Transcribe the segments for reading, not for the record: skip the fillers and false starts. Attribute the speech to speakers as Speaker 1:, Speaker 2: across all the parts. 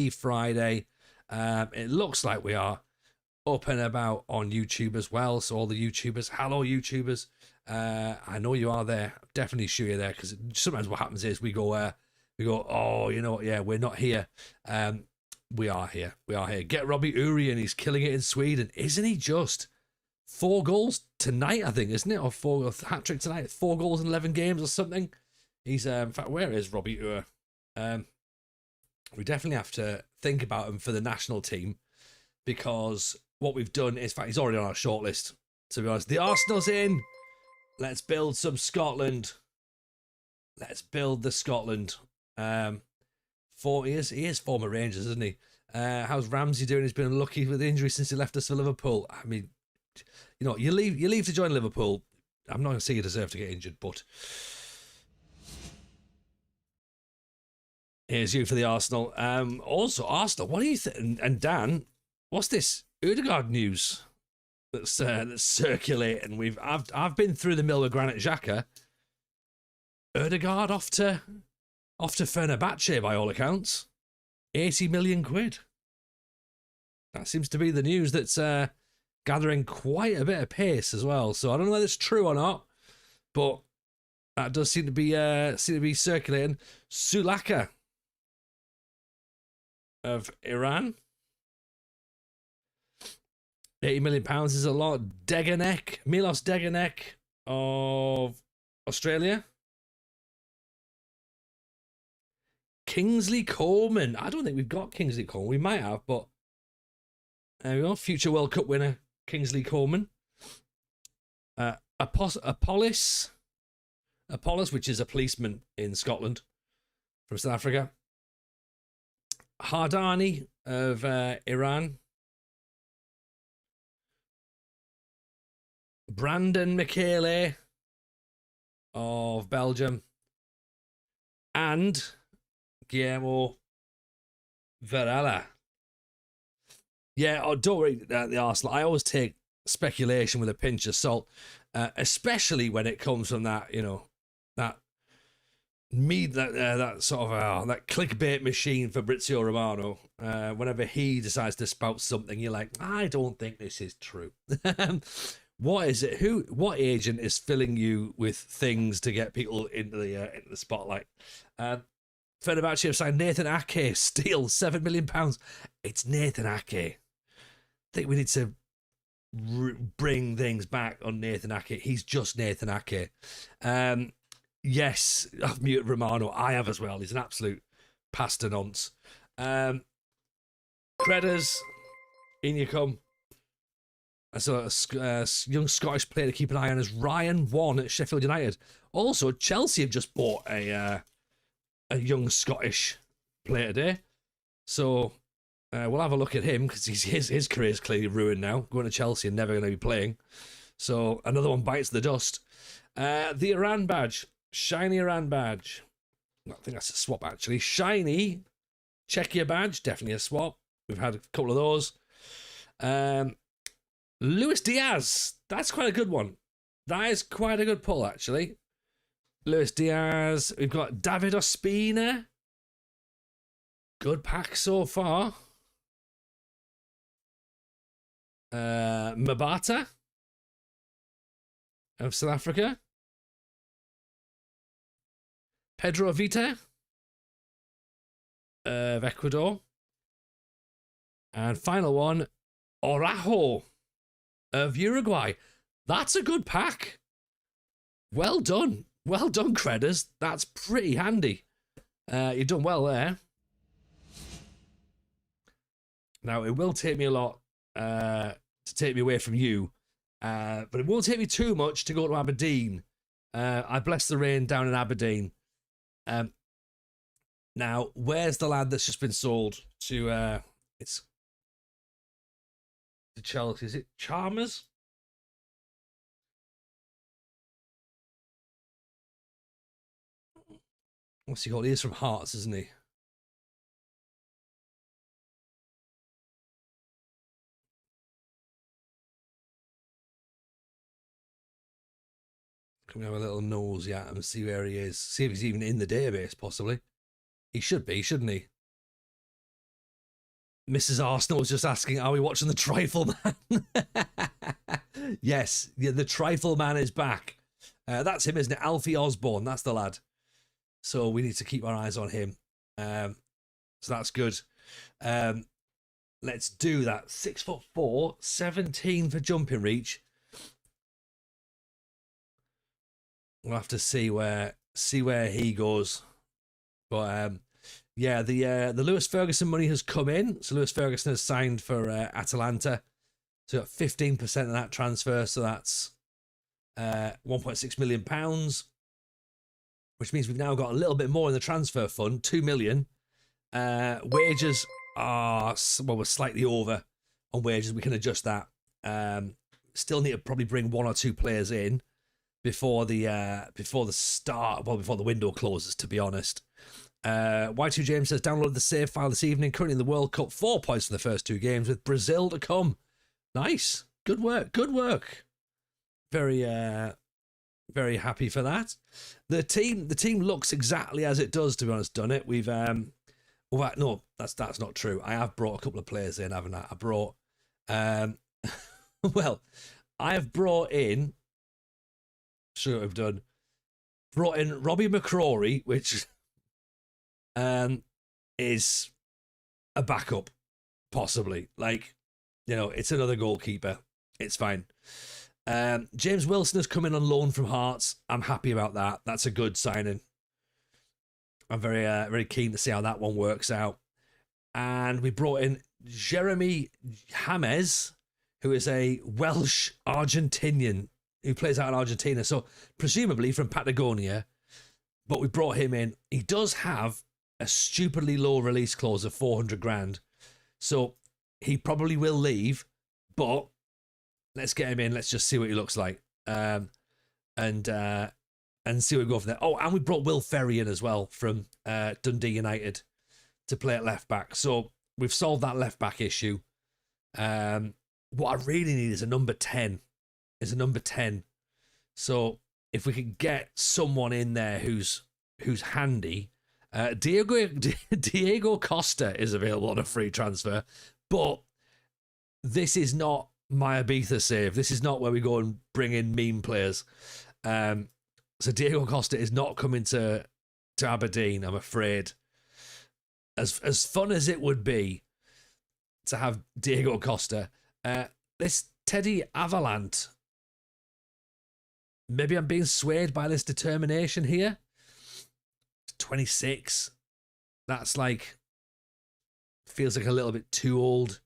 Speaker 1: Friday. It looks like we are up and about on YouTube as well. So all the YouTubers, hello YouTubers. I know you are there. Definitely sure you're there, because sometimes what happens is we go, oh, you know what? Yeah, we're not here. We are here. We are here. Get Robbie Uri, and he's killing it in Sweden. Isn't he just? 4 goals tonight, I think, isn't it? Or 4 hat trick tonight. 4 goals in 11 games or something. He's in fact, where is Robbie Uri? We definitely have to think about him for the national team, because what we've done is, in fact, he's already on our shortlist. To be honest, the Arsenal's in. Let's build some Scotland. Let's build the Scotland. He is former Rangers, isn't he? How's Ramsey doing? He's been unlucky with injury since he left us for Liverpool. I mean, you know, you leave to join Liverpool. I'm not going to say you deserve to get injured, but here's you for the Arsenal. Also, Arsenal, what do you think? And Dan, what's this Ødegaard news that's circulating? I've been through the mill with Granit Xhaka. Ødegaard off to Fenerbahce by all accounts. 80 million quid. That seems to be the news that's gathering quite a bit of pace as well. So I don't know whether it's true or not, but that does seem to be circulating. Sulaka of Iran. £80 million is a lot. Milos Deganek of Australia. Kingsley Coleman. I don't think we've got Kingsley Coleman. We might have, but there we go. Future World Cup winner Kingsley Coleman. Apollos, which is a policeman in Scotland from South Africa. Hardani of Iran. Brandon Michele of Belgium. And Guillermo Varela. Yeah, don't worry, the Arsenal. I always take speculation with a pinch of salt, especially when it comes from that, you know, that sort of that clickbait machine Fabrizio Romano. Whenever he decides to spout something, you're like, I don't think this is true. What is it? What agent is filling you with things to get people into the spotlight? Fenerbahce have signed Nathan Ake. Steal £7 million. It's Nathan Ake. I think we need to bring things back on Nathan Ake. He's just Nathan Ake. Yes, I've muted Romano. I have as well. He's an absolute pasta nonce. Credders, in you come. So a young Scottish player to keep an eye on is Ryan Wan at Sheffield United. Also, Chelsea have just bought a young Scottish player today. So we'll have a look at him, because his career is clearly ruined now. Going to Chelsea and never going to be playing. So another one bites the dust. The Iran badge. Shiny Iran badge. I think that's a swap, actually. Shiny Czechia badge. Definitely a swap. We've had a couple of those. Luis Diaz. That's quite a good one. That is quite a good pull, actually. Luis Diaz. We've got David Ospina. Good pack so far. Mabata of South Africa. Pedro Vita of Ecuador. And final one, Orajo of Uruguay. That's a good pack. Well done. Well done, Credders. That's pretty handy. You've done well there. Now, it will take me a lot to take me away from you, but it won't take me too much to go to Aberdeen. I bless the rain down in Aberdeen. Now, where's the lad that's just been sold to it's to Chelsea? Is it Chalmers? What's he called? He is from Hearts, isn't he? Can we have a little nosy at him and see where he is? See if he's even in the database, possibly. He should be, shouldn't he? Mrs. Arsenal was just asking, are we watching the Trifle Man? Yes, yeah, the Trifle Man is back. That's him, isn't it? Alfie Osborne, that's the lad. So we need to keep our eyes on him. So that's good. Let's do that. 6'4", 17 for jumping reach. We'll have to see where he goes. But yeah, the Lewis Ferguson money has come in. So Lewis Ferguson has signed for Atalanta. So got 15% of that transfer. So that's £1.6 million, which means we've now got a little bit more in the transfer fund, 2 million. Wages are, well, we're slightly over on wages. We can adjust that. Still need to probably bring one or two players in before the start, well, before the window closes, to be honest. Y2 James says, downloaded the save file this evening. Currently in the World Cup, 4 points from the first 2 games with Brazil to come. Nice. Good work. Good work. Very happy for that. The team looks exactly as it does, to be honest, done it. We've well, no, that's not true. I have brought a couple of players in, haven't I? I brought well, I have brought in, sure I've done, brought in Robbie McCrory, which is a backup, possibly. Like, you know, it's another goalkeeper. It's fine. James Wilson has come in on loan from Hearts. I'm happy about that. That's a good signing. I'm very keen to see how that one works out. And we brought in Jeremy James, who is a Welsh Argentinian who plays out in Argentina. So presumably from Patagonia, but we brought him in. He does have a stupidly low release clause of 400 grand. So he probably will leave, but let's get him in. Let's just see what he looks like. And see where we go from there. Oh, and we brought Will Ferry in as well from Dundee United to play at left back. So we've solved that left back issue. What I really need is a number 10. So if we can get someone in there who's handy. Diego Costa is available on a free transfer, but this is not my Ibiza save. This is not where we go and bring in meme players. So Diego Costa is not coming to Aberdeen, I'm afraid. As fun as it would be to have Diego Costa, this Teddy Avalant, maybe I'm being swayed by this determination here. 26. That's like, feels like a little bit too old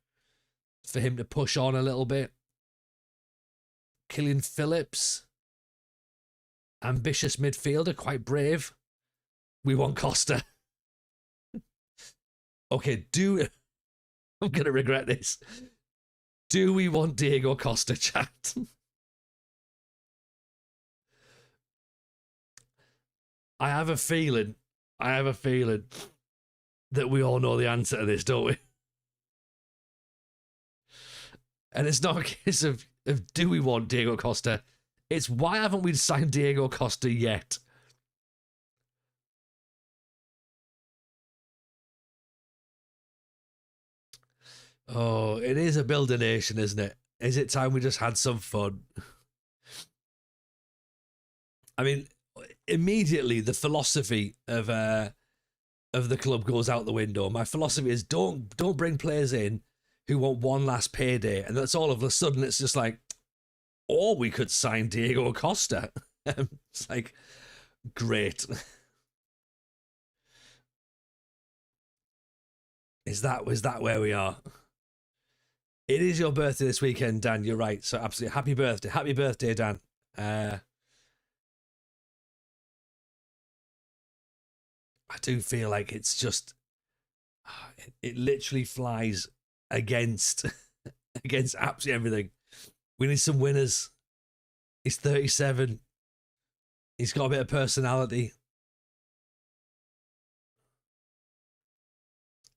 Speaker 1: for him to push on a little bit. Killian Phillips, ambitious midfielder, quite brave. We want Costa. Okay, I'm going to regret this. Do we want Diego Costa, chat? I have a feeling that we all know the answer to this, don't we? And it's not a case of do we want Diego Costa? It's why haven't we signed Diego Costa yet? Oh, it is a builder nation, isn't it? Is it time we just had some fun? I mean, immediately the philosophy of the club goes out the window. My philosophy is don't bring players in who want one last payday, and that's all of a sudden it's just like, or we could sign Diego Costa. It's like, great. Is that where we are? It is your birthday this weekend, Dan. You're right. So absolutely happy birthday, Dan. I do feel like it's just, it literally flies against absolutely everything. We need some winners. He's 37. He's got a bit of personality.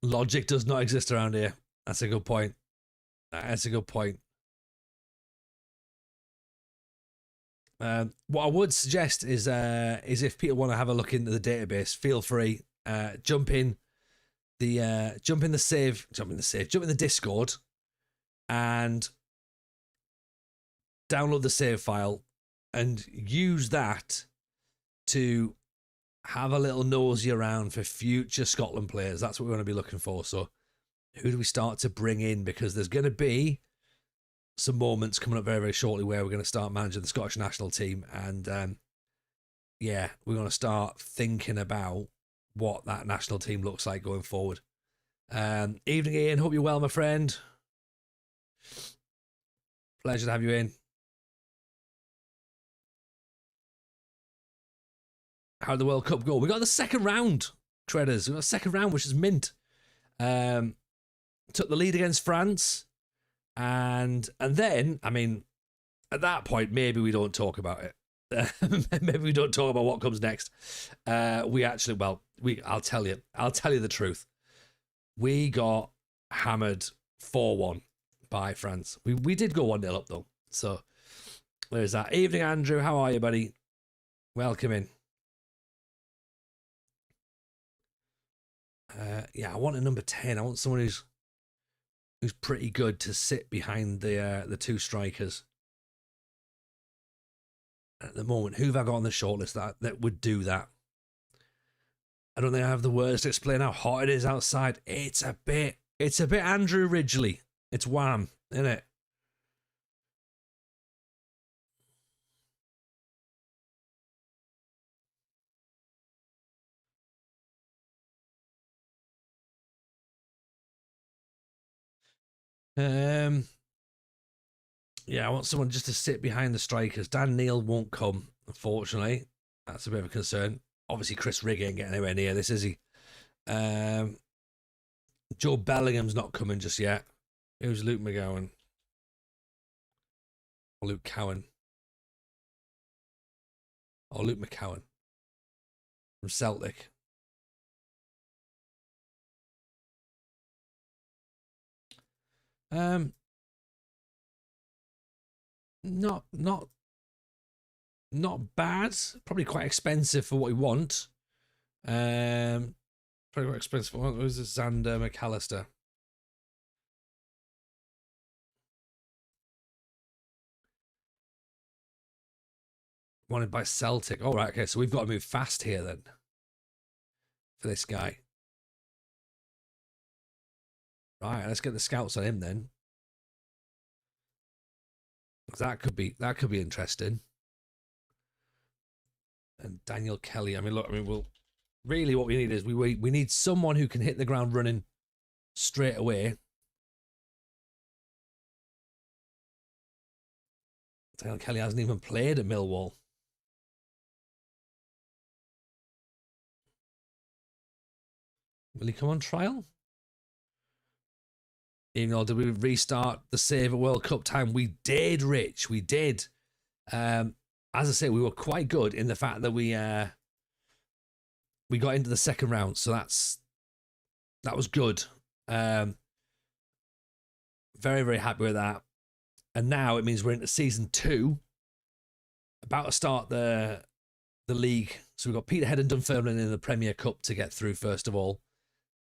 Speaker 1: Logic does not exist around here. That's a good point. What I would suggest is if people want to have a look into the database, feel free. Jump in, jump in the Discord and download the save file and use that to have a little nosy around for future Scotland players. That's what we're going to be looking for. So who do we start to bring in? Because there's going to be some moments coming up very, very shortly where we're going to start managing the Scottish national team. And yeah, we're going to start thinking about what that national team looks like going forward. Evening, Ian. Hope you're well, my friend. Pleasure to have you in. How did the World Cup go? We got the second round, Treaders. We got the second round, which is mint. Took the lead against France. And then, I mean, at that point, maybe we don't talk about it. Maybe we don't talk about what comes next. I'll tell you the truth. We got hammered 4-1 by France. We did go 1-0 up though. So there's that. Evening, Andrew. How are you, buddy? Welcome in. Yeah, I want a number 10. I want someone who's pretty good to sit behind the two strikers. At the moment, who have I got on the shortlist that would do that? I don't think I have the words to explain how hot it is outside. It's a bit Andrew Ridgeley. It's Wham, isn't it? Yeah, I want someone just to sit behind the strikers. Dan Neil won't come, unfortunately. That's a bit of a concern. Obviously, Chris Rigg ain't getting anywhere near this, is he? Joe Bellingham's not coming just yet. Who's Luke McGowan? Or Luke Cowan? Or Luke McCowan? From Celtic. Not bad. Probably quite expensive for what we want. Probably quite expensive. What was this? Xander McAllister. Wanted by Celtic. All right, okay, so we've got to move fast here then. For this guy. Right, let's get the scouts on him then. That could be interesting. And Daniel Kelly. I mean, look. I mean, really what we need is we need someone who can hit the ground running straight away. Daniel Kelly hasn't even played at Millwall. Will he come on trial? Even though did we restart the save at World Cup time? We did, Rich. We did. As I say, we were quite good in the fact that we got into the second round, so that was good. Very, very happy with that. And now it means we're into season 2, about to start the league. So we've got Peterhead and Dunfermline in the Premier Cup to get through first of all.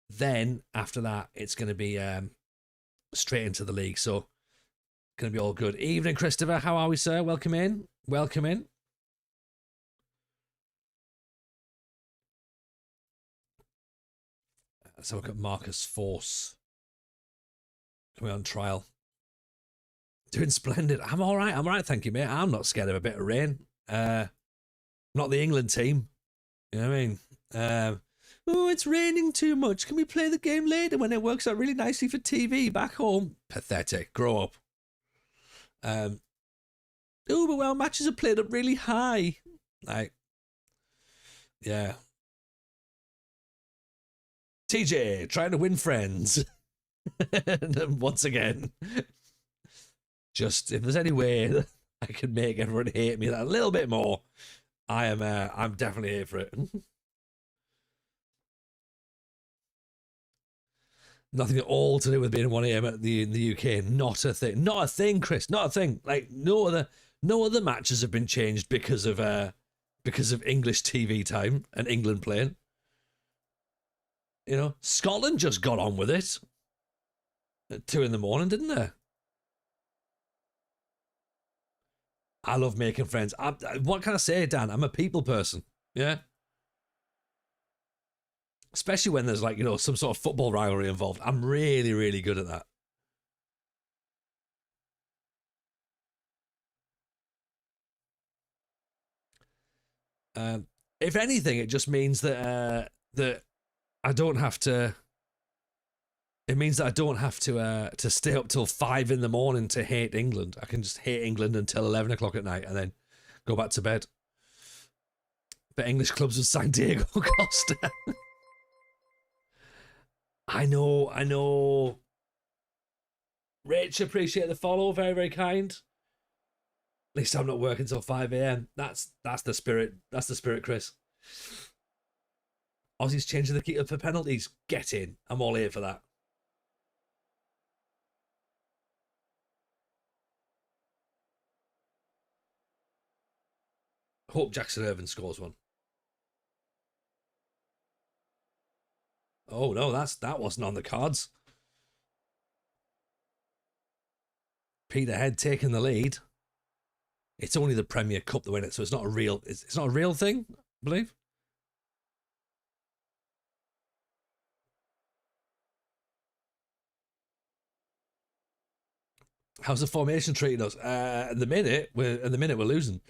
Speaker 1: Then after that, it's going to be straight into the league. So going to be all good. Evening, Christopher. How are we, sir? Welcome in. Welcome in. Let's have a look at Marcus Force. Coming on trial. Doing splendid. I'm all right. I'm all right, thank you, mate. I'm not scared of a bit of rain. Not the England team. You know what I mean? Oh, it's raining too much. Can we play the game later when it works out really nicely for TV back home? Pathetic. Grow up. Oh, but well, matches are played up really high. Like, yeah. TJ trying to win friends. And then once again, just if there's any way that I can make everyone hate me that a little bit more, I'm definitely here for it. Nothing at all to do with being 1 a.m. in the UK. Not a thing. Not a thing, Chris. Not a thing. Like no other matches have been changed because of English TV time and England playing. You know, Scotland just got on with it at 2 in the morning, didn't they? I love making friends. What can I say, Dan? I'm a people person. Yeah. Especially when there's like, you know, some sort of football rivalry involved. I'm really, really good at that. Um, if anything, it just means that I don't have to. It means that I don't have to stay up till 5 in the morning to hate England. I can just hate England until 11 o'clock at night and then go back to bed. But English clubs with San Diego Costa. I know, I know. Rich, appreciate the follow. Very, very kind. At least I'm not working till 5 a.m. That's the spirit. That's the spirit, Chris. Aussie's changing the key for penalties. Get in. I'm all here for that. Hope Jackson Irvine scores one. Oh no, that wasn't on the cards. Peterhead taking the lead. It's only the Premier Cup that win it, so it's not a real. It's not a real thing, I believe. How's the formation treating us? At the minute, we're losing.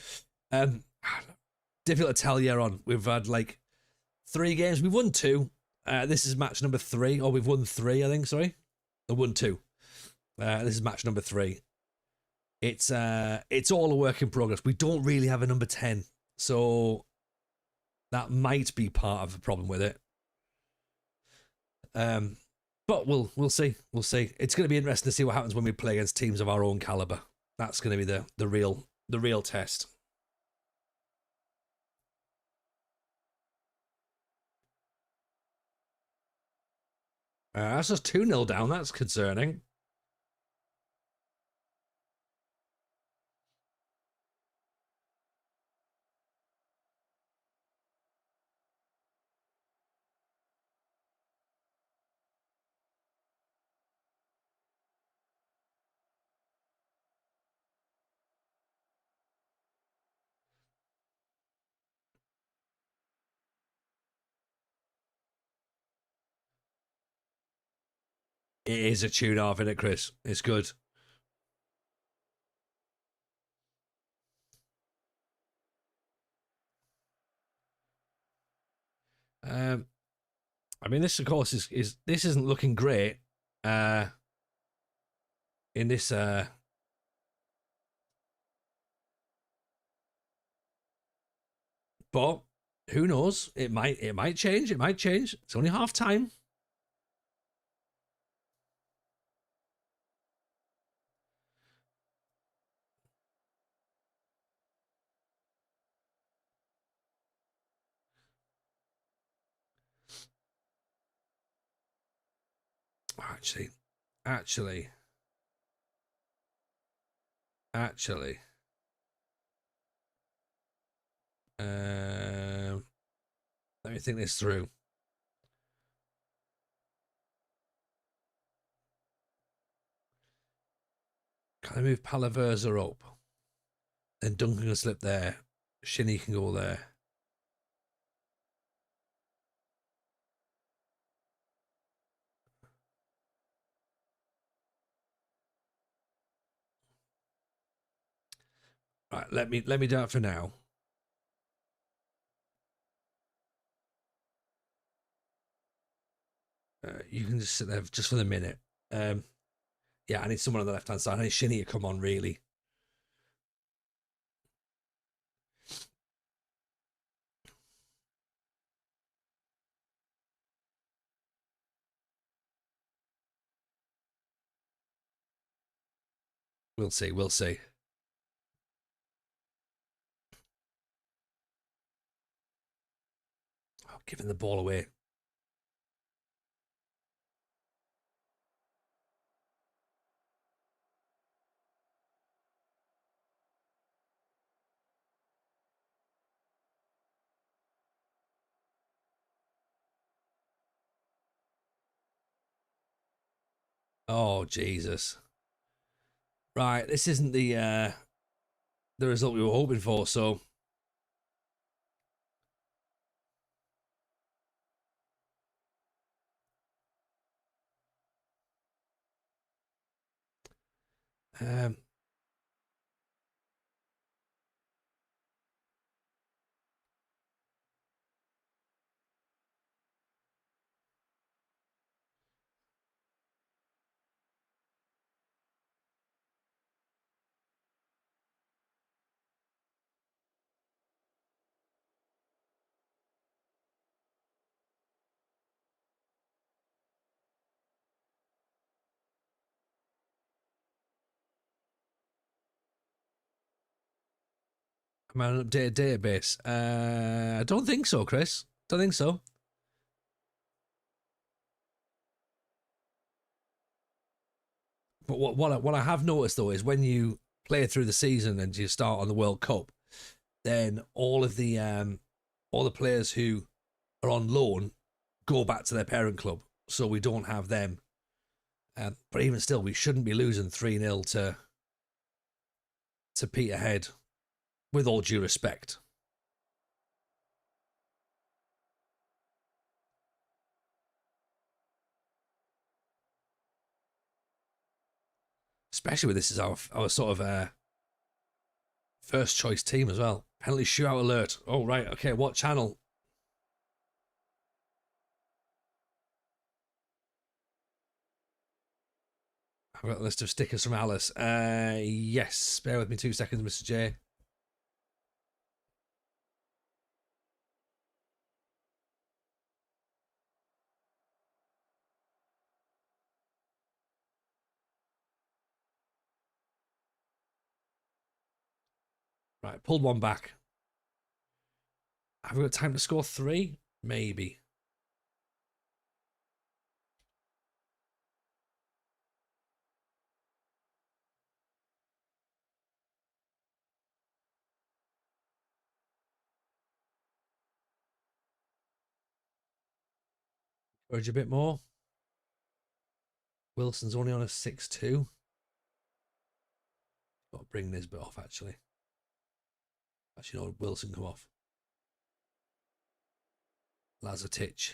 Speaker 1: Um, Difficult to tell. Year on, we've had like 3 games. We've won 2. This is match number 3, or we've won 3. I think. Sorry, we won 2. This is match number 3. It's all a work in progress. We don't really have a number 10, so that might be part of the problem with it. But we'll see. We'll see. It's going to be interesting to see what happens when we play against teams of our own caliber. That's going to be the real test. That's just 2-0 down. That's concerning. It is a tune off, isn't it, Chris? It's good. Um, I mean, this of course is this isn't looking great. Uh, in this but who knows? It might change. It might change. It's only half time. Actually, actually, actually. Um, Let me think this through. Can I move Palaverza up? Then Duncan can slip there. Shinny can go there. Right, let me do it for now. You can just sit there just for the minute. Yeah, I need someone on the left hand side. I need Shinny to come on, really. We'll see. We'll see. Oh, giving the ball away. Oh Jesus! Right, this isn't the result we were hoping for. So um, am I an updated database? I don't think so, Chris. Don't think so. But what I have noticed though is when you play through the season and you start on the World Cup, then all the players who are on loan go back to their parent club, so we don't have them. But even still, we shouldn't be losing 3-0 to Peterhead, with all due respect. Especially with this is our sort of first choice team as well. Penalty shootout alert. Oh right, okay. What channel? I've got a list of stickers from Alice. Yes. Bear with me 2 seconds, Mr. J. Right, pulled one back. Have we got time to score 3? Maybe. Urge a bit more. Wilson's only on a 6-2. Got to bring this bit off, actually. Actually, no, Wilson come off. Lazatic.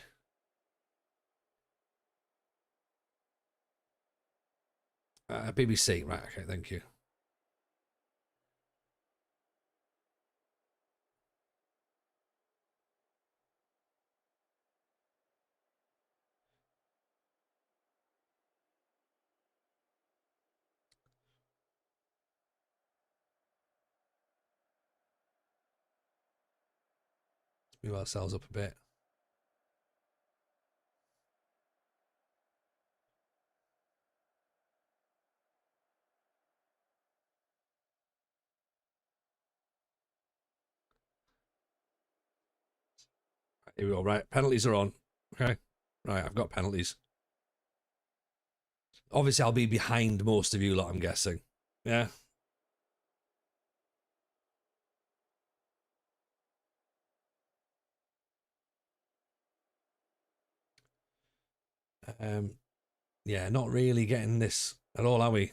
Speaker 1: BBC. Right, okay, thank you. Let's move ourselves up a bit. Here we go. Right, penalties are on. Okay. Right, I've got penalties. Obviously, I'll be behind most of you lot, I'm guessing. Yeah. Um, yeah, not really getting this at all, are we?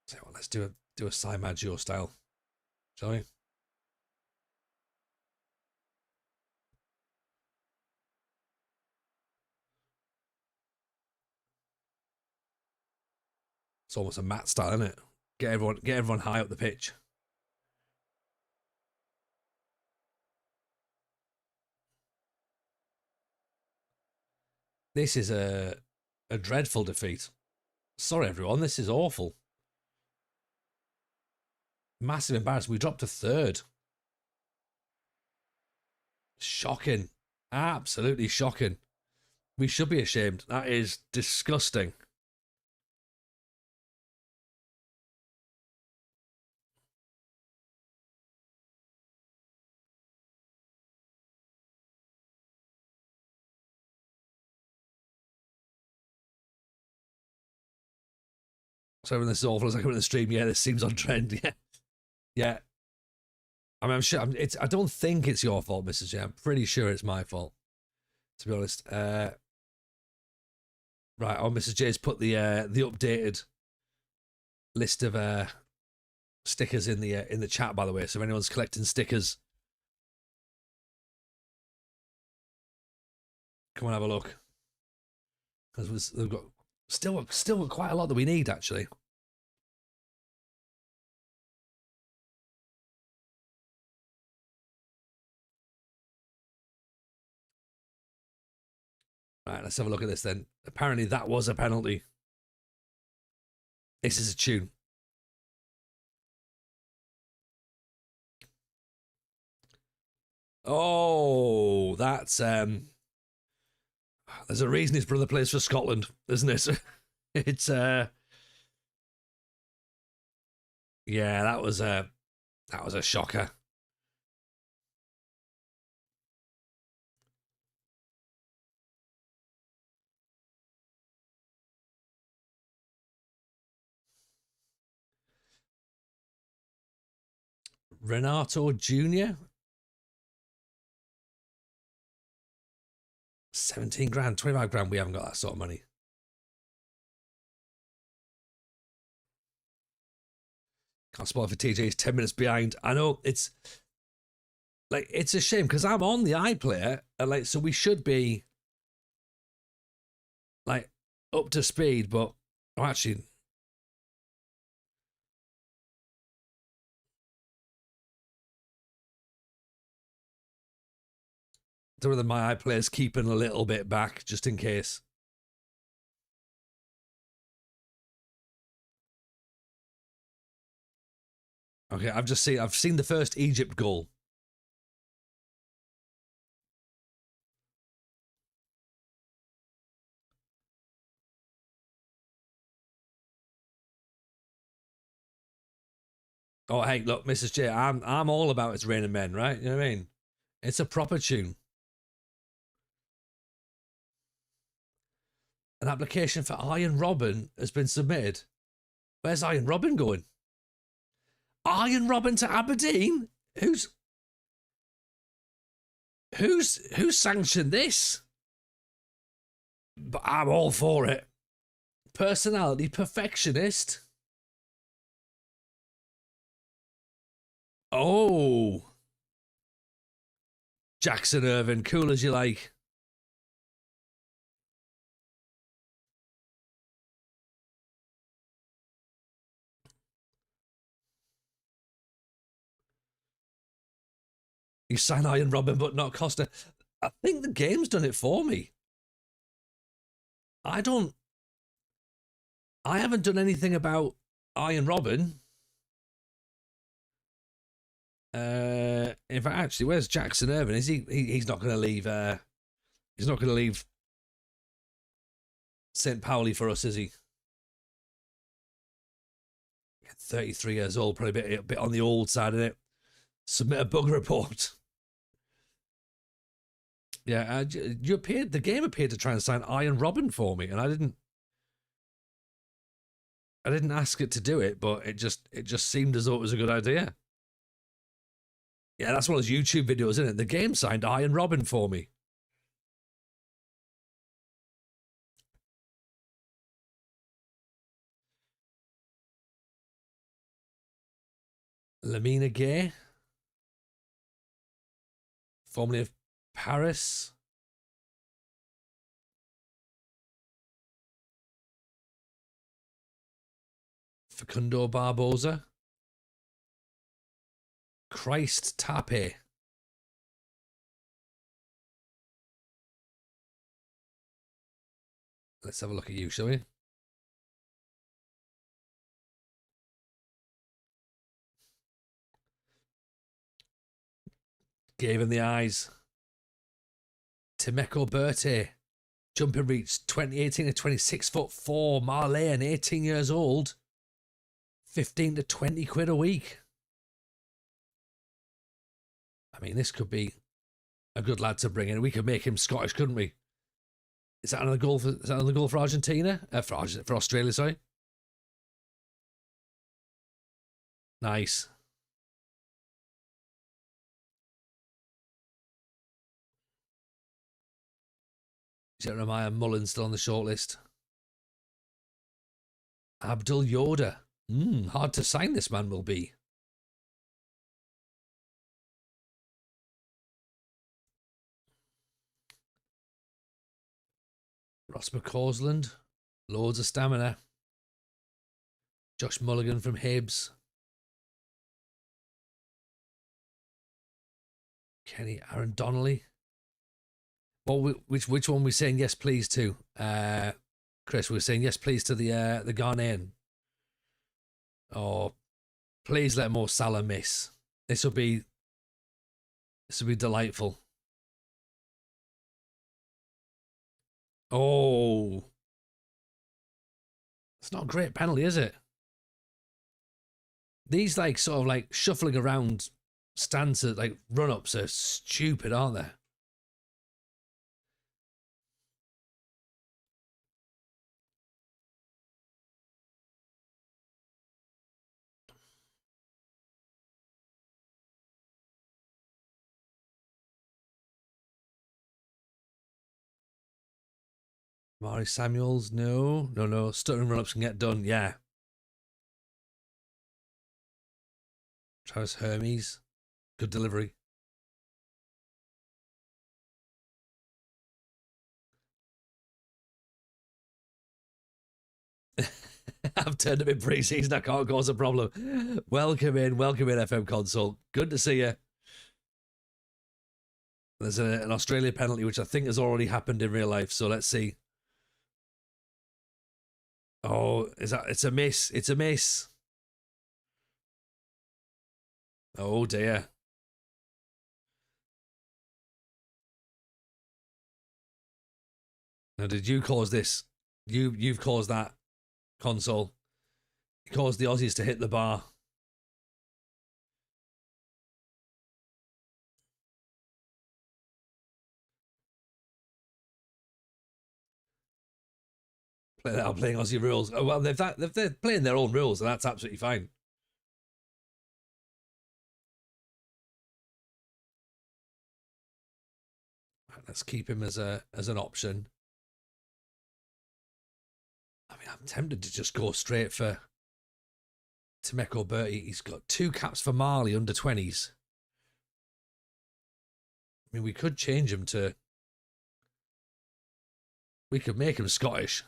Speaker 1: So well, let's do a Sai Maggio style, shall we? It's almost a Matt style, isn't it? Get everyone high up the pitch. This is a dreadful defeat. Sorry, everyone. This is awful. Massive embarrassment. We dropped to third. Shocking. Absolutely shocking. We should be ashamed. That is disgusting. So when this is awful, it's like when the stream. Yeah, this seems on trend. Yeah, yeah. I mean, I'm sure I don't think it's your fault, Mrs. J. I'm pretty sure it's my fault, to be honest. Right. Oh, Mrs. J's put the updated list of stickers in the chat, by the way. So if anyone's collecting stickers, come and have a look. Because we've got still got quite a lot that we need, actually. Right, let's have a look at this then. Apparently that was a penalty. This is a tune. Oh, that's there's a reason his brother plays for Scotland, isn't it? It's yeah, that was a shocker. Renato Jr. 17 grand, 25 grand. We haven't got that sort of money. Can't spoil for TJ. He's 10 minutes behind. I know it's like, it's a shame because I'm on the iPlayer and like, so we should be like up to speed, but oh, actually, I don't know whether my iPlayer's keeping a little bit back just in case. Okay, I've seen the first Egypt goal. Oh, hey, look, Mrs. J, I'm all about It's Raining Men, right? You know what I mean? It's a proper tune. An application for Iron Robin has been submitted. Where's Iron Robin going? Iron Robin to Aberdeen? Who's sanctioned this? But I'm all for it. Personality perfectionist. Oh. Jackson Irvin, cool as you like. You sign Iron Robin, but not Costa. I think the game's done it for me. I haven't done anything about Iron Robin. In fact, actually, where's Jackson Irvin? Is he's not going to leave? He's not going to leave St. Pauli for us, is he? 33 years old, probably a bit on the old side of it. Submit a bug report. Yeah, the game appeared to try and sign Iron Robin for me, and I didn't ask it to do it, but it just seemed as though it was a good idea. Yeah, that's one of those YouTube videos, isn't it? The game signed Iron Robin for me. Lamina Gay, formerly of Paris. Facundo Barbosa. Christ Tape. Let's have a look at you, shall we? Gave him the eyes. Timeko Bertie. Jumping reach 2018 to 26'4". Marleyan, 18 years old. 15 to 20 quid a week. I mean, this could be a good lad to bring in. We could make him Scottish, couldn't we? Is that another goal for Argentina? For Australia, sorry. Nice. Jeremiah Mullen still on the shortlist. Abdul Yoda. Hard to sign this man will be. Ross McCausland. Loads of stamina. Josh Mulligan from Hibs. Kenny Aaron Donnelly. Well, which one we saying yes please to? Chris, we're saying yes please to the Ghanaian. Oh, please let Mo Salah miss. This will be delightful. Oh, it's not a great penalty, is it? These like sort of like shuffling around stances, like run-ups are stupid, aren't they? Mari Samuels, no. Stuttering run-ups can get done, yeah. Travis Hermes, good delivery. I've turned a bit pre-season. I can't cause a problem. Welcome in, FM Console. Good to see you. There's an Australia penalty, which I think has already happened in real life. So let's see. Oh, it's a miss. It's a miss. Oh dear. Now, did you cause this? You've caused that, Console. You caused the Aussies to hit the bar. Playing Aussie rules. Oh, well, they're playing their own rules, and that's absolutely fine. Let's keep him as an option. I mean, I'm tempted to just go straight for Temeko Bertie. He's got 2 caps for Mali under 20s. I mean, we could change him to... We could make him Scottish.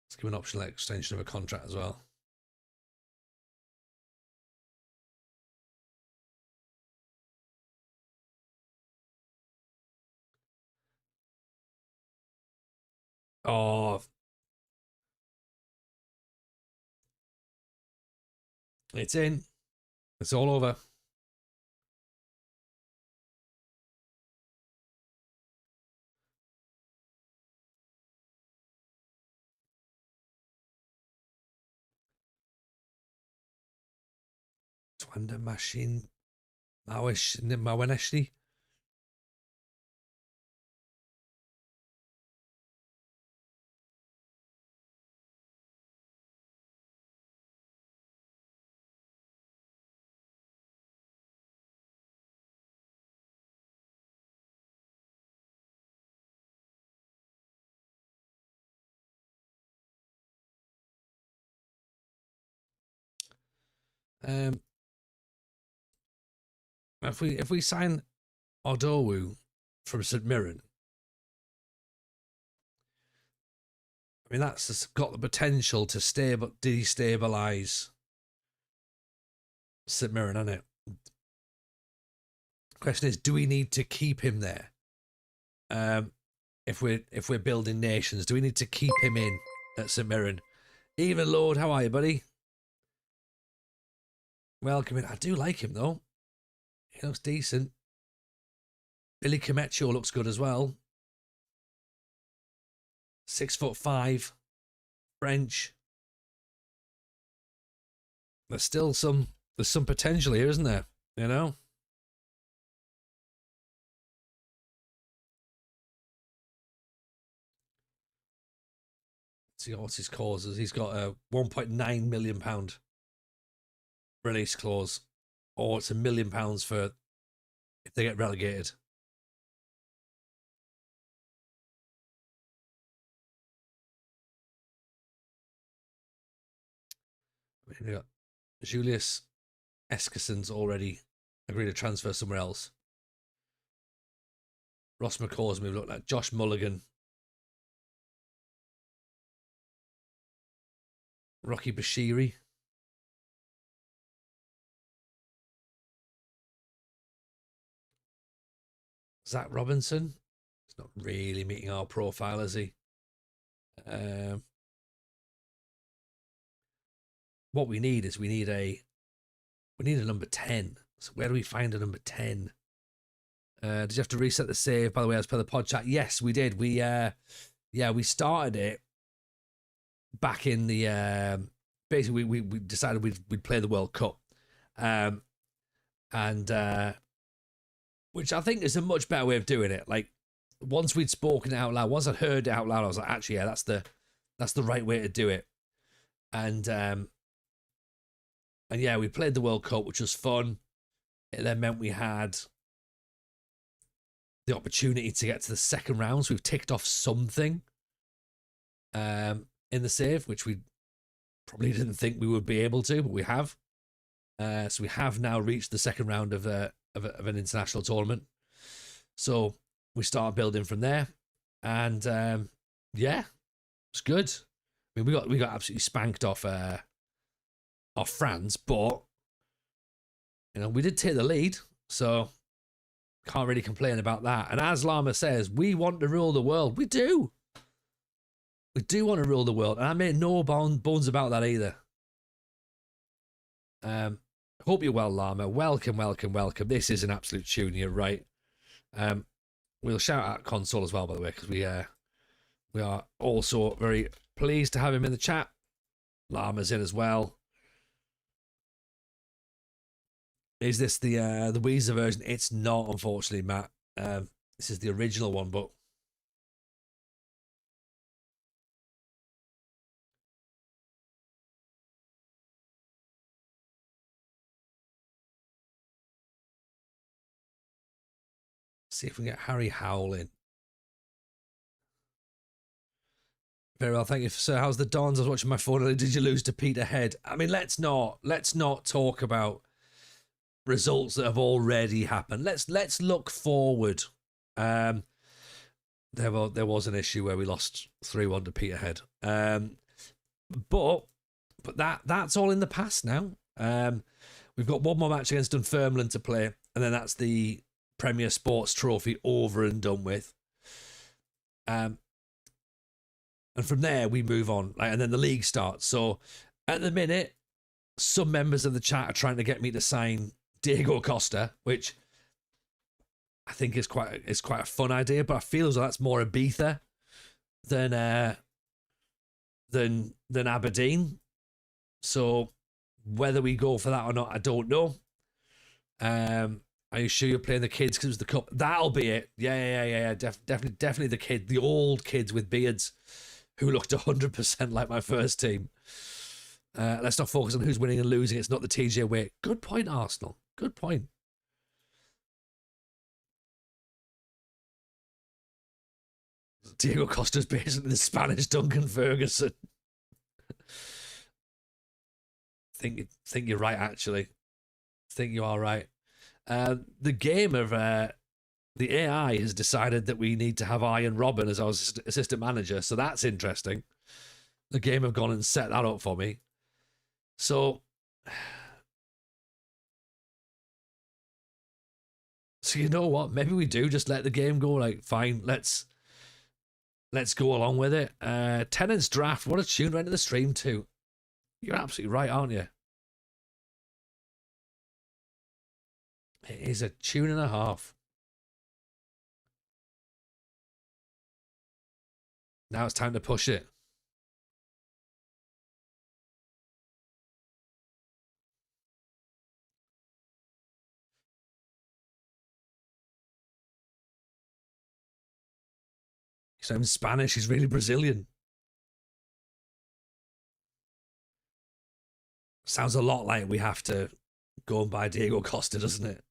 Speaker 1: Let's give him an optional extension of a contract as well. Oh, it's in. It's all over. Twanda Machine Maweneshti. If we sign Odowu from St Mirren, I mean that's got the potential to destabilize St Mirren, hasn't it? Question is, do we need to keep him there? If we're building nations, do we need to keep him in at St Mirren? Even Lord, how are you, buddy? Welcome in. I do like him though. He looks decent. Billy Cometcho looks good as well. 6'5", French. There's some potential here, isn't there? You know. see what's his causes. He's got a £1.9 million release clause, or it's £1 million for if they get relegated. I mean, we got Julius Eskison's already agreed to transfer somewhere else. Ross McCaw's move looked like Josh Mulligan. Rocky Bashiri. Zach Robinson. He's not really meeting our profile, is he? What we need is we need a number 10. So where do we find a number 10? Did you have to reset the save, by the way, as per the pod chat? Yes, we did. We started it back in the basically we decided we'd play the World Cup. And which I think is a much better way of doing it. Like, once we'd spoken it out loud, once I'd heard it out loud, I was like, actually, yeah, that's the right way to do it. And yeah, we played the World Cup, which was fun. It then meant we had the opportunity to get to the second round. So we've ticked off something in the save, which we probably didn't think we would be able to, but we have. So we have now reached the second round of an international tournament. So we start building from there, and yeah, it's good. I mean, we got absolutely spanked off France, but we did take the lead, so can't really complain about that. And as Lama says, we want to rule the world. We do. We do want to rule the world, and I made no bones about that either. Hope you're well, Lama. Welcome, welcome, welcome. This is an absolute tune. You're right. We'll shout out Console as well, by the way, because we are also very pleased to have him in the chat. Lama's in as well. Is this the Weezer version? It's not, unfortunately, Matt. This is the original one, but see if we can get Harry Howell in. Very well, thank you, sir. How's the Dons? I was watching my phone. Did you lose to Peterhead? I mean, let's not talk about results that have already happened. Let's look forward. There was an issue where we lost 3-1 to Peterhead. But that's all in the past now. We've got one more match against Dunfermline to play, and then that's the Premier Sports Trophy over and done with. And from there, we move on, and then the league starts. So at the minute, some members of the chat are trying to get me to sign Diego Costa, which I think is quite a fun idea, but I feel as though that's more Ibiza than Aberdeen. So whether we go for that or not, I don't know. Are you sure you're playing the kids because it was the cup? That'll be it. Yeah. Definitely the old kids with beards who looked 100% like my first team. Let's not focus on who's winning and losing. It's not the TJ way. Good point, Arsenal. Good point. Diego Costa's basically the Spanish Duncan Ferguson. Think you're right, actually. Think you are right. The game of the AI has decided that we need to have Ian Robin as our assistant manager, so that's interesting. The game have gone and set that up for me. So you know what? Maybe we do just let the game go. Like, fine, let's go along with it. Tenants Draft, what a tune right into the stream too. You're absolutely right, aren't you? It is a tune and a half. Now it's time to push it. He sounds Spanish. He's really Brazilian. Sounds a lot like we have to go and buy Diego Costa, doesn't it?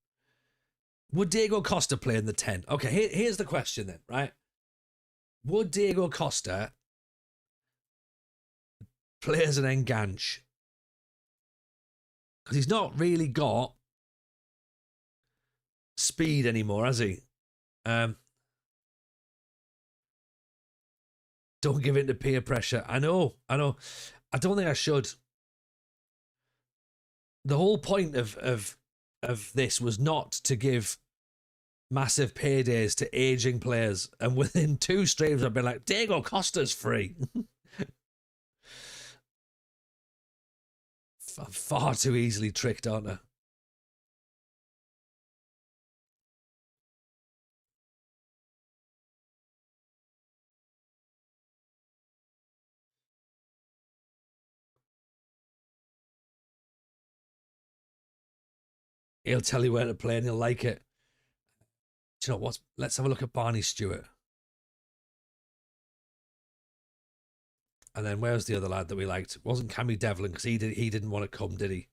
Speaker 1: Would Diego Costa play in the 10? Okay, here's the question then, right? Would Diego Costa play as an enganche? Because he's not really got speed anymore, has he? Um, don't give in to peer pressure. I know. I don't think I should. The whole point of this was not to give massive paydays to aging players, and within 2 streams I've been like, Diego Costa's free. Far too easily tricked, aren't I? He'll tell you where to play and you'll like it. Do you know what? Let's have a look at Barney Stewart. And then where's the other lad that we liked? It wasn't Cammy Devlin because he didn't want to come, did he?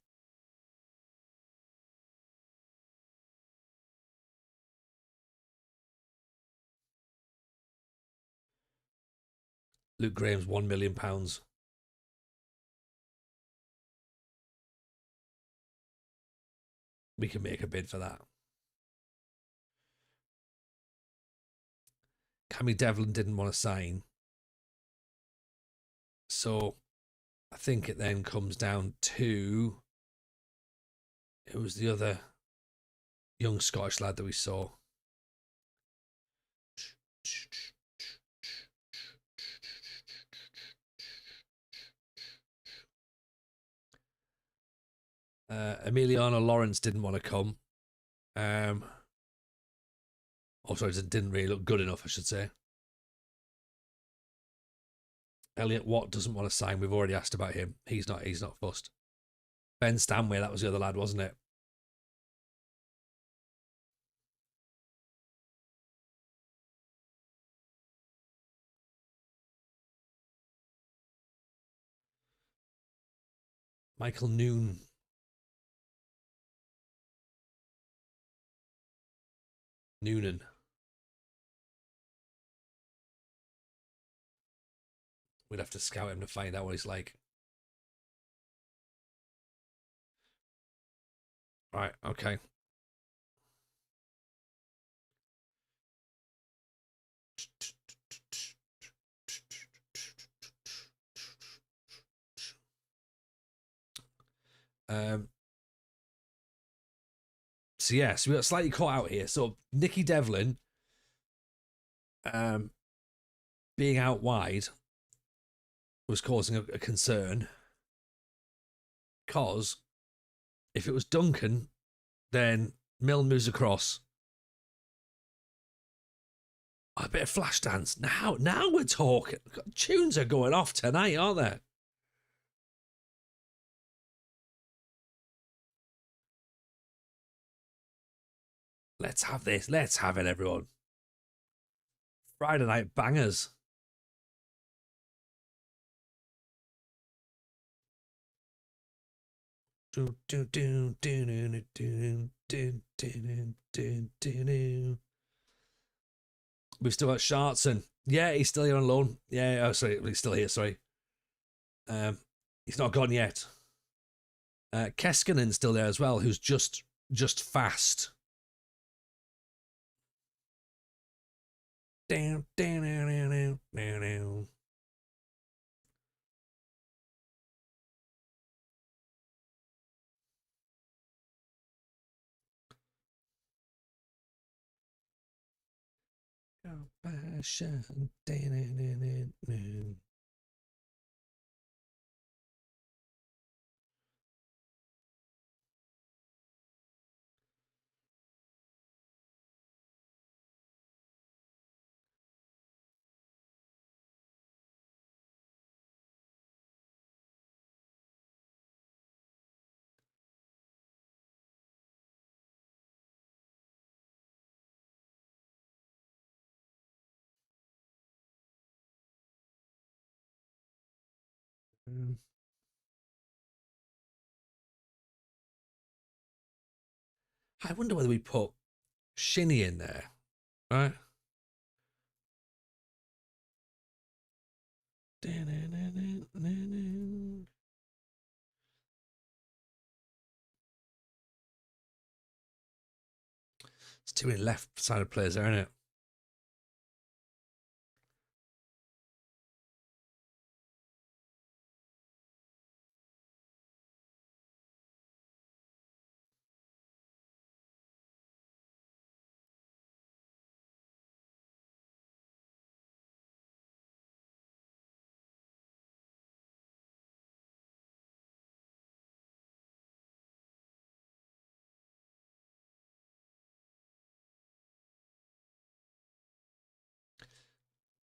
Speaker 1: Luke Graham's £1 million. We can make a bid for that. Cammy Devlin didn't want to sign. So I think it then comes down to it was the other young Scottish lad that we saw. Emiliano Lawrence didn't want to come. Sorry, it didn't really look good enough, I should say. Elliot Watt doesn't want to sign. We've already asked about him. He's not fussed. Ben Stanway, that was the other lad, wasn't it? Michael Noonan. We'd have to scout him to find out what he's like. Right, okay. So yeah, so we got slightly caught out here. So Nicky Devlin being out wide was causing a concern, because if it was Duncan, then Milne moves across. A bit of flash dance. Now we're talking. Tunes are going off tonight, aren't they? Let's have this. Let's have it, everyone. Friday night bangers. We've still got Shartson. Yeah, he's still here on loan. Yeah, oh sorry, he's still here. Sorry, he's not gone yet. Keskinen's still there as well, who's just fast. Down. Compassion. I wonder whether we put Shinny in there, right? It's too many left-sided players there, isn't it?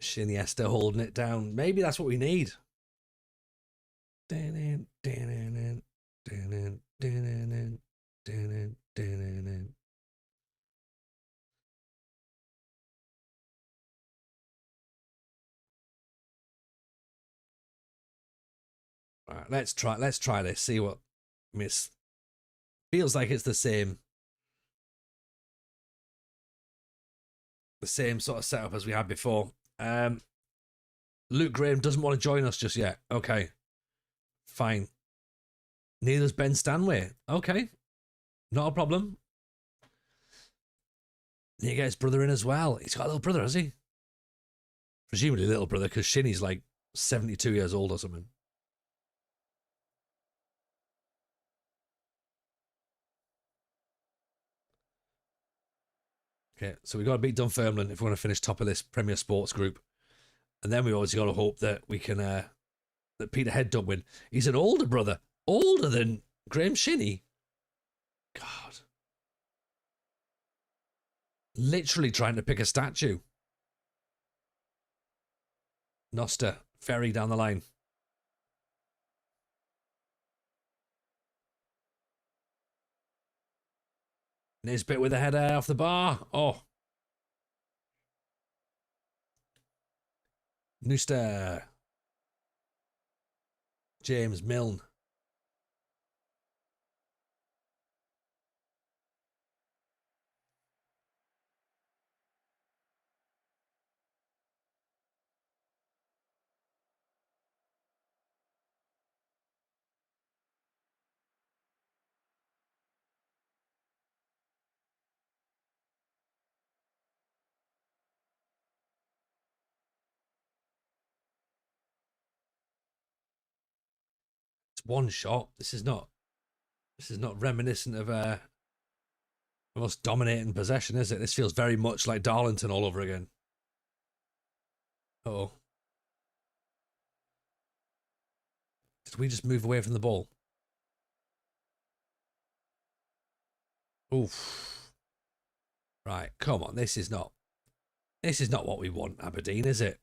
Speaker 1: Shinny Esther holding it down. Maybe that's what we need. All right, let's try this. See what Miss feels like. It's the same sort of setup as we had before. Luke Graham doesn't want to join us just yet. Okay, fine. Neither's Ben Stanway. Okay, not a problem. You get his brother in as well. He's got a little brother, has he? Presumably little brother, because Shinny's like 72 years old or something. Okay, so we've got to beat Dunfermline if we want to finish top of this Premier Sports group. And then we always got to hope that we can, that Peterhead don't win. He's an older brother. Older than Graham Shinny. God. Literally trying to pick a statue. Noster, ferry down the line. Nisbet with a header off the bar. Oh. Nooster. James Milne. It's one shot. This is not reminiscent of us dominating possession, is it? This feels very much like Darlington all over again. Uh-oh. Did we just move away from the ball? Oof. Right, come on. This is not what we want, Aberdeen, is it?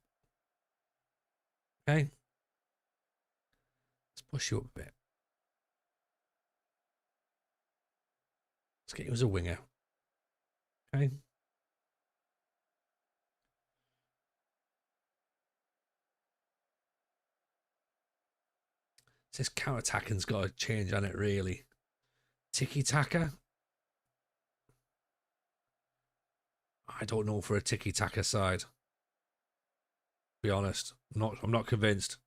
Speaker 1: Okay. Let's push you up a bit. Let's get you as a winger. Okay. This counter-attacking's got to change on it, really. Tiki-taka? I don't know for a tiki-taka side. To be honest. I'm not convinced.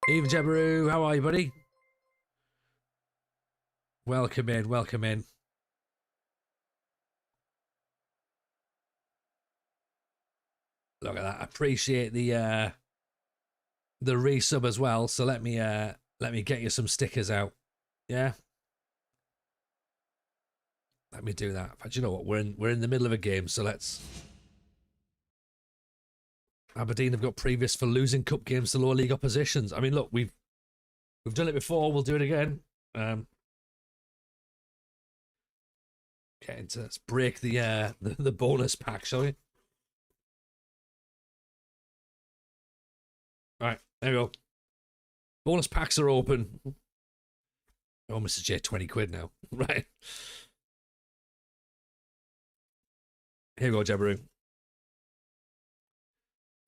Speaker 1: Eva Jebaru, how are you, buddy? Welcome in, welcome in. Look at that. I appreciate the resub as well. So let me get you some stickers out. Yeah. Let me do that. But you know what? We're in the middle of a game, so let's. Aberdeen have got previous for losing cup games to lower league oppositions. I mean, look, we've done it before. We'll do it again. Let's break the bonus pack, shall we? All right, there we go. Bonus packs are open. Oh, Mr. J, 20 quid now. Right. Here we go, Jebaru.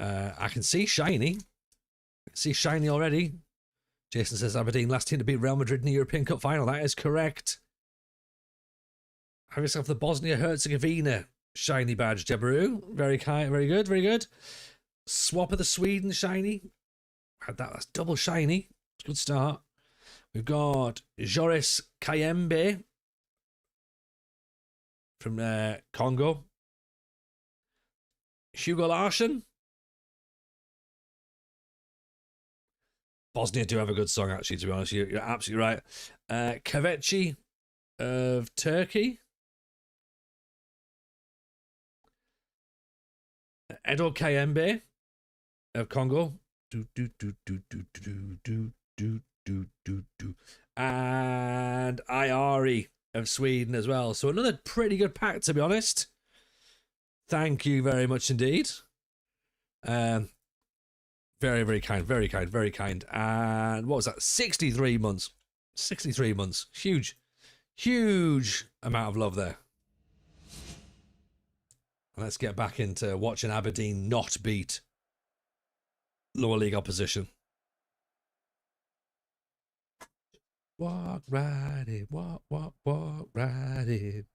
Speaker 1: I can see shiny. See shiny already. Jason says Aberdeen last team to beat Real Madrid in the European Cup final. That is correct. Have yourself the Bosnia-Herzegovina shiny badge, Debaru. Very kind, very good, very good. Swap of the Sweden shiny. Had that. That's double shiny. Good start. We've got Joris Kayembe from Congo. Hugo Larsson. Bosnia do have a good song, actually, to be honest. You're absolutely right. Kaveci of Turkey. Edo Kayembe of Congo. And Iari of Sweden as well. So another pretty good pack, to be honest. Thank you very much indeed. Very, very kind, very kind, very kind. And what was that? 63 months. 63 months. Huge, huge amount of love there. Let's get back into watching Aberdeen not beat lower league opposition. Walk right in, walk right in.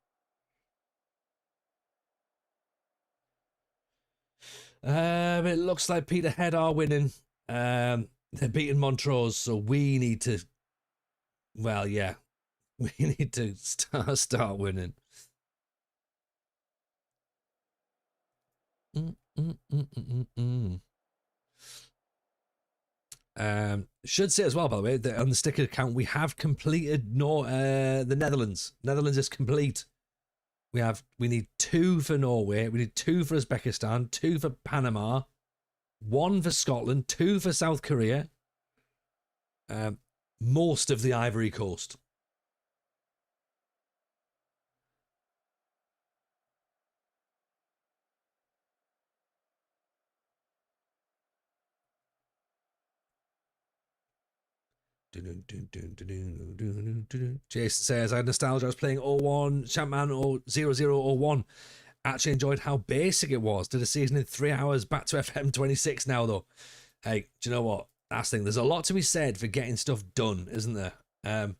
Speaker 1: It looks like Peterhead are winning. They're beating Montrose, so we need to. Well, yeah, we need to start winning. Should say as well, by the way, that on the sticker account we have completed the Netherlands. Netherlands is complete. We need 2 for Norway, we need 2 for Uzbekistan, 2 for Panama, 1 for Scotland, 2 for South Korea, most of the Ivory Coast. Jason says, I had nostalgia. I was playing 01, Champman or 0001. Actually enjoyed how basic it was. Did a season in 3 hours. Back to FM 26 now, though. Hey, do you know what? That's the thing. There's a lot to be said for getting stuff done, isn't there? I'm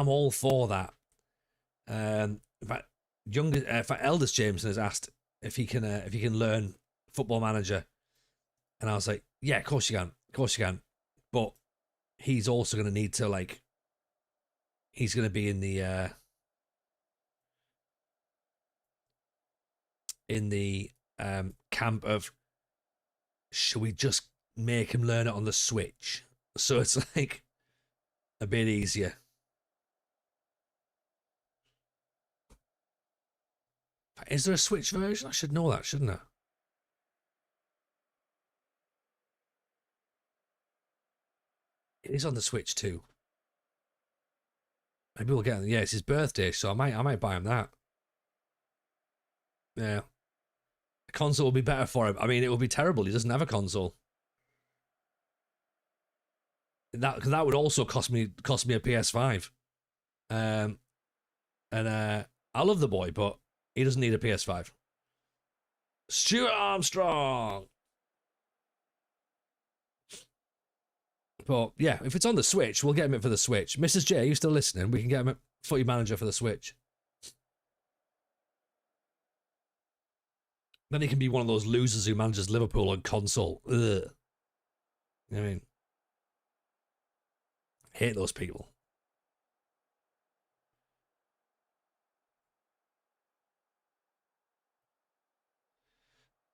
Speaker 1: all for that. In fact, eldest Jameson has asked if he can learn Football Manager, and I was like, yeah, of course you can, but he's also going to need to, like, he's going to be in the camp of, should we just make him learn it on the Switch? So it's like a bit easier. Is there a Switch version? I should know that, shouldn't I? It is on the Switch too. Maybe we'll get him. Yeah, it's his birthday, so I might buy him that. Yeah. A console will be better for him. I mean, it will be terrible. He doesn't have a console. That would also cost me a PS5. And I love the boy, but he doesn't need a PS5. Stuart Armstrong. But yeah, if it's on the Switch, we'll get him it for the Switch. Mrs. J, are you still listening? We can get him a Footy Manager for the Switch. Then he can be one of those losers who manages Liverpool on console. Ugh. You know what I mean? Hate those people.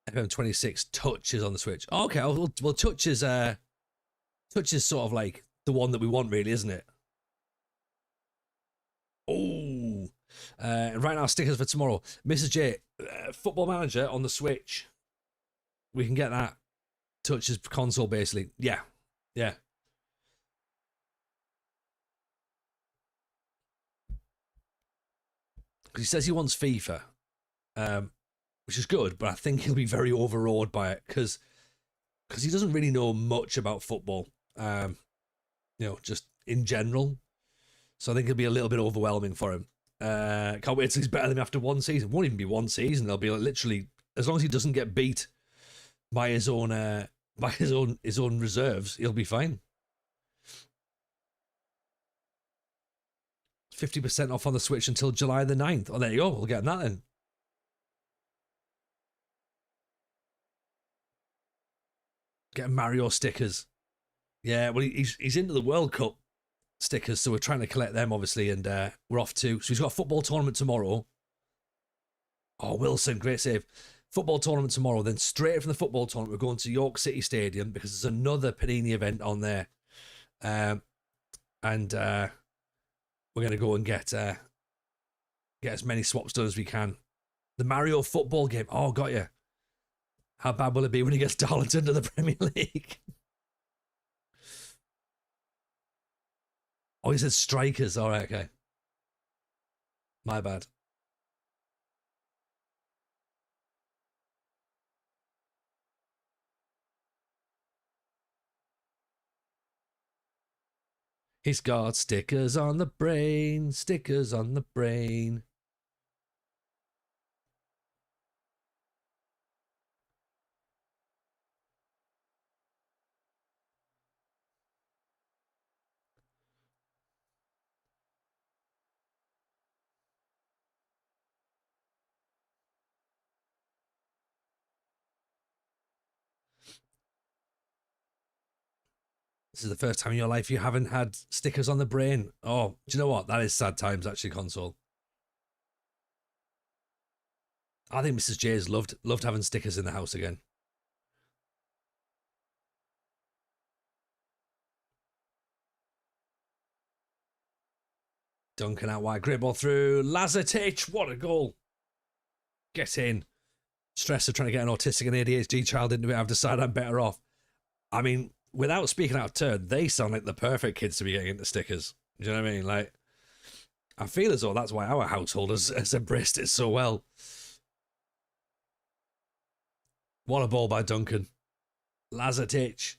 Speaker 1: FM26 Touch is on the Switch. Oh, okay, well, Touch is sort of like the one that we want, really, isn't it? Oh, right now, stickers for tomorrow. Mrs. J, Football Manager on the Switch. We can get that. Touch is console, basically. Yeah. Yeah. Because he says he wants FIFA, which is good, but I think he'll be very overawed by it because he doesn't really know much about football, just in general. So I think it'll be a little bit overwhelming for him. Can't wait till he's better than him after one season. It won't even be one season. They'll be like, literally, as long as he doesn't get beat by his own his own reserves, he'll be fine. 50% off on the Switch until July the 9th. Oh, there you go. We'll get that then. Get Mario stickers. Yeah, well, he's into the World Cup stickers, so we're trying to collect them, obviously, and we're off to. So he's got a football tournament tomorrow. Oh, Wilson, great save. Football tournament tomorrow. Then straight from the football tournament, we're going to York City Stadium because there's another Panini event on there. And we're going to go and get as many swaps done as we can. The Mario football game. Oh, got you. How bad will it be when he gets Darlington to the Premier League? Oh, he said strikers. All right, okay. My bad. He's got stickers on the brain, stickers on the brain. This is the first time in your life you haven't had stickers on the brain. Oh, do you know what? That is sad times, actually, console. I think Mrs. J's loved having stickers in the house again. Duncan out wide. Great ball through. Lazatic. What a goal. Get in. Stress of trying to get an autistic and ADHD child into it. I've decided I'm better off. I mean, without speaking out of turn, they sound like the perfect kids to be getting into stickers. Do you know what I mean? Like, I feel as though that's why our household has embraced it so well. What a ball by Duncan. Lazatic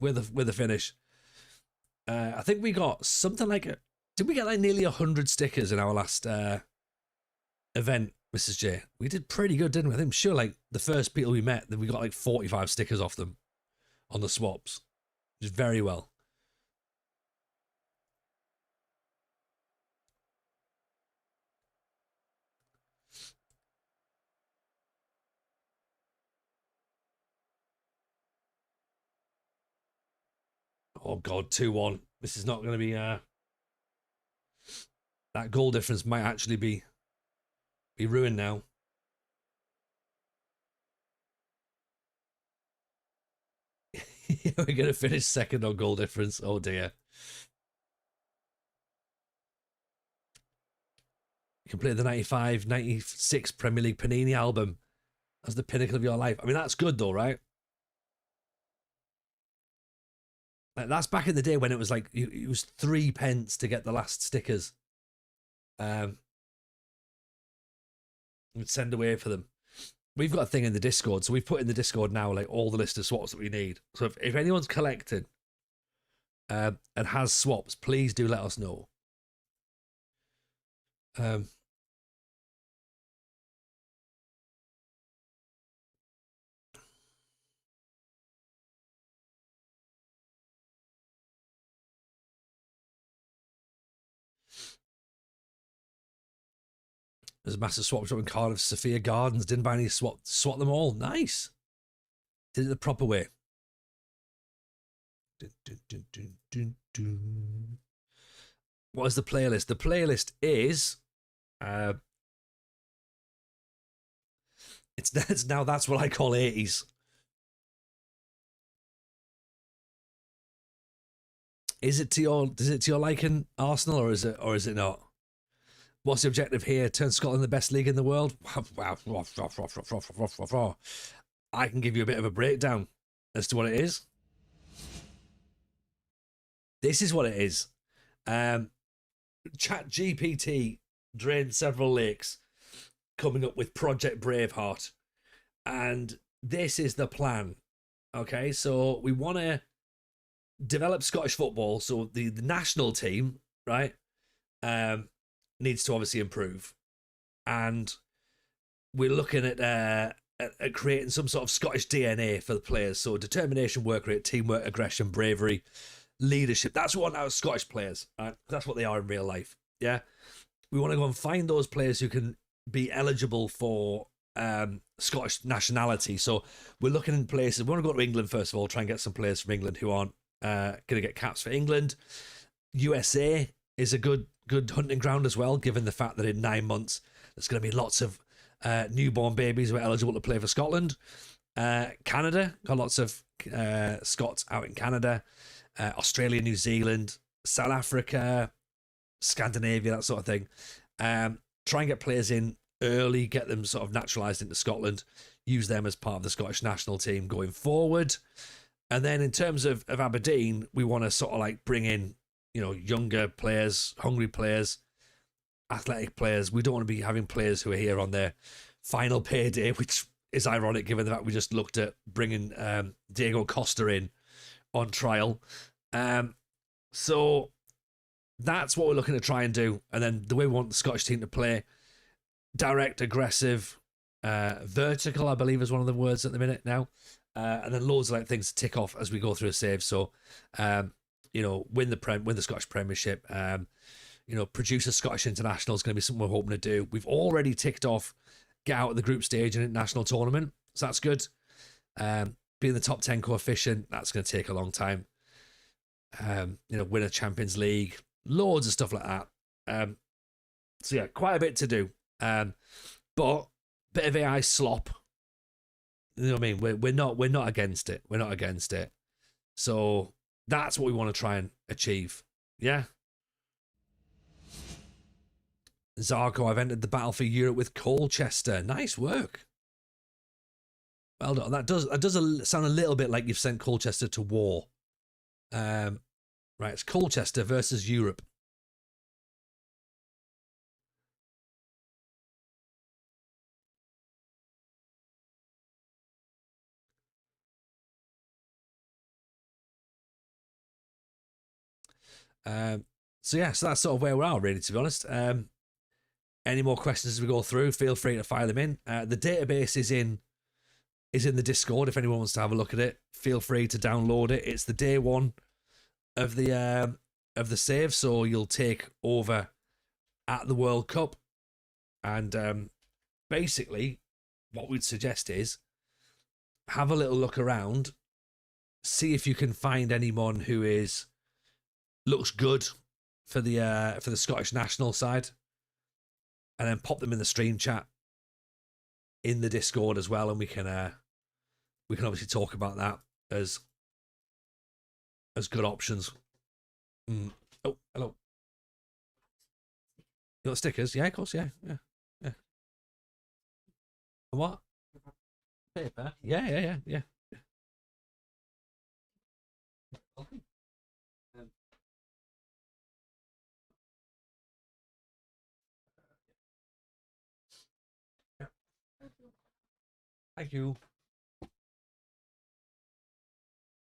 Speaker 1: with a finish. I think we got something like did we get like nearly 100 stickers in our last event, Mrs. J? We did pretty good, didn't we? I'm sure like the first people we met, we got like 45 stickers off them on the swaps. Just very well. Oh God, 2-1. This is not going to be that goal difference might actually be ruined now. We're going to finish second on goal difference. Oh dear. You can play the 95, 96 Premier League Panini album as the pinnacle of your life. I mean, that's good though, right? Like, that's back in the day when it was like, it was 3 pence to get the last stickers. We'd send away for them. We've got a thing in the Discord, so we've put in the Discord now like all the list of swaps that we need. So if anyone's collected and has swaps, please do let us know. There's a massive swap shop in Cardiff, Sophia Gardens. Didn't buy any swap them all. Nice. Did it the proper way. What is the playlist? The playlist is it's now that's what I call 80s. Is it to your liking, Arsenal, or is it not? What's the objective here? Turn Scotland the best league in the world? I can give you a bit of a breakdown as to what it is. This is what it is. Chat GPT drained several lakes, coming up with Project Braveheart. And this is the plan. Okay, so we want to develop Scottish football. So the national team, right, needs to obviously improve. And we're looking at at creating some sort of Scottish DNA for the players. So determination, work rate, teamwork, aggression, bravery, leadership. That's what we want out of Scottish players. Right? That's what they are in real life. Yeah. We want to go and find those players who can be eligible for Scottish nationality. So we're looking in places. We want to go to England first of all, try and get some players from England who aren't going to get caps for England. USA is a good hunting ground as well, given the fact that in 9 months there's going to be lots of newborn babies who are eligible to play for Scotland. Canada, got lots of Scots out in Canada. Australia, New Zealand, South Africa, Scandinavia, that sort of thing. Try and get players in early, get them sort of naturalised into Scotland, use them as part of the Scottish national team going forward. And then in terms of Aberdeen, we want to sort of like bring in, younger players, hungry players, athletic players. We don't want to be having players who are here on their final payday, which is ironic given the fact we just looked at bringing Diego Costa in on trial. So that's what we're looking to try and do. And then the way we want the Scottish team to play, direct, aggressive, vertical, I believe is one of the words at the minute now. And then loads of like things to tick off as we go through a save. So, win the Scottish Premiership. Produce a Scottish international is going to be something we're hoping to do. We've already ticked off get out of the group stage in an international tournament, so that's good. Being the top 10 coefficient, that's going to take a long time. Win a Champions League, loads of stuff like that. So yeah, quite a bit to do. But bit of AI slop. You know what I mean? We're not against it. We're not against it. So that's what we want to try and achieve. Yeah. Zarko, I've entered the battle for Europe with Colchester. Nice work. Well done. That does sound a little bit like you've sent Colchester to war. Right, it's Colchester versus Europe. So that's sort of where we are, really, to be honest. Any more questions as we go through, feel free to fire them in. The database is in the Discord. If anyone wants to have a look at it, feel free to download it. It's the day one of the save, so you'll take over at the World Cup. And basically, what we'd suggest is have a little look around, see if you can find anyone who looks good for the Scottish national side, and then pop them in the stream chat in the Discord as well, and we can obviously talk about that as good options. Oh, hello. You got stickers? Yeah, of course. Yeah. What? Paper? Yeah. Thank you.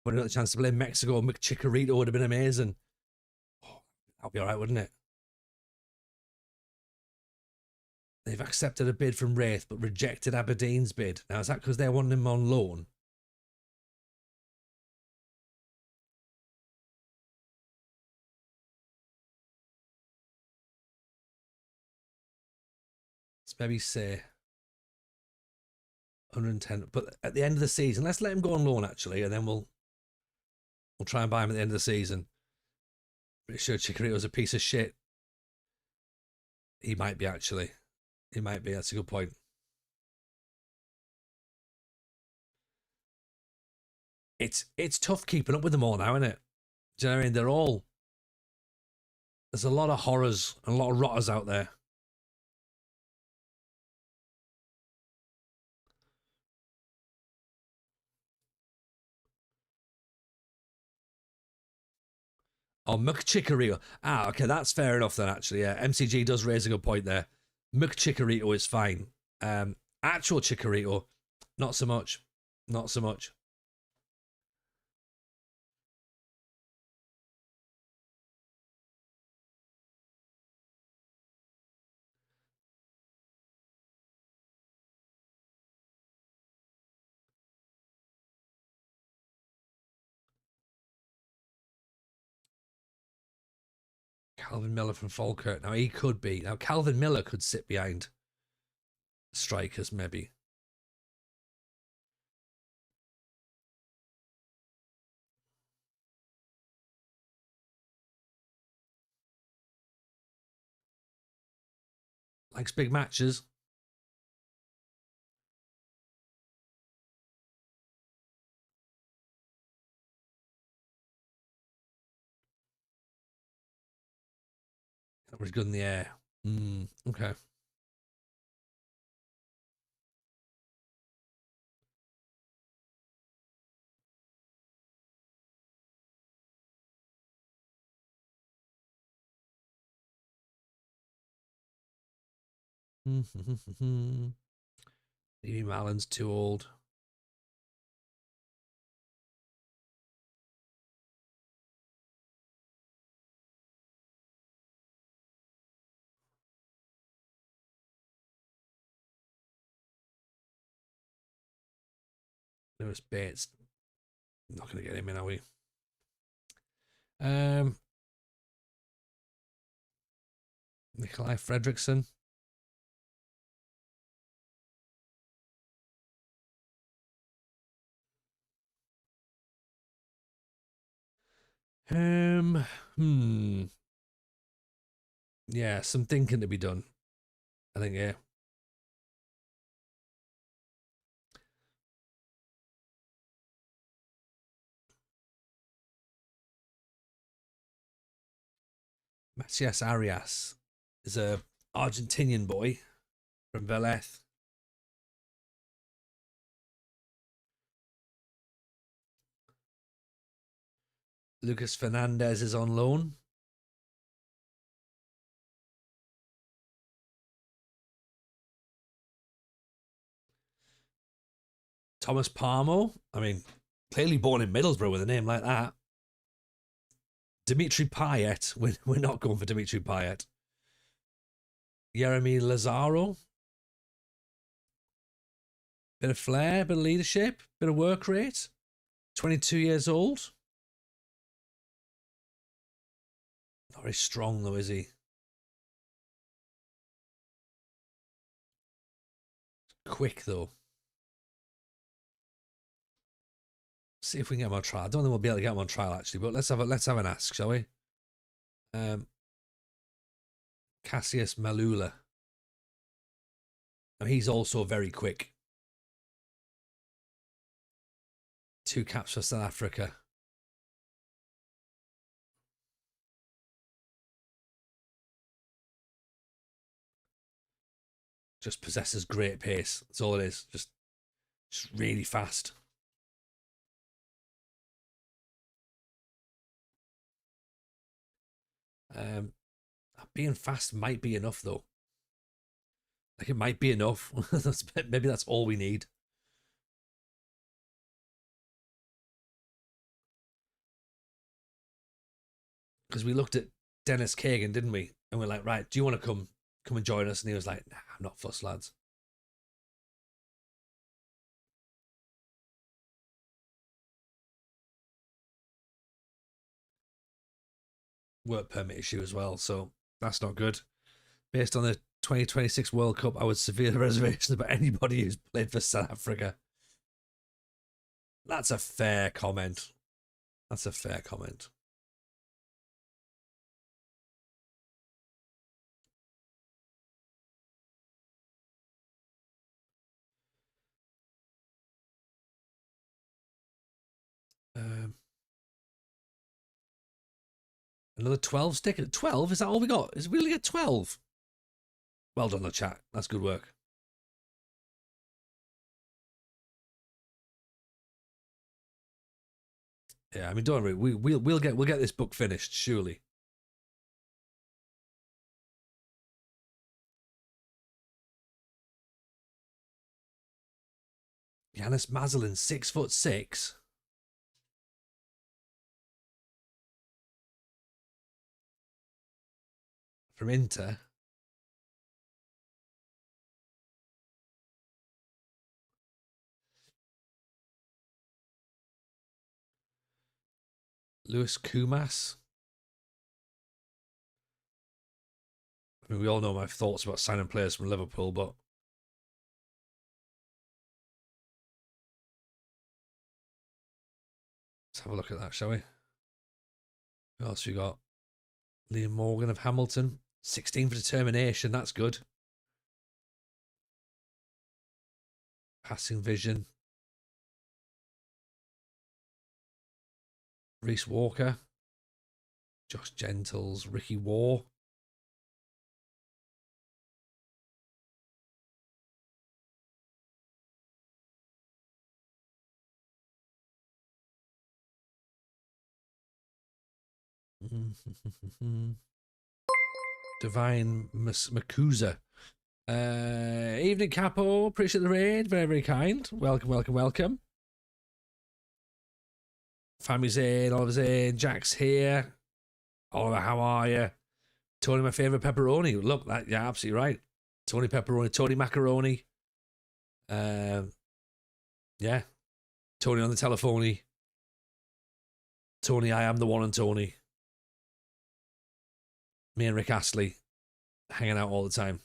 Speaker 1: Would have got the chance to play Mexico. McChikorito would have been amazing. Oh, that'd be all right, wouldn't it? They've accepted a bid from Wraith, but rejected Aberdeen's bid. Now, is that because they're wanting him on loan? Let's maybe say 110. But at the end of the season, let's let him go on loan, actually, and then we'll try and buy him at the end of the season. Pretty sure Chikorito's a piece of shit. He might be, actually. He might be. That's a good point. It's tough keeping up with them all now, isn't it? Do you know what I mean? There's a lot of horrors and a lot of rotters out there. Oh, McChikorito. Okay, that's fair enough then, actually. Yeah, MCG does raise a good point there. McChikorito is fine. Actual Chikorito, not so much. Not so much. Calvin Miller from Falkirk. Now he could be. Now Calvin Miller could sit behind strikers, maybe. Likes big matches. That was good in the air. Okay. Stevie Mallon's too old. Lewis Bates. Not going to get him in, are we? Nikolai Fredriksson. Hmm. Yeah, some thinking to be done. I think, yeah. Matias Arias is a Argentinian boy from Velez. Lucas Fernandez is on loan. Thomas Parmo. I mean, clearly born in Middlesbrough with a name like that. Dimitri Payet. We're not going for Dimitri Payet. Jeremy Lazaro. Bit of flair, bit of leadership, bit of work rate. 22 years old. Not very strong though, is he? Quick though. See if we can get him on trial. I don't think we'll be able to get him on trial actually, but let's have an ask, shall we? Cassius Malula. And he's also very quick. 2 caps for South Africa. Just possesses great pace. That's all it is. Just really fast. Being fast might be enough though. Like it might be enough. Maybe that's all we need. Because we looked at Dennis Kagan, didn't we? And we're like, right, do you want to come and join us? And he was like, nah, I'm not fussed, lads. Work permit issue as well, so that's not good. Based on the 2026 World Cup, I would severely reservations about anybody who's played for South Africa. That's a fair comment. That's a fair comment. Another 12 stick at 12? Is that all we got? Is it really at 12? Well done, the chat. That's good work. Yeah, I mean, don't worry. We'll get this book finished, surely. Yanis Mazalin, 6'6". From Inter. Lewis Kumas. I mean, we all know my thoughts about signing players from Liverpool, but let's have a look at that, shall we? What else we got? Liam Morgan of Hamilton, 16 for determination. That's good. Passing vision. Reece Walker. Josh Gentles. Ricky Waugh. Divine Makuza. Evening, Capo. Appreciate the raid. Very, very kind. Welcome, welcome, welcome. Family's in. Oliver's in. Jack's here. Oliver, how are you? Tony, my favourite pepperoni. Look, that, yeah, absolutely right. Tony Pepperoni. Tony Macaroni. Yeah. Tony on the telephony. Tony, I am the one and Tony. Me and Rick Astley hanging out all the time.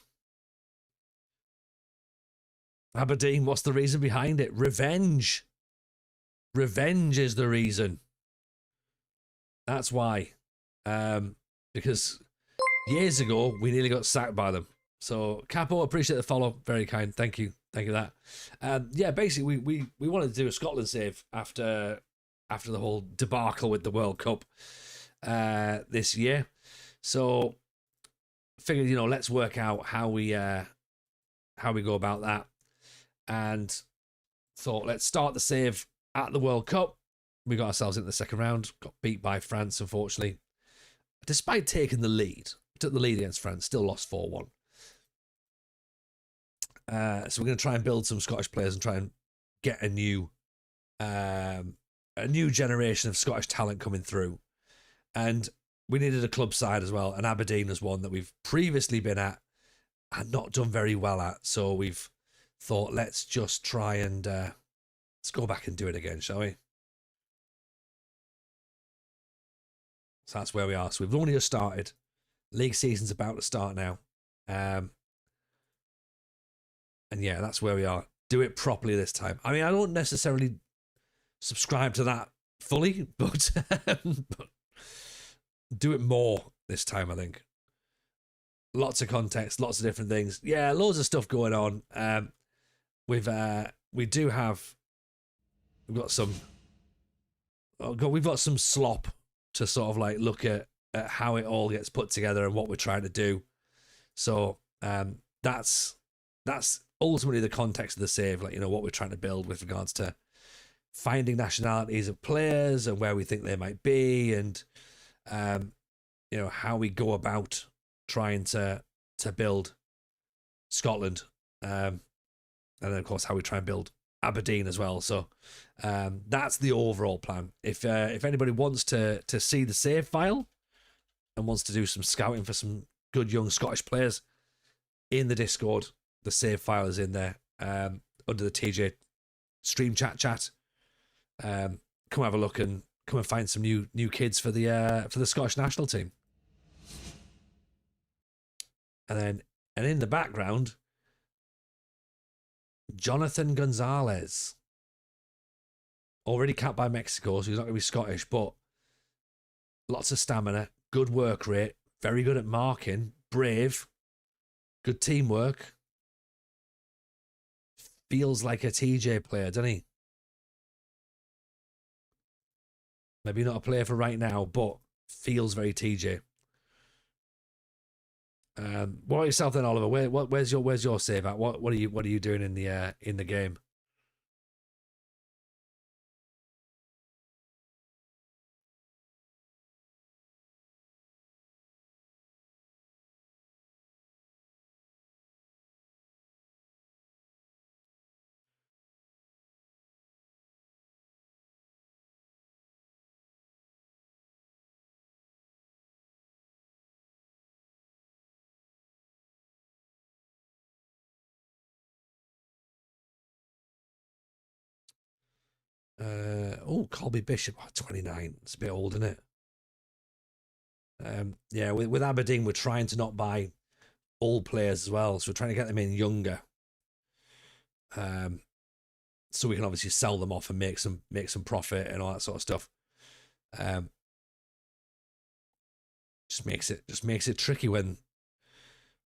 Speaker 1: Aberdeen, what's the reason behind it? Revenge. Revenge is the reason. That's why. Because years ago, we nearly got sacked by them. So, Capo, appreciate the follow. Very kind. Thank you. Thank you for that. Yeah, basically, we wanted to do a Scotland save after the whole debacle with the World Cup this year. So, figured, let's work out how we go about that. And thought, let's start the save at the World Cup. We got ourselves into the second round. Got beat by France, unfortunately. Despite taking the lead. We took the lead against France. Still lost 4-1. So we're going to try and build some Scottish players and try and get a new generation of Scottish talent coming through. And we needed a club side as well. And Aberdeen is one that we've previously been at and not done very well at. So we've thought, let's just try and let's go back and do it again, shall we? So that's where we are. So we've only just started. League season's about to start now. And yeah, that's where we are. Do it properly this time. I mean, I don't necessarily subscribe to that fully, but do it more this time, I think. Lots of context, lots of different things. Yeah, loads of stuff going on. We've got some slop to sort of like look at how it all gets put together and what we're trying to do. So that's ultimately the context of the save, like, what we're trying to build with regards to finding nationalities of players and where we think they might be, and how we go about trying to build Scotland, and then of course how we try and build Aberdeen as well. So that's the overall plan. If anybody wants to see the save file and wants to do some scouting for some good young Scottish players, in the Discord, the save file is in there under the TJ stream chat. Come have a look and come and find some new kids for the Scottish national team. And in the background, Jonathan Gonzalez, already capped by Mexico, so he's not going to be Scottish, but lots of stamina, good work rate, very good at marking, brave, good teamwork. Feels like a TJ player, doesn't he? Maybe not a player for right now, but feels very TJ. What about yourself then, Oliver? Where's your save at? What are you doing in the game? Colby Bishop, 29. It's a bit old, isn't it? Yeah, with Aberdeen, we're trying to not buy old players as well. So we're trying to get them in younger. So we can obviously sell them off and make some profit and all that sort of stuff. Just makes it tricky when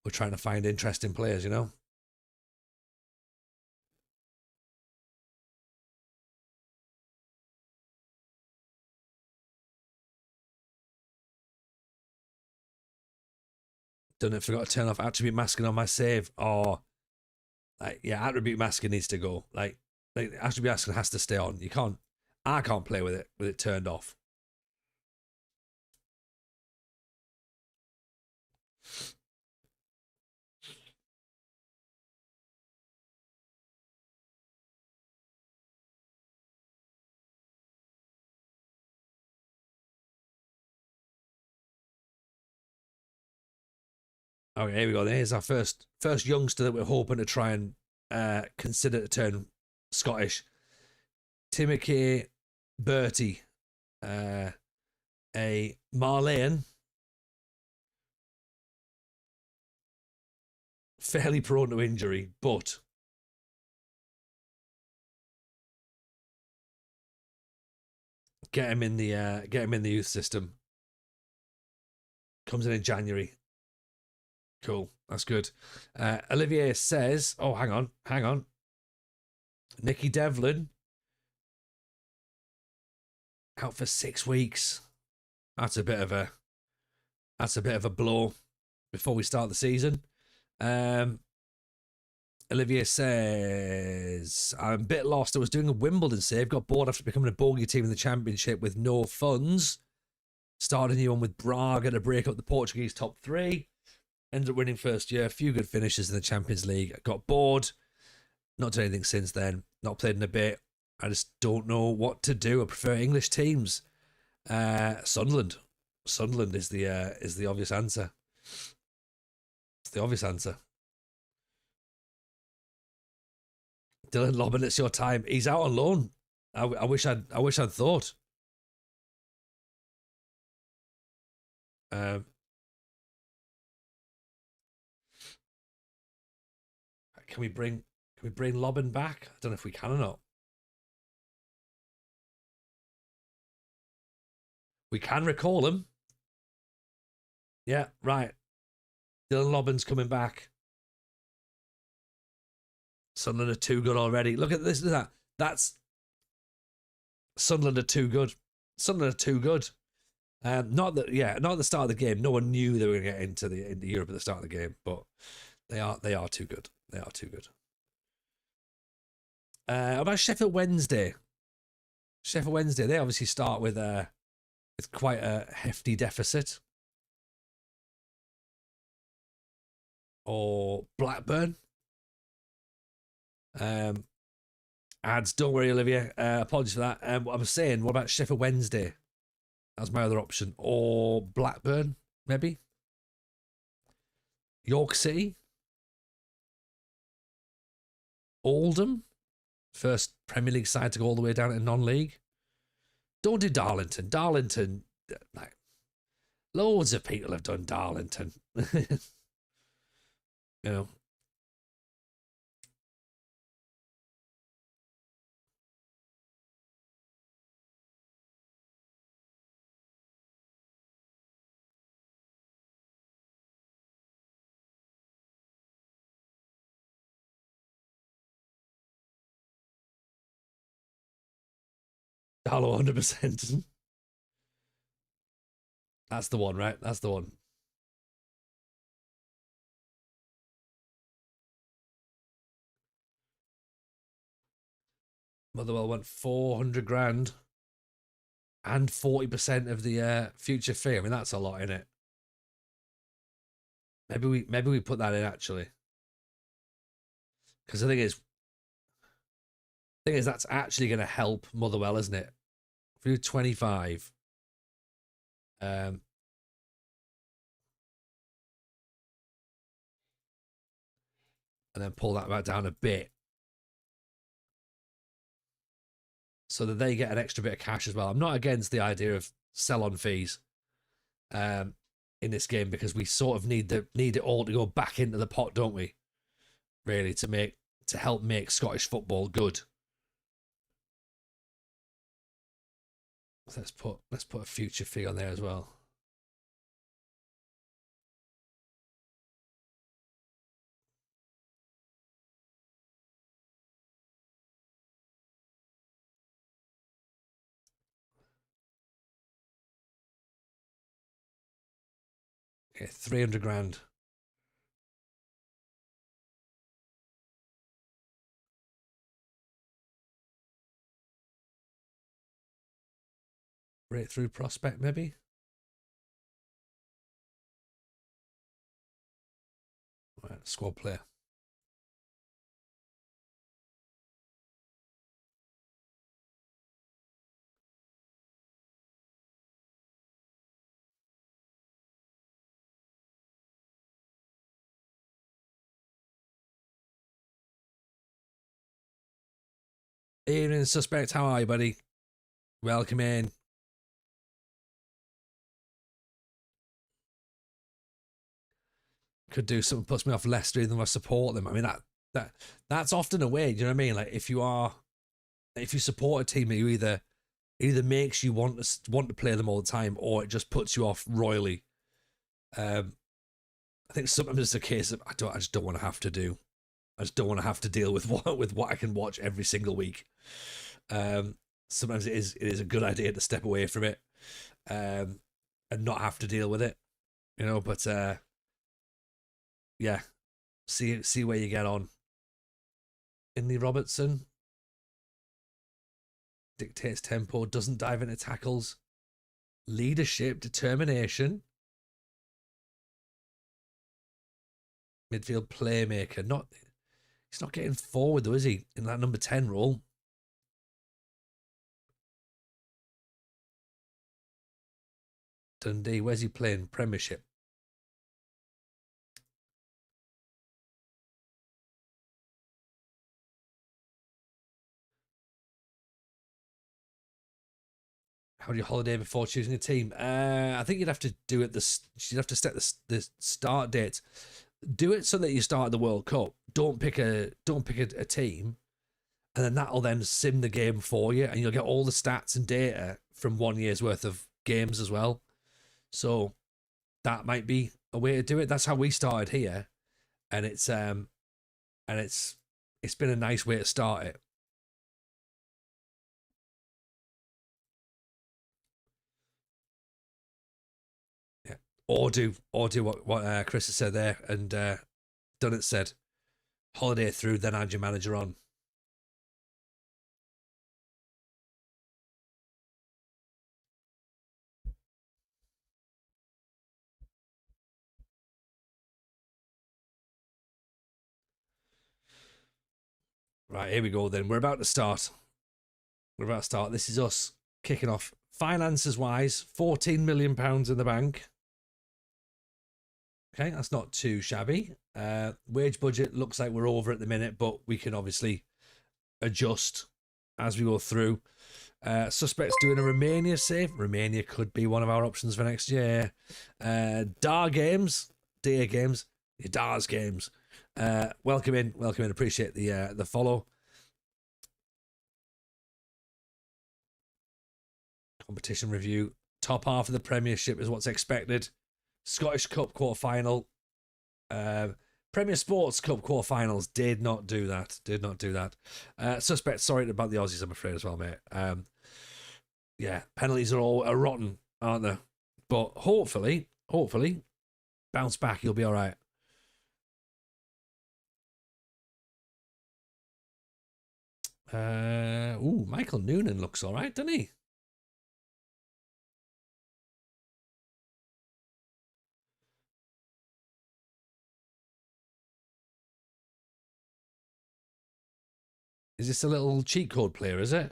Speaker 1: we're trying to find interesting players, you know. Done it. Forgot to turn off attribute masking on my save. Or yeah, attribute masking needs to go. Like attribute masking has to stay on. You can't. I can't play with it turned off. Okay, here we go. Here's our first youngster that we're hoping to try and consider to turn Scottish. Timothy Bertie, a Marleyan, fairly prone to injury, but get him in the youth system. Comes in January. Cool, that's good. Olivier says, "Oh, hang on. Nicky Devlin out for 6 weeks. That's a bit of a blow before we start the season." Olivier says, "I'm a bit lost. I was doing a Wimbledon save, got bored after becoming a bogey team in the championship with no funds. Started a new one with Braga to break up the Portuguese top 3. Ended up winning first year. A few good finishes in the Champions League. I got bored. Not done anything since then. Not played in a bit. I just don't know what to do. I prefer English teams. Sunderland. Sunderland is the obvious answer. It's the obvious answer. Dylan Lobban, it's your time. He's out on loan. I wish I'd thought. Can we bring Lobban back? I don't know if we can or not. We can recall him. Yeah, right. Dylan Lobban's coming back. Sunderland are too good already. Look at this. That's Sunderland are too good. Sunderland are too good. Not at the start of the game. No one knew they were going to get into Europe at the start of the game, but they are too good. They are too good. About Sheffield Wednesday. Sheffield Wednesday, they obviously start with quite a hefty deficit. Or Blackburn. Ads, don't worry, Olivia. Apologies for that. What I was saying, what about Sheffield Wednesday? That's my other option. Or Blackburn, maybe. York City. Oldham. First Premier League side to go all the way down to non-league. Don't do Darlington. Darlington, like, loads of people have done Darlington. You know. Hello, 100%. That's the one, right? That's the one. Motherwell went 400 grand and 40% of the future fee. I mean, that's a lot, isn't it? Maybe we put that in actually, because the thing is that's actually going to help Motherwell, isn't it? If we do 25, and then pull that back down a bit, so that they get an extra bit of cash as well. I'm not against the idea of sell-on fees. in this game, because we sort of need it all to go back into the pot, don't we? Really, to help make Scottish football good. Let's put a future fee on there as well. Okay, 300 grand. Breakthrough prospect, maybe. Right, squad player. Evening, suspect. How are you, buddy? Welcome in. Could do something puts me off Leicester even though I support them. I mean that's often a way. Do you know what I mean? Like if you support a team, you either makes you want to play them all the time, or it just puts you off royally. I think sometimes it's a case of I just don't want to have to do. I just don't want to have to deal with what I can watch every single week. Sometimes it is a good idea to step away from it, and not have to deal with it, you know. But yeah, see where you get on. Inley Robertson dictates tempo, doesn't dive into tackles, leadership, determination, midfield playmaker. He's not getting forward though, is he? In that number 10 role. Dundee, where's he playing? Premiership. How do you holiday before choosing a team? I think you'd have to do it. You'd have to set the start date. Do it so that you start the World Cup. Don't pick a team, and then that'll then sim the game for you, and you'll get all the stats and data from 1 year's worth of games as well. So that might be a way to do it. That's how we started here, and it's been a nice way to start it. Yeah, or do what Chris has said there, and done it said, holiday through, then add your manager on. Right, here we go then. We're about to start. This is us kicking off. Finances wise, £14 million in the bank. Okay, that's not too shabby. Wage budget looks like we're over at the minute, but we can obviously adjust as we go through. Suspects doing a Romania save. Romania could be one of our options for next year. DAR games. DARS games. Welcome in. Appreciate the follow. Competition review. Top half of the Premiership is what's expected. Scottish Cup quarter-final. Premier Sports Cup quarter-finals did not do that. Suspect, sorry about the Aussies, I'm afraid, as well, mate. Yeah, penalties are rotten, aren't they? But hopefully, bounce back, you'll be all right. Michael Noonan looks all right, doesn't he? Is this a little cheat code player, is it?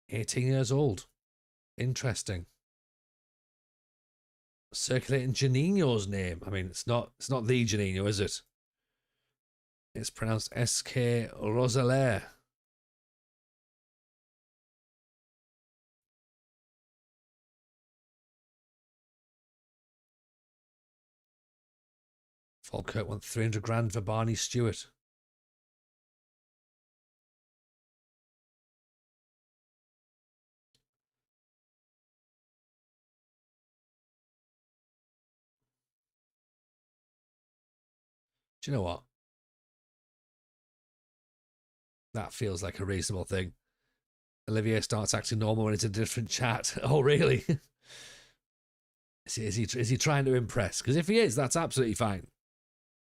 Speaker 1: 18 years old. Interesting. Circulating Janino's name. I mean, it's not the Janino, is it? It's pronounced S.K. Rosaler. Falkirk want 300 grand for Barney Stewart. Do you know what? That feels like a reasonable thing. Olivier starts acting normal when it's a different chat. Oh, really? Is he trying to impress? Because if he is, that's absolutely fine.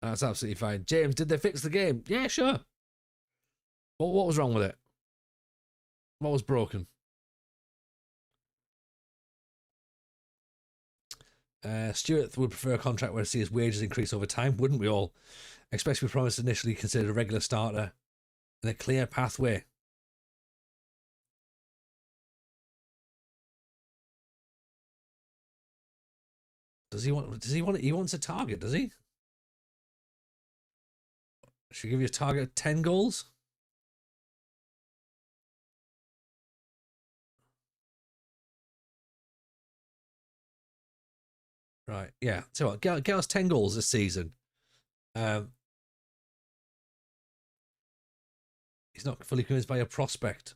Speaker 1: That's absolutely fine. James, did they fix the game? Yeah, sure. What was wrong with it? What was broken? Stuart would prefer a contract where he sees his wages increase over time, wouldn't we all? Especially if we promised initially considered a regular starter and a clear pathway. Does he want? He wants a target, does he? Should we give you a target of 10 goals? Right. Yeah. So what? Get us 10 goals this season. He's not fully convinced by your prospect.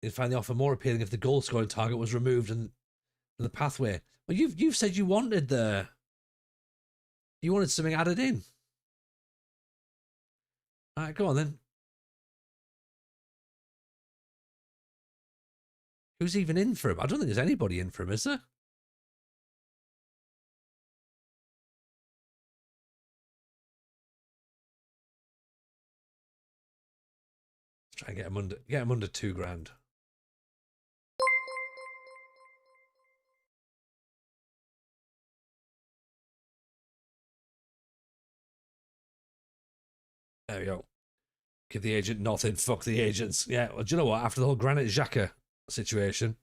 Speaker 1: He'd find the offer more appealing if the goal scoring target was removed and the pathway. Well, you've said you wanted something added in. All right, go on then. Who's even in for him? I don't think there's anybody in for him, is there? Let's try and get him under 2 grand. There we go. Give the agent nothing. Fuck the agents. Yeah. Well, do you know what? After the whole Granit Xhaka situation,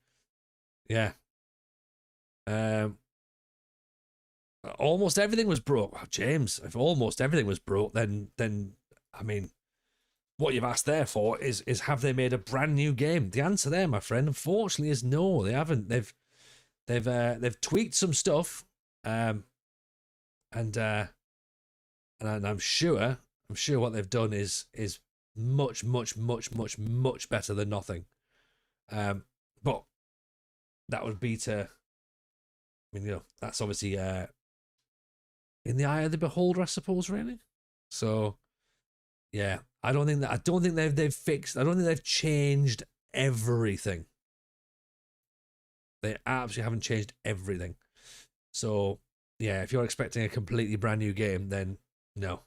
Speaker 1: yeah. Almost everything was broke. Oh, James, if almost everything was broke, then I mean, what you've asked there for is have they made a brand new game? The answer there, my friend, unfortunately, is no. They haven't. They've tweaked some stuff, and I'm sure what they've done is much better than nothing. But that would be to, I mean, that's obviously in the eye of the beholder, I suppose, really. So yeah, I don't think they've fixed. I don't think they've changed everything. They absolutely haven't changed everything. So yeah, if you're expecting a completely brand new game, then no.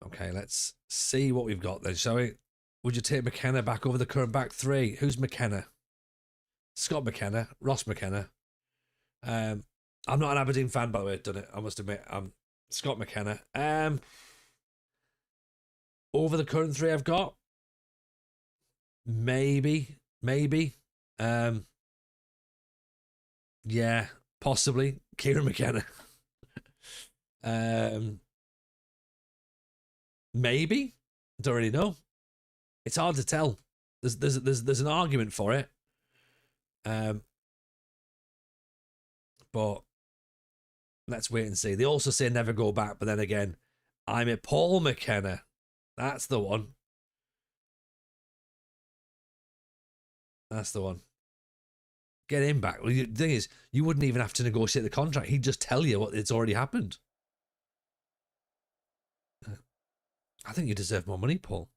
Speaker 1: Okay, let's see what we've got then, shall we? Would you take McKenna back over the current back three? Who's McKenna? Scott McKenna, Ross McKenna. I'm not an Aberdeen fan, by the way. Done it. I must admit. Scott McKenna. Over the current three I've got. Maybe. Yeah, possibly Kieran McKenna. Maybe. Don't really know. It's hard to tell. There's an argument for it. But let's wait and see. They also say never go back, but then again, I'm at Paul McKenna. That's the one. That's the one. Get him back. Well, the thing is, you wouldn't even have to negotiate the contract. He'd just tell you what it's already happened. I think you deserve more money, Paul.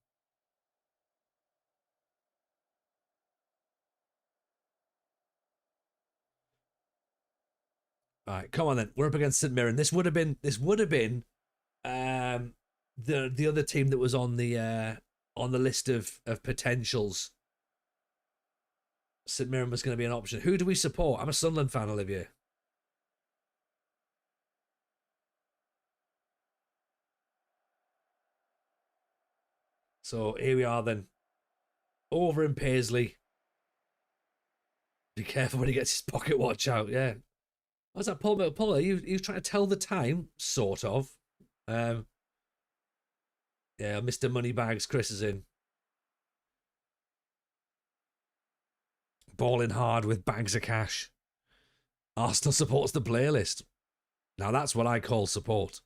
Speaker 1: All right, come on then. We're up against St Mirren. This would have been the other team that was on the list of potentials. St Mirren was going to be an option. Who do we support? I'm a Sunderland fan, Olivier. So here we are then. Over in Paisley. Be careful when he gets his pocket watch out. Yeah. What's that, Paul? Paul, are you trying to tell the time? Sort of. Yeah, Mr. Moneybags, Chris is in. Balling hard with bags of cash. Arsenal supports the playlist. Now that's what I call support.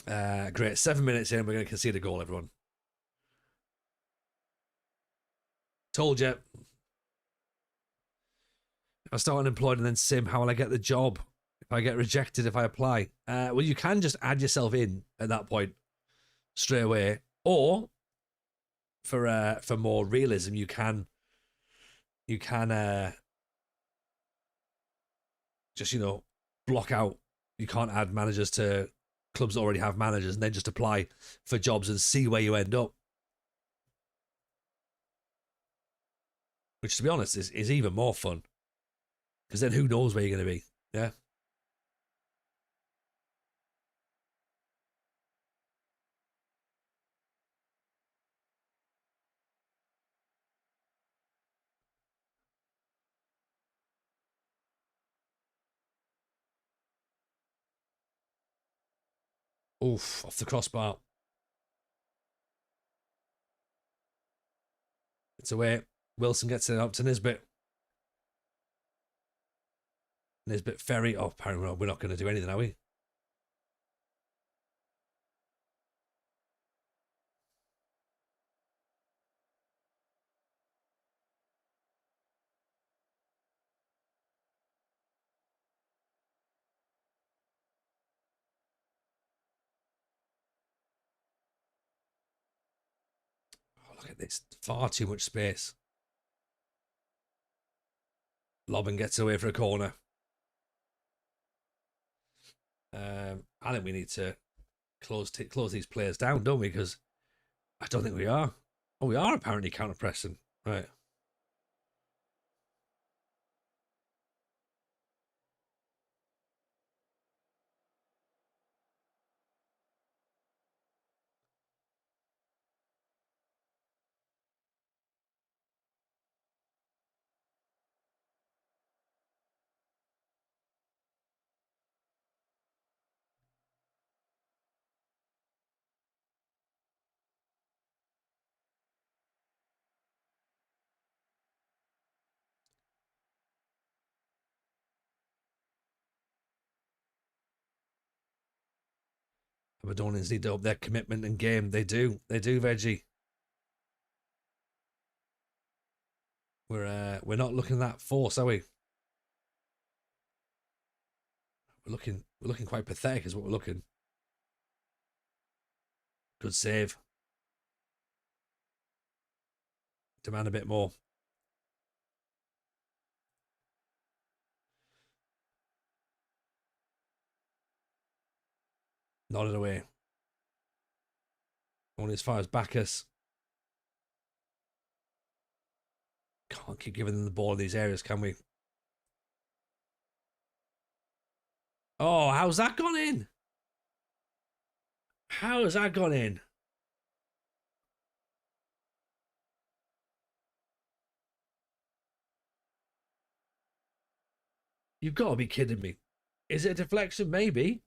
Speaker 1: Great. 7 minutes in, we're going to concede a goal, everyone. Told you. If I start unemployed and then sim, how will I get the job? If I get rejected if I apply? Well, you can just add yourself in at that point straight away. Or for more realism, you can just, block out. You can't add managers to clubs that already have managers and then just apply for jobs and see where you end up. Which, to be honest, is even more fun. Because then who knows where you're going to be. Yeah. Oof, off the crossbar. It's away. Wilson gets it up to Nisbet. Nisbet Ferry. Oh, apparently we're not going to do anything, are we? Oh, look at this. Far too much space. Lobben gets away for a corner. I think we need to close these players down, don't we? Because I don't think we are. Oh, we are apparently counter pressing. Right. Aberdonians need to up their commitment and game. They do, Veggie. We're not looking that force, are we? We're looking quite pathetic, is what we're looking. Good save. Demand a bit more. Nodded away. Only as far as Bacchus. Can't keep giving them the ball in these areas, can we? Oh, how's that gone in? How has that gone in? You've got to be kidding me. Is it a deflection? Maybe.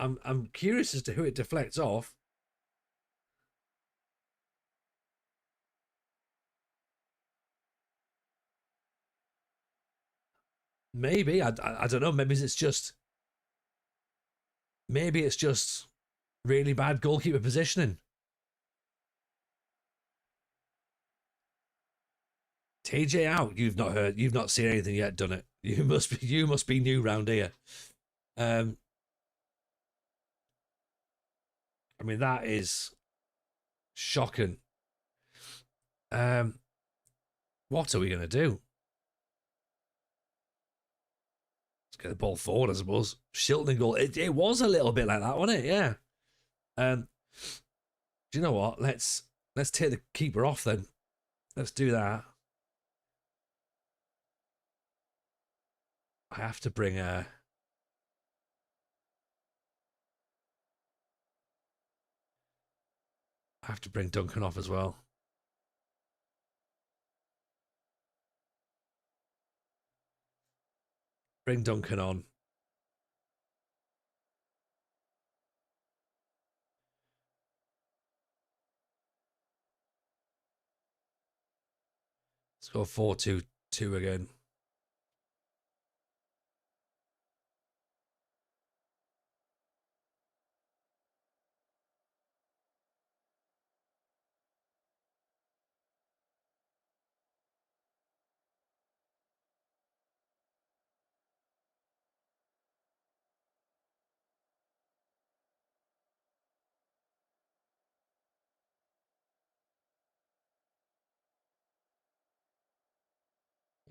Speaker 1: I'm curious as to who it deflects off. Maybe I don't know. Maybe it's just really bad goalkeeper positioning. TJ out. You've not heard. You've not seen anything yet. Done it. You must be new round here. I mean, that is shocking. What are we gonna do? Let's get the ball forward, I suppose. Shilton goal. It was a little bit like that, wasn't it? Yeah. Do you know what? Let's take the keeper off then. Let's do that. I have to bring I have to bring Duncan off as well. Bring Duncan on. Let's go 4-2-2 again.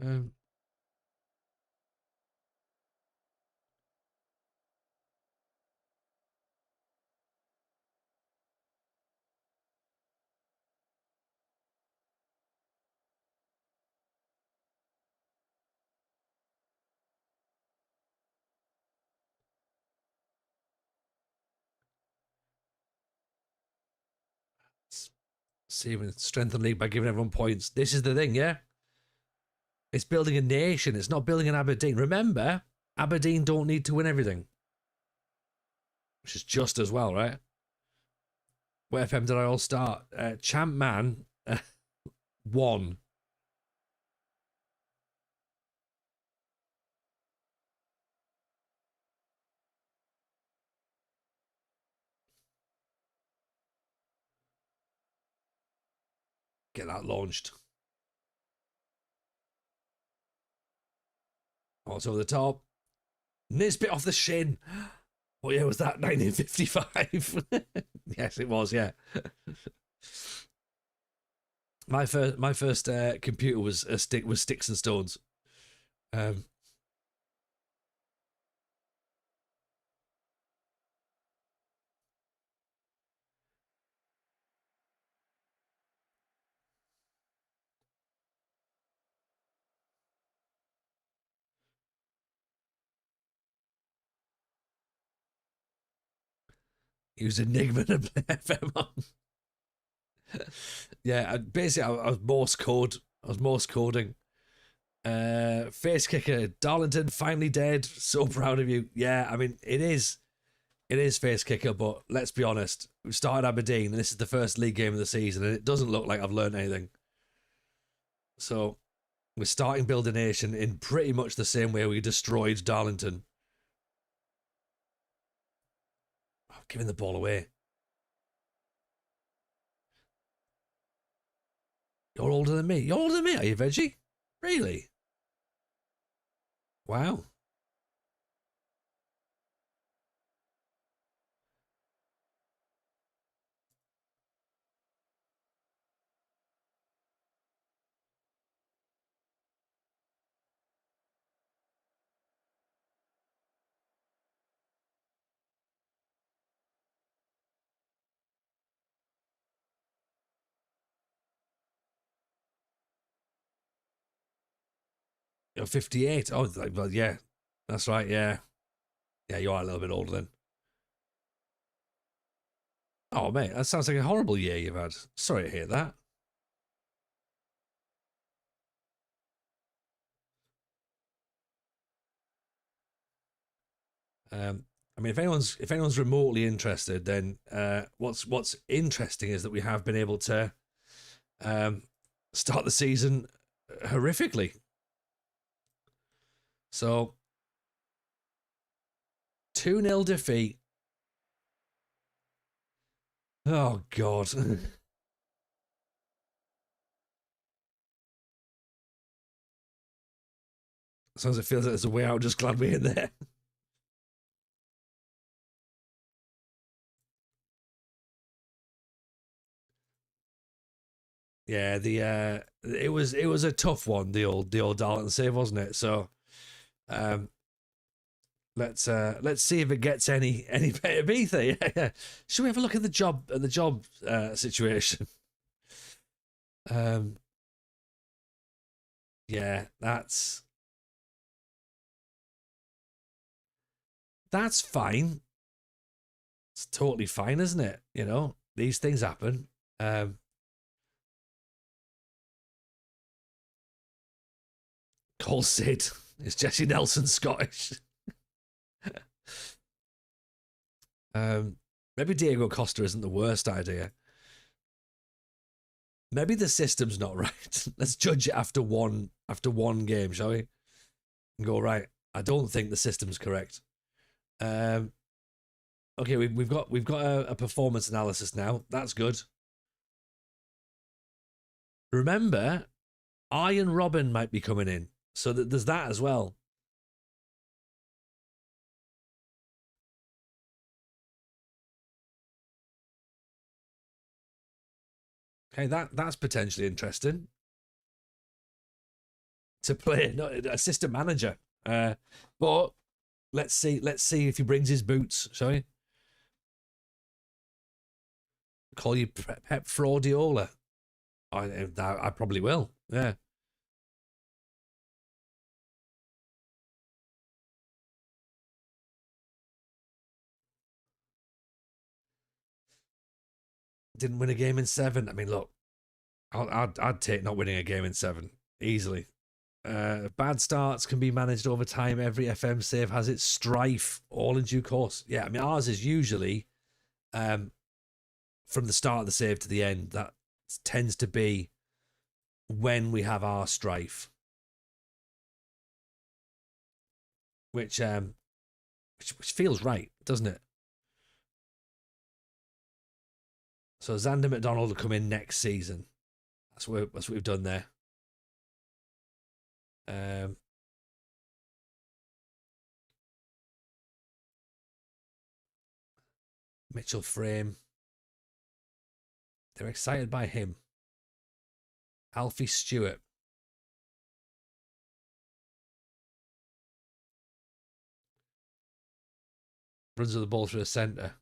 Speaker 1: Um, See, strengthen the league by giving everyone points. This is the thing, yeah? It's building a nation. It's not building an Aberdeen. Remember, Aberdeen don't need to win everything. Which is just as well, right? Where FM did I all start? Champ Man 1. Get that launched. Also over the top. Nisbet off the shin. Oh yeah, was that 1955? Yes, it was. Yeah. My first computer was sticks and stones. He was Enigma to play FM on. Yeah, basically, I was Morse code. I was Morse coding. Face kicker, Darlington finally dead. So proud of you. Yeah, I mean, it is face kicker, but let's be honest. We started Aberdeen, and this is the first league game of the season, and it doesn't look like I've learned anything. So we're starting Build a Nation in pretty much the same way we destroyed Darlington. I'm giving the ball away. You're older than me. You're older than me, are you, Veggie? Really? Wow. You're 58. Oh, well, yeah. That's right, yeah. Yeah, you are a little bit older then. Oh, mate, that sounds like a horrible year you've had. Sorry to hear that. I mean, if anyone's remotely interested, then what's interesting is that we have been able to start the season horrifically. So 2-0 defeat. Oh God. As long as it feels like there's a way out, just glad we're in there. Yeah, it was a tough one, the old Darlington save, wasn't it? So let's see if it gets any better, Beatha. Yeah. Should we have a look at the job situation? Yeah, that's fine. It's totally fine, isn't it? You know, these things happen. Call Sid. Is Jesse Nelson Scottish? Maybe Diego Costa isn't the worst idea. Maybe the system's not right. Let's judge it after one game, shall we? And go, right, I don't think the system's correct. Okay, we've got a performance analysis now. That's good. Remember, Iron Robin might be coming in, so that there's that as well. Okay, that's potentially interesting to play. Not assistant manager, but let's see if he brings his boots. Shall we? Call you Pep Fraudiola. I probably will. Yeah. Didn't win a game in 7. I mean, look, I'd take not winning a game in 7 easily. Bad starts can be managed over time. Every FM save has its strife, all in due course. Yeah, I mean, ours is usually from the start of the save to the end. That tends to be when we have our strife, which feels right, doesn't it? So Xander McDonald will come in next season. That's what we've done there. Mitchell Frame. They're excited by him. Alfie Stewart. Runs the ball through the centre.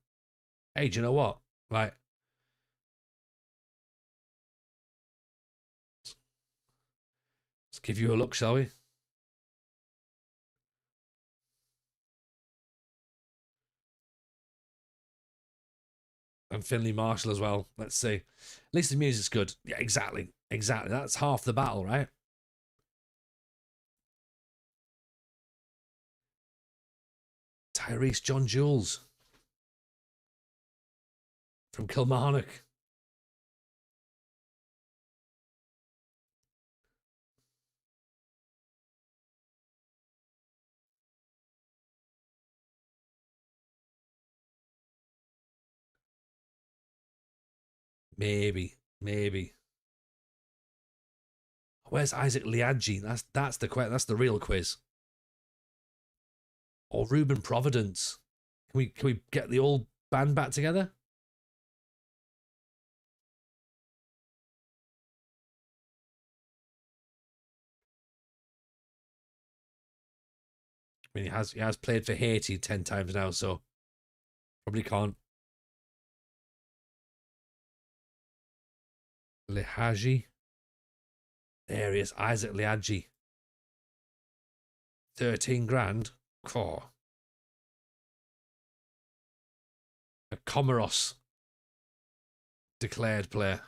Speaker 1: Hey, do you know what? Like, let's give you a look, shall we? And Finley Marshall as well. Let's see. At least the music's good. Yeah, exactly. Exactly. That's half the battle, right? Tyrese John Jules from Kilmarnock. Maybe. Where's Isaac Liadji? That's the real quiz. Or Ruben Providence. Can we get the old band back together? I mean, he has played for Haiti 10 times now, so probably can't. Lihaji. There he is, Isaac Liadji. 13 grand. Oh. A Comoros declared player.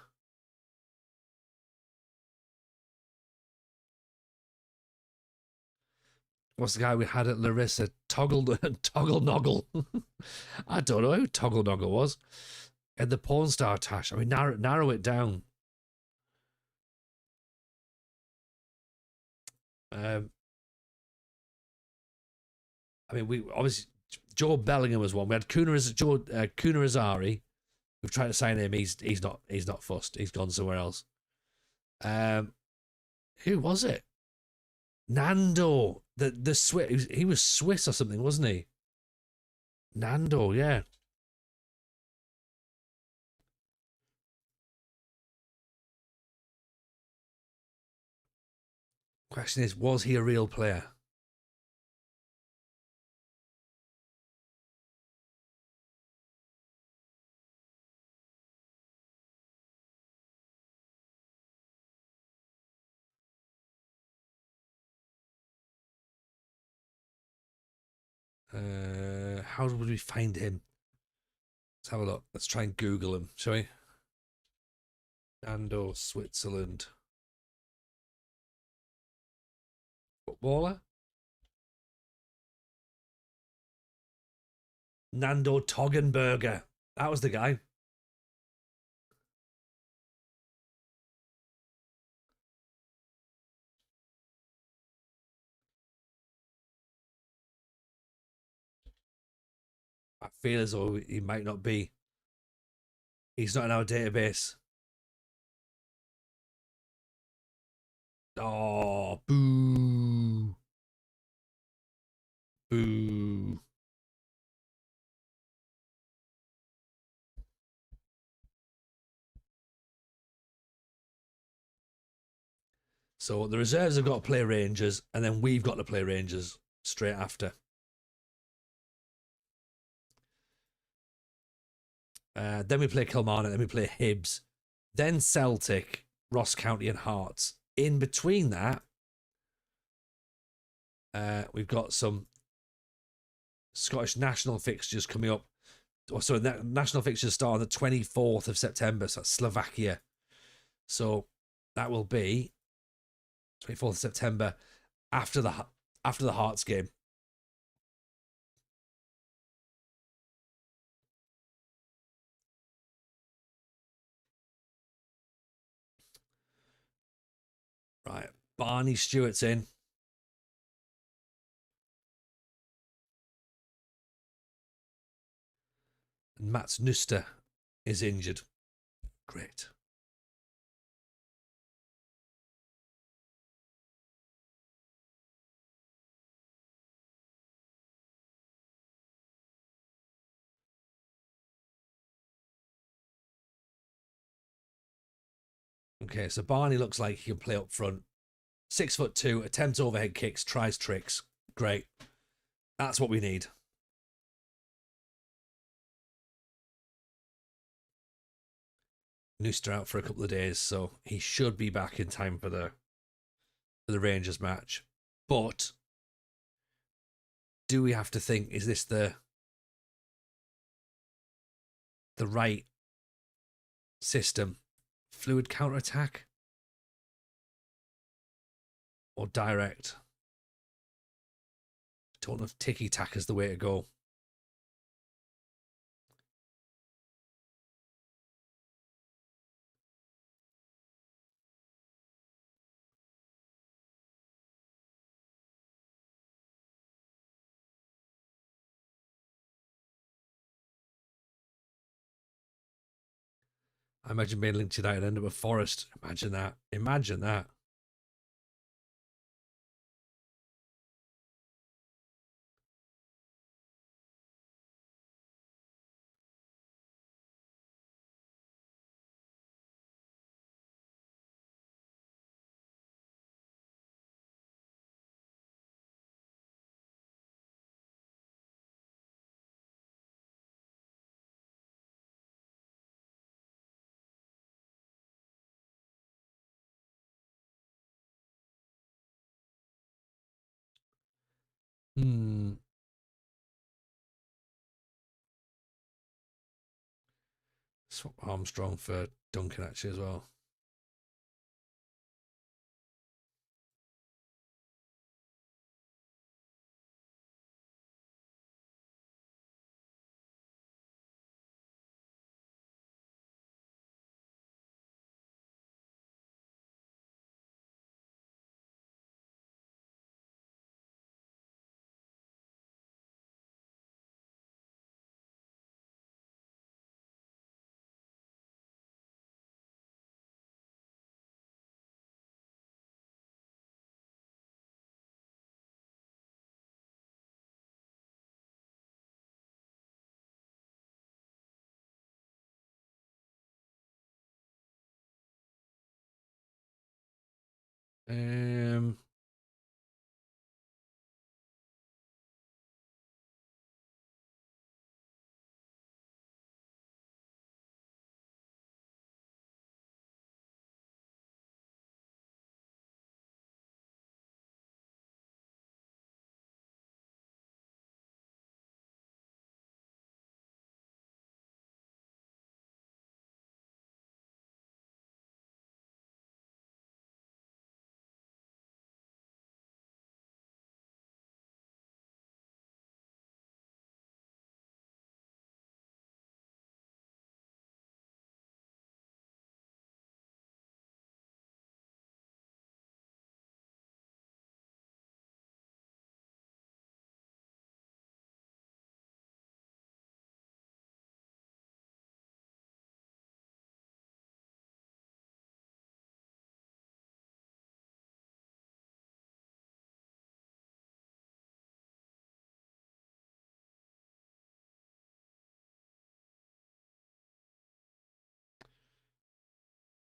Speaker 1: What's the guy we had at Larissa? Toggle Noggle. I don't know who Toggle Noggle was. And the porn star Tash. I mean, narrow it down. I mean, we obviously Joe Bellingham was one. We had Kuna Azari. We've tried to sign him. He's not fussed. He's gone somewhere else. Who was it? Nando, the Swiss. He was Swiss or something, wasn't he? Nando, yeah. Question is, was he a real player? How would we find him? Let's have a look. Let's try and Google him, shall we? Nando, Switzerland. Footballer? Nando Toggenberger. That was the guy. I feel as though he might not be. He's not in our database. Oh, boo. Boo. So the reserves have got to play Rangers, and then we've got to play Rangers straight after. Then we play Kilmarnock, then we play Hibs, then Celtic, Ross County, and Hearts. In between that, we've got some Scottish national fixtures coming up. So national fixtures start on the 24th of September, so that's Slovakia. So that will be 24th of September after the Hearts game. Right, Barney Stewart's in. And Mats Nuster is injured. Great. Okay, so Barney looks like he can play up front. 6'2", attempts overhead kicks, tries tricks. Great. That's what we need. Nooster out for a couple of days, so he should be back in time for the Rangers match. But do we have to think, is this the right system? Fluid counter-attack? Or direct? I don't know if ticky-tack is the way to go. I imagine being linked to United end up with Forest. Imagine that. Imagine that. Swap Armstrong for Duncan actually as well.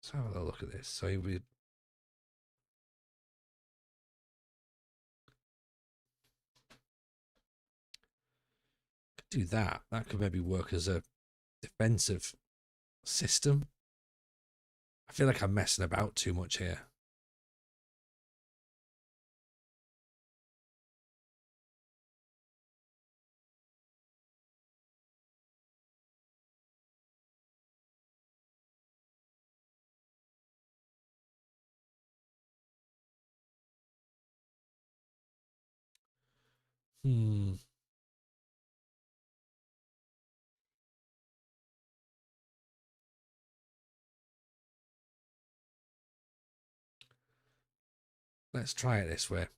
Speaker 1: Let's have a look at this. So we could do that. That could maybe work as a defensive system. I feel like I'm messing about too much here. Let's try it this way.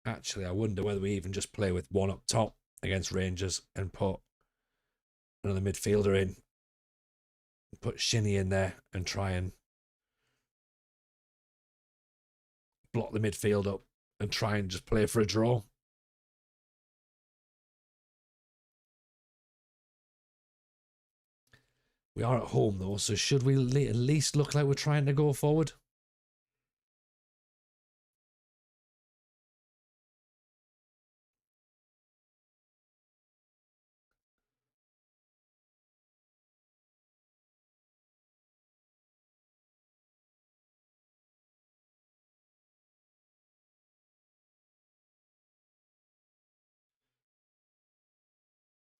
Speaker 1: Actually, I wonder whether we even just play with one up top against Rangers and put another midfielder in. Put Shinnie in there and try and block the midfield up and try and just play for a draw. We are at home though, so should we at least look like we're trying to go forward?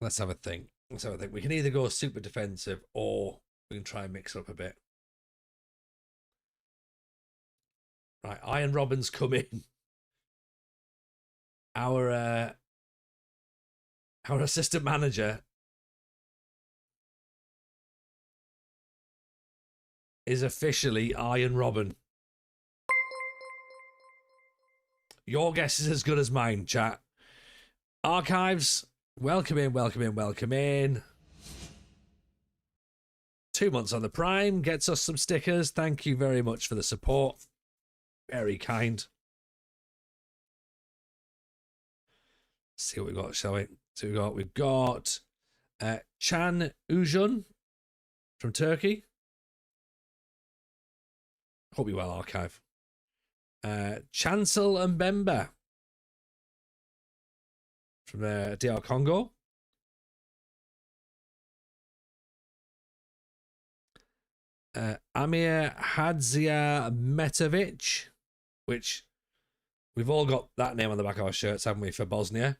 Speaker 1: Let's have a think. Let's have a think. We can either go super defensive or we can try and mix it up a bit. Right, Iron Robin's come in. Our assistant manager is officially Iron Robin. Your guess is as good as mine, chat. Archives, welcome in, welcome in, welcome in. 2 months on the Prime gets us some stickers. Thank you very much for the support. Very kind. Let's see what we got, shall we? So we've got Chan Ujun from Turkey. Hope you're well, Archive. Chancel Mbemba from DR Congo. Amir Hadzia Metovic, which we've all got that name on the back of our shirts, haven't we, for Bosnia?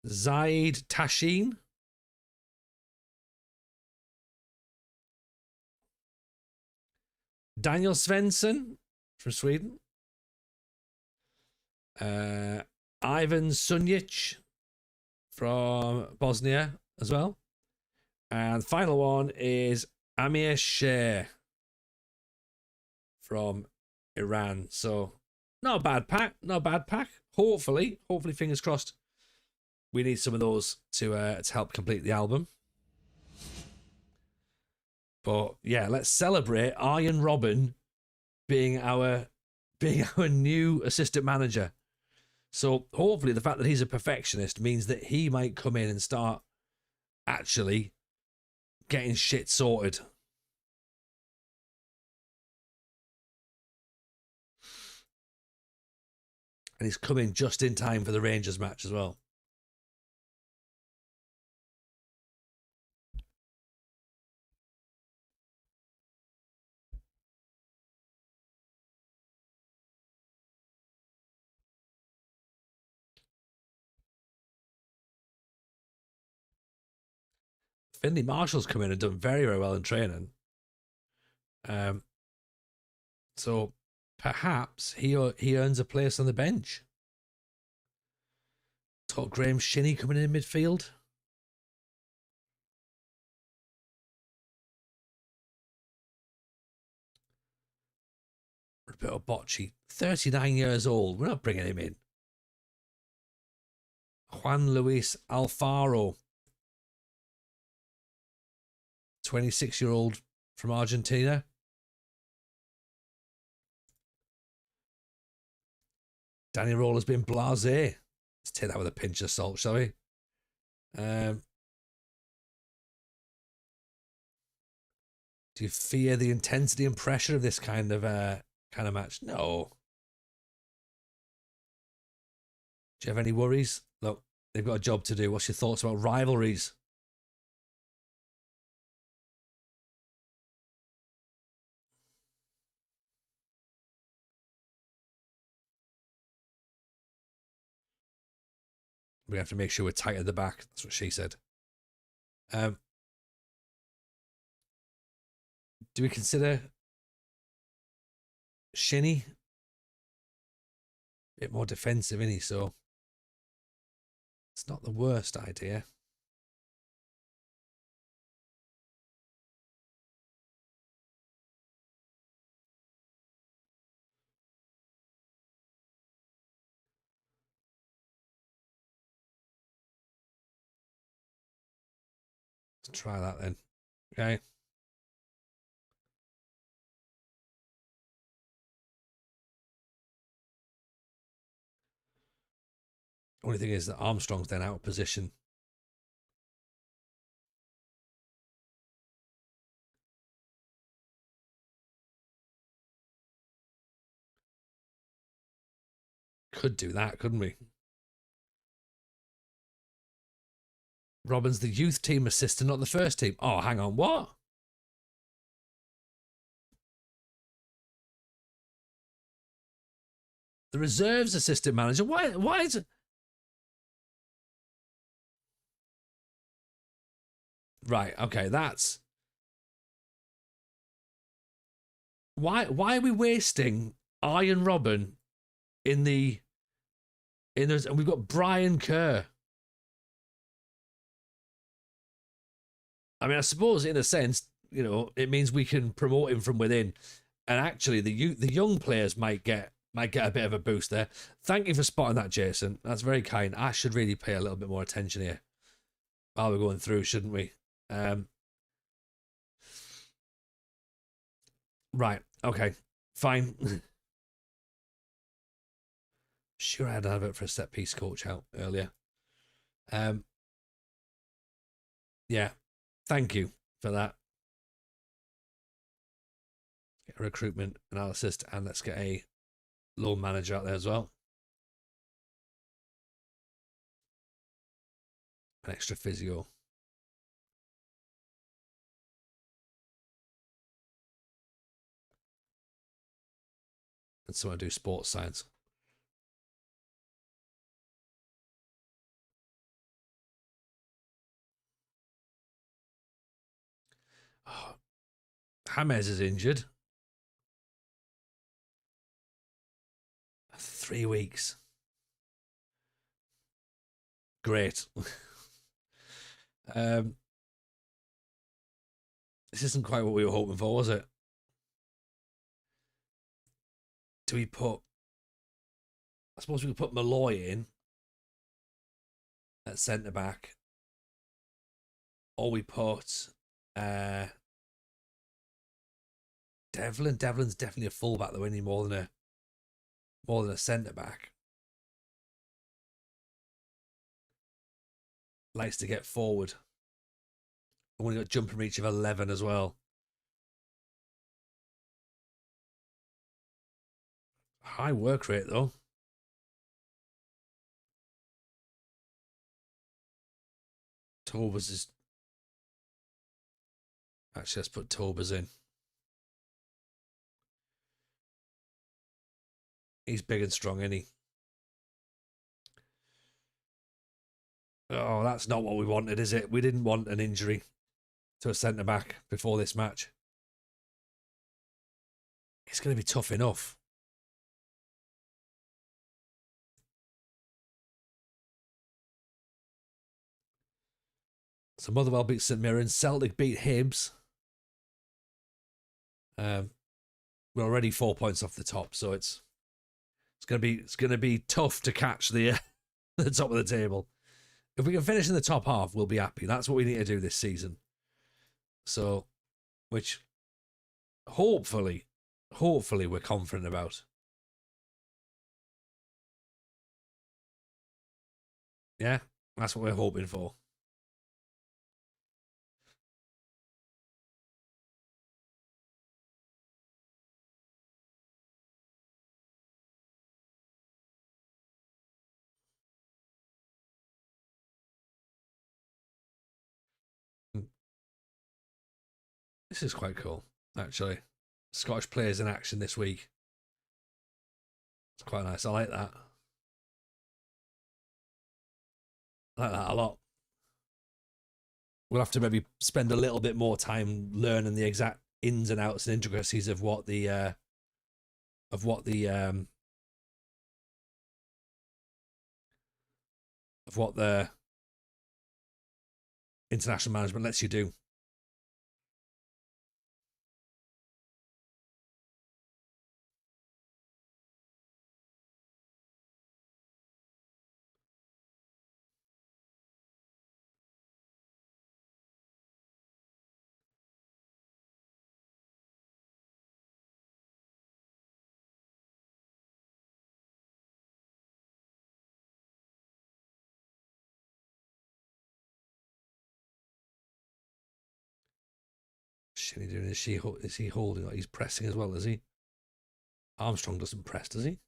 Speaker 1: Zaid Tashin. Daniel Svensson from Sweden. Ivan Sunjic from Bosnia as well. And the final one is Amir Sher from Iran. So not a bad pack, not a bad pack. Hopefully, fingers crossed, we need some of those to help complete the album. But yeah, let's celebrate Iron Robin being our new assistant manager. So hopefully the fact that he's a perfectionist means that he might come in and start actually getting shit sorted. And he's coming just in time for the Rangers match as well. Finley Marshall's come in and done very, very well in training. So perhaps he earns a place on the bench. Talk Graham Shinnie coming in midfield. Roberto Bocci, 39 years old. We're not bringing him in. Juan Luis Alfaro, 26-year-old from Argentina. Danny Roller's been blasé. Let's take that with a pinch of salt, shall we? Do you fear the intensity and pressure of this kind of match? No. Do you have any worries? Look, they've got a job to do. What's your thoughts about rivalries? We have to make sure we're tight at the back. That's what she said. Do we consider Shinny a bit more defensive, isn't he? So it's not the worst idea. Let's try that then. Okay. Only thing is that Armstrong's then out of position. Could do that, couldn't we? Robin's the youth team assistant, not the first team. Oh, hang on, what? The reserves assistant manager. Why is it? Right, okay, that's why are we wasting Iron Robin in the and we've got Brian Kerr. I mean, I suppose in a sense, you know, it means we can promote him from within, and actually the young players might get a bit of a boost there. Thank you for spotting that, Jason. That's very kind. I should really pay a little bit more attention here while we're going through, shouldn't we? Right. Okay. Fine. Sure, I had an advert for a set piece coach out earlier. Yeah. Thank you for that. Get a recruitment analysis, and let's get a loan manager out there as well. An extra physio. And someone do sports science. Oh, James is injured. 3 weeks. Great. This isn't quite what we were hoping for, was it? Do we put... I suppose we could put Malloy in at centre-back. Or we put... Devlin. Devlin's definitely a fullback, though, isn't he? More than a centre-back. Likes to get forward. And we've got jumping reach of 11 as well. High work rate, though. Tobers is... Actually, let's put Tobers in. He's big and strong, isn't he? Oh, that's not what we wanted, is it? We didn't want an injury to a centre-back before this match. It's going to be tough enough. So Motherwell beat St Mirren. Celtic beat Hibs. We're already 4 points off the top, so it's going to be tough to catch the the top of the table. If we can finish in the top half, we'll be happy. That's what we need to do this season. So, which hopefully we're confident about. Yeah, that's what we're hoping for. This is quite cool, actually. Scottish players in action this week. It's quite nice. I like that. I like that a lot. We'll have to maybe spend a little bit more time learning the exact ins and outs and intricacies of what the of what the um of what the international management lets you do. Shit, he doing is he holding? Like he's pressing as well, is he? Armstrong doesn't press, does he?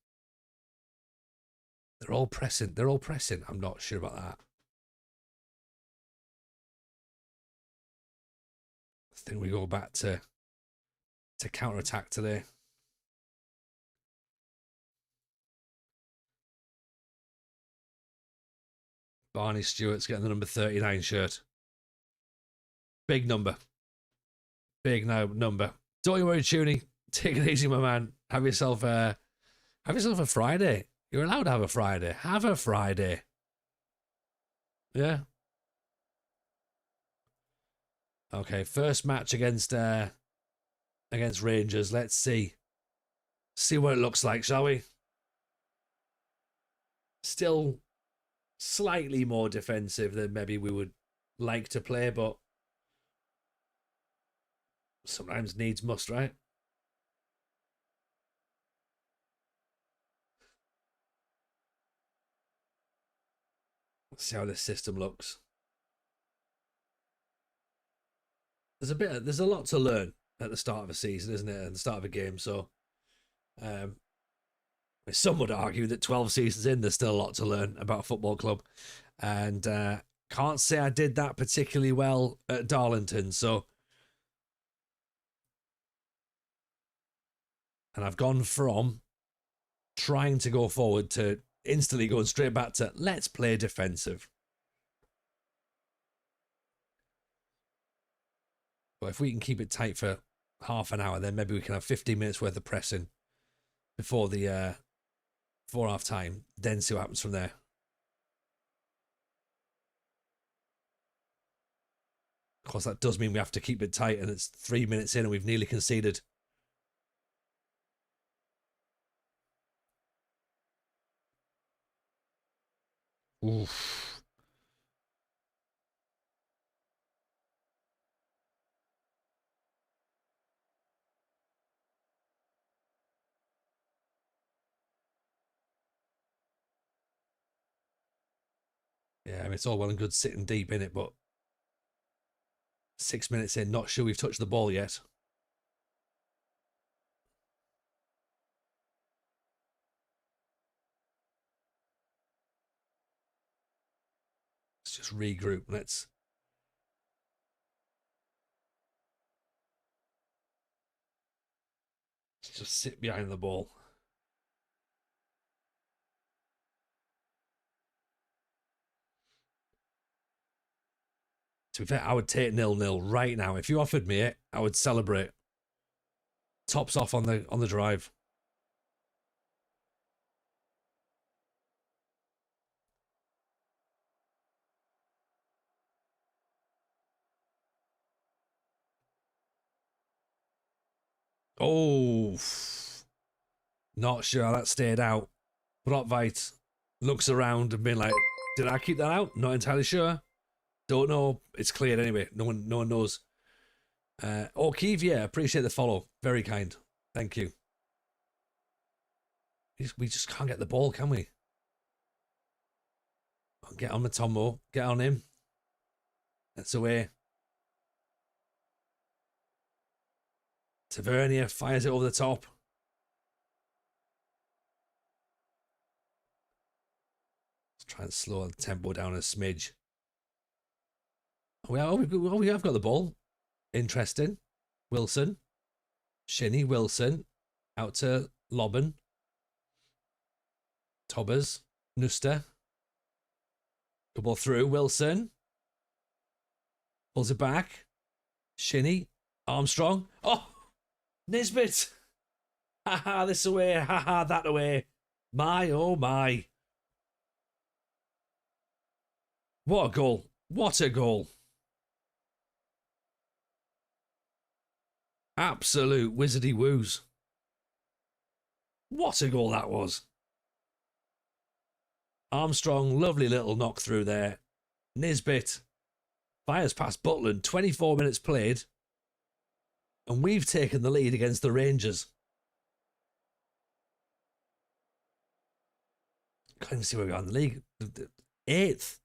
Speaker 1: They're all pressing. They're all pressing. I'm not sure about that. I think we go back to counter attack today. Barney Stewart's getting the number 39 shirt. Big number. Big number. Don't you worry, Tuny. Take it easy, my man. Have yourself a Friday. You're allowed to have a Friday. Have a Friday. Yeah. Okay, first match against Rangers. Let's see. See what it looks like, shall we? Still slightly more defensive than maybe we would like to play, but sometimes needs must, right? Let's see how this system looks. There's a lot to learn at the start of a season, isn't it? At the start of a game, so some would argue that 12 seasons in, there's still a lot to learn about a football club, and can't say I did that particularly well at Darlington. So, and I've gone from trying to go forward to instantly going straight back to let's play defensive. But if we can keep it tight for half an hour, then maybe we can have 15 minutes worth of pressing before the before half time, then see what happens from there. Of course, that does mean we have to keep it tight, and it's 3 minutes in and we've nearly conceded. Oof. Yeah, I mean, it's all well and good sitting deep in it, but 6 minutes in, not sure we've touched the ball yet. Let's just regroup. Let's just sit behind the ball. To be fair, I would take 0-0 right now. If you offered me it, I would celebrate. Tops off on the drive. Oh, not sure how that stayed out. Brotveit looks around and being like, "Did I keep that out? Not entirely sure. Don't know. It's cleared anyway. No one knows." Keeve, yeah, appreciate the follow. Very kind. Thank you. We just can't get the ball, can we? Get on Matomo. Get on him. That's away. Tavernier fires it over the top. Let's try and slow the tempo down a smidge. We have got the ball. Interesting. Wilson. Shinny Wilson. Out to Lobben. Tobbers. Nuster. Good ball through. Wilson. Pulls it back. Shinny. Armstrong. Oh! Nisbet. Haha, this away. Haha, that away. My, oh my. What a goal. What a goal. Absolute wizardy woos. What a goal that was. Armstrong, lovely little knock through there. Nisbet fires past Butland. 24 minutes played. And we've taken the lead against the Rangers. Can't even see where we are in the league. Eighth.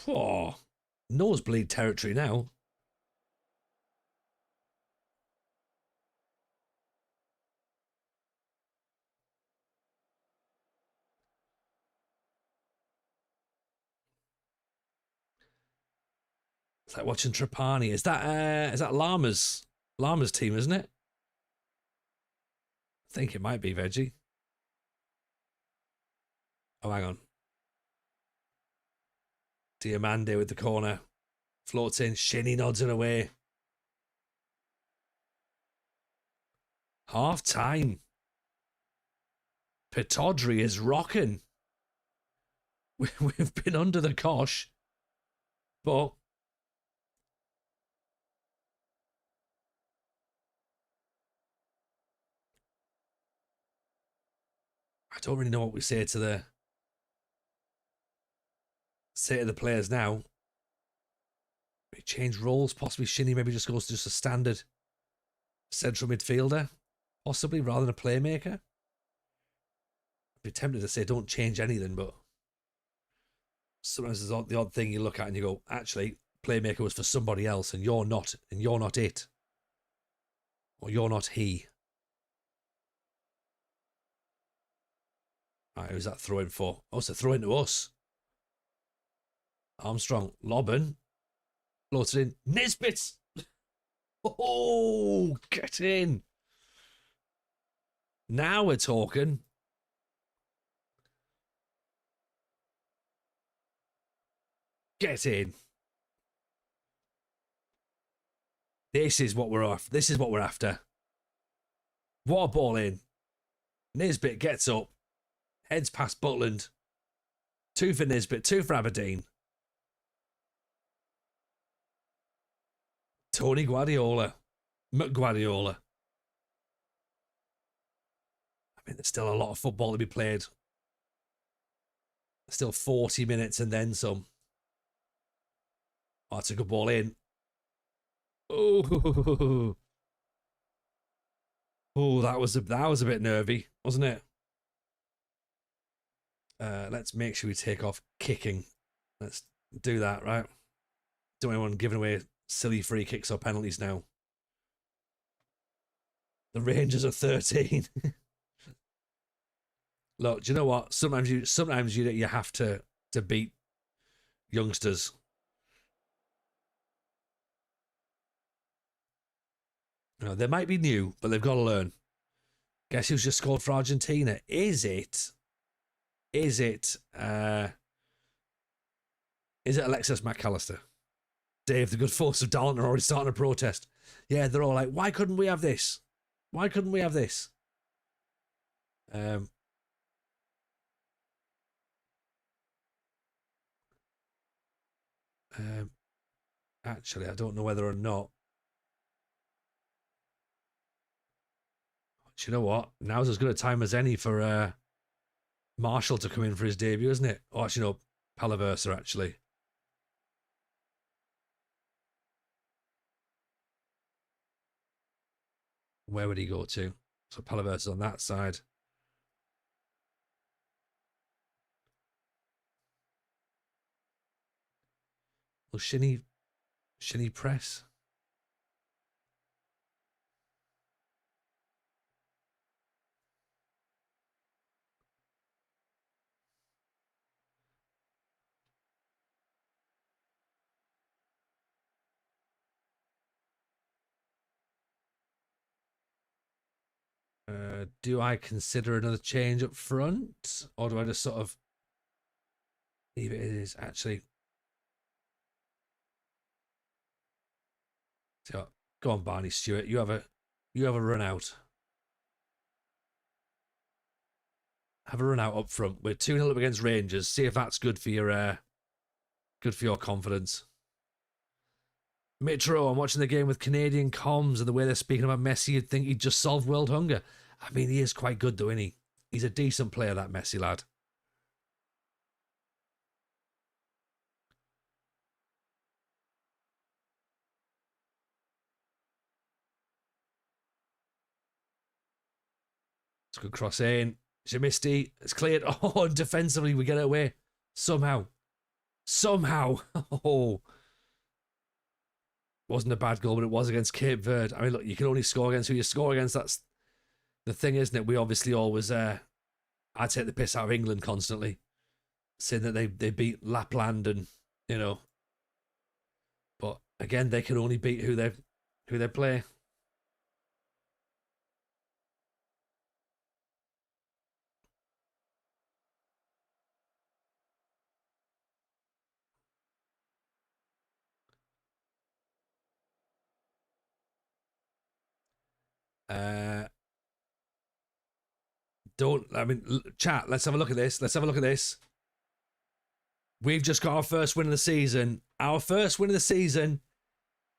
Speaker 1: Whoa. Nosebleed territory now. It's like watching Trapani. Is that Llama's team, isn't it? I think it might be Veggie. Oh, hang on. Diamande with the corner. Floats in. Shinny nods it away. Half time. Pittodrie is rocking. We've been under the cosh, but I don't really know what we say to the players now. We change roles, possibly Shinny maybe just goes to just a standard central midfielder, possibly, rather than a playmaker. I'd be tempted to say don't change anything, but sometimes there's the odd thing you look at and you go, actually, playmaker was for somebody else and you're not it. Or you're not he. Alright, who's that throwing for? Oh, it's a throw into us. Armstrong, Lobben. Floated in. Nisbet! Oh, get in. Now we're talking. Get in. This is what we're after. This is what we're after. What a ball in. Nisbet gets up. Heads past Butland. 2 for Nisbet, 2 for Aberdeen. Tony Guardiola. McGuardiola. I mean, there's still a lot of football to be played. Still 40 minutes and then some. Oh, that's a good ball in. Oh, that was a bit nervy, wasn't it? Let's make sure we take off kicking. Let's do that, right? Don't anyone giving away silly free kicks or penalties now. The Rangers are 13. Look, do you know what? Sometimes you have to beat youngsters. You know, they might be new, but they've got to learn. Guess who's just scored for Argentina? Is it Alexis McAllister? Dave, the good force of Darlington are already starting to protest. Yeah, they're all like, why couldn't we have this? Why couldn't we have this? Actually, I don't know whether or not. Do you know what? Now's as good a time as any for Marshall to come in for his debut, isn't it? Oh, actually, no, Palaversa, actually. Where would he go to? So Palaversa's on that side. Well, shinny press. Do I consider another change up front, or do I just sort of leave it as it is? Actually, so go on, Barney Stewart. You have a run out. Have a run out up front. We're 2-0 up against Rangers. See if that's good for your confidence. Mitro, I'm watching the game with Canadian comms and the way they're speaking about Messi, you'd think he'd just solve world hunger. I mean, he is quite good though, isn't he? He's a decent player, that Messi lad. It's a good cross in. Jamisti, it's cleared. Oh, and defensively we get it away. Somehow. Oh. Wasn't a bad goal, but it was against Cape Verde. I mean, look, you can only score against who you score against. That's the thing, isn't it? We obviously always I take the piss out of England constantly, saying that they beat Lapland and, you know. But again, they can only beat who they play. Chat, let's have a look at this. We've just got our first win of the season.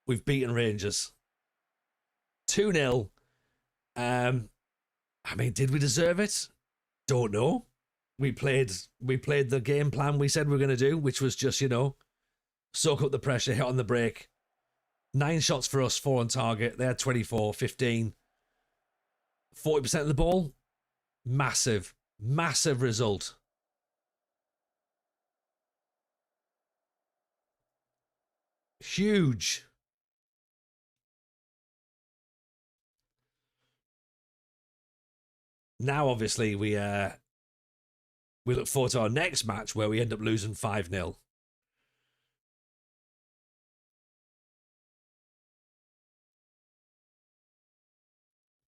Speaker 1: We've beaten Rangers 2-0. I mean, did we deserve it? Don't know. We played the game plan we said we were going to do, which was just, soak up the pressure, hit on the break. 9 shots for us, 4 on target. They had 24, 15. 40% of the ball. Massive result. Huge. Now, obviously, we look forward to our next match where we end up losing 5-0.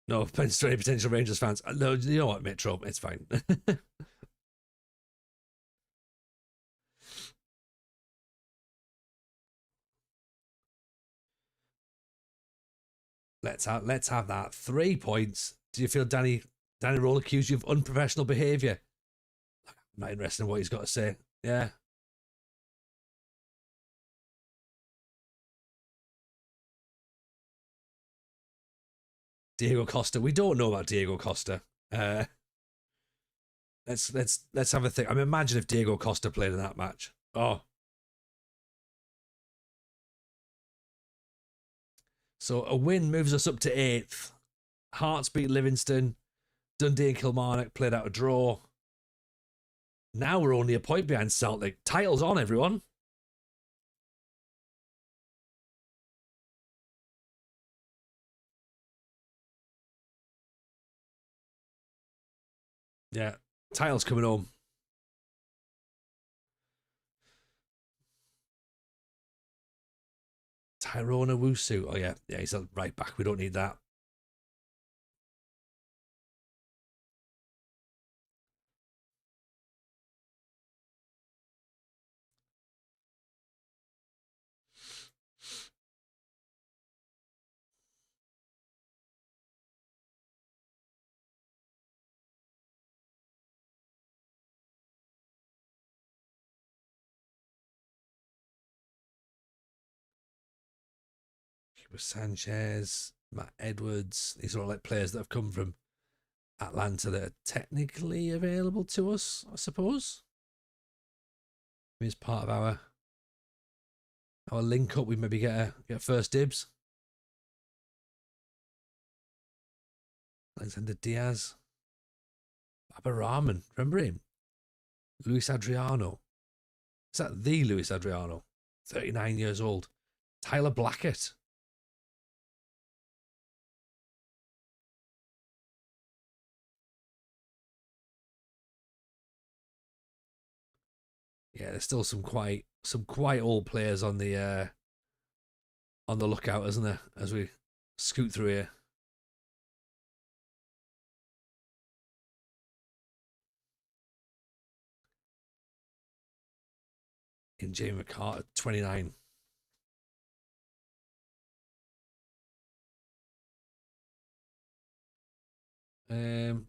Speaker 1: No offense to any potential Rangers fans. No, you know what, Mitro? It's fine. Let's have that. 3 points. Do you feel Danny Roll accused you of unprofessional behaviour? I'm not interested in what he's got to say. Yeah. Diego Costa. We don't know about Diego Costa. Let's have a think. I mean, imagine if Diego Costa played in that match. Oh. So a win moves us up to 8th. Hearts beat Livingston. Dundee and Kilmarnock played out a draw. Now we're only a point behind Celtic. Title's on, everyone. Yeah, title's coming home. Tyrone Owusu. Oh, yeah, he's a right back. We don't need that. Sanchez, Matt Edwards. These are all like players that have come from Atlanta that are technically available to us, I suppose. As part of our link up, we maybe get first dibs. Alexander Diaz, Baba Rahman, remember him? Luis Adriano. Is that the Luis Adriano? 39 years old. Tyler Blackett. Yeah, there's still some quite old players on the lookout, isn't there? As we scoot through here. In Jamie McCarter, 29. Um.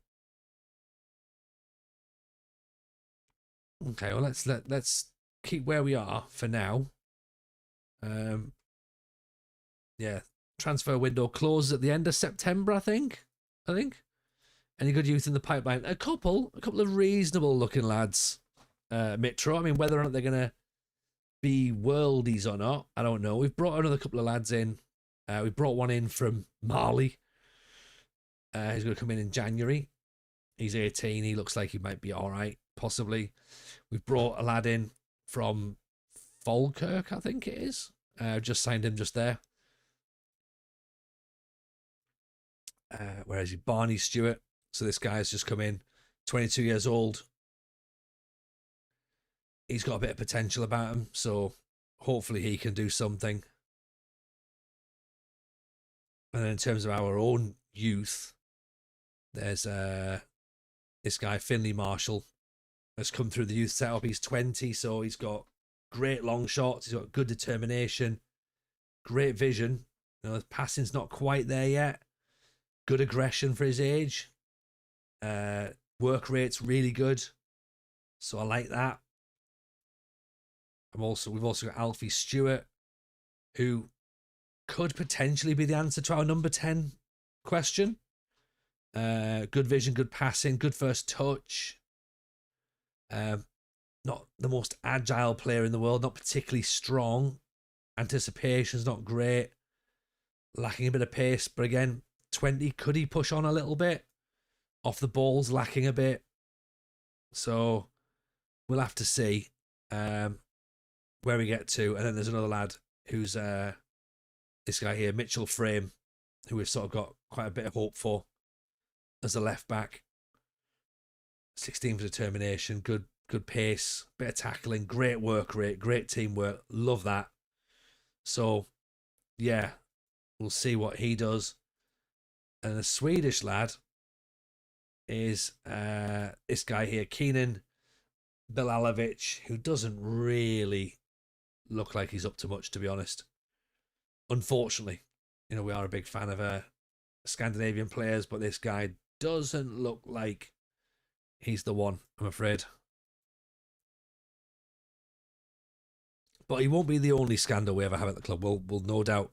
Speaker 1: Okay. Well, let's keep where we are for now. Yeah. Transfer window closes at the end of September, I think. Any good youth in the pipeline? A couple of reasonable looking lads. Mitro. I mean, whether or not they're gonna be worldies or not, I don't know. We've brought another couple of lads in. We brought one in from Mali. He's going to come in January. He's 18. He looks like he might be all right, possibly. We've brought a lad in from Falkirk, I think it is. Just signed him just there. Where is he? Barney Stewart. So this guy's just come in, 22 years old. He's got a bit of potential about him, so hopefully he can do something. And then in terms of our own youth, there's this guy, Finley Marshall, has come through the youth setup. He's 20, so he's got great long shots. He's got good determination, great vision. You know, his passing's not quite there yet. Good aggression for his age. Work rate's really good, so I like that. We've also got Alfie Stewart, who could potentially be the answer to our number 10 question. Good vision, good passing, good first touch. Not the most agile player in the world, not particularly strong. Anticipation's not great. Lacking a bit of pace, but again, 20, could he push on a little bit? Off the ball's lacking a bit. So we'll have to see where we get to. And then there's another lad who's this guy here, Mitchell Frame, who we've sort of got quite a bit of hope for as a left back. 16 for determination, good pace, bit of tackling, great work rate, great teamwork. Love that. So yeah, we'll see what he does. And the Swedish lad is this guy here, Keenan Bilalovic, who doesn't really look like he's up to much, to be honest. Unfortunately, you know, we are a big fan of Scandinavian players, but this guy doesn't look like he's the one, I'm afraid. But he won't be the only scandal we ever have at the club. We'll no doubt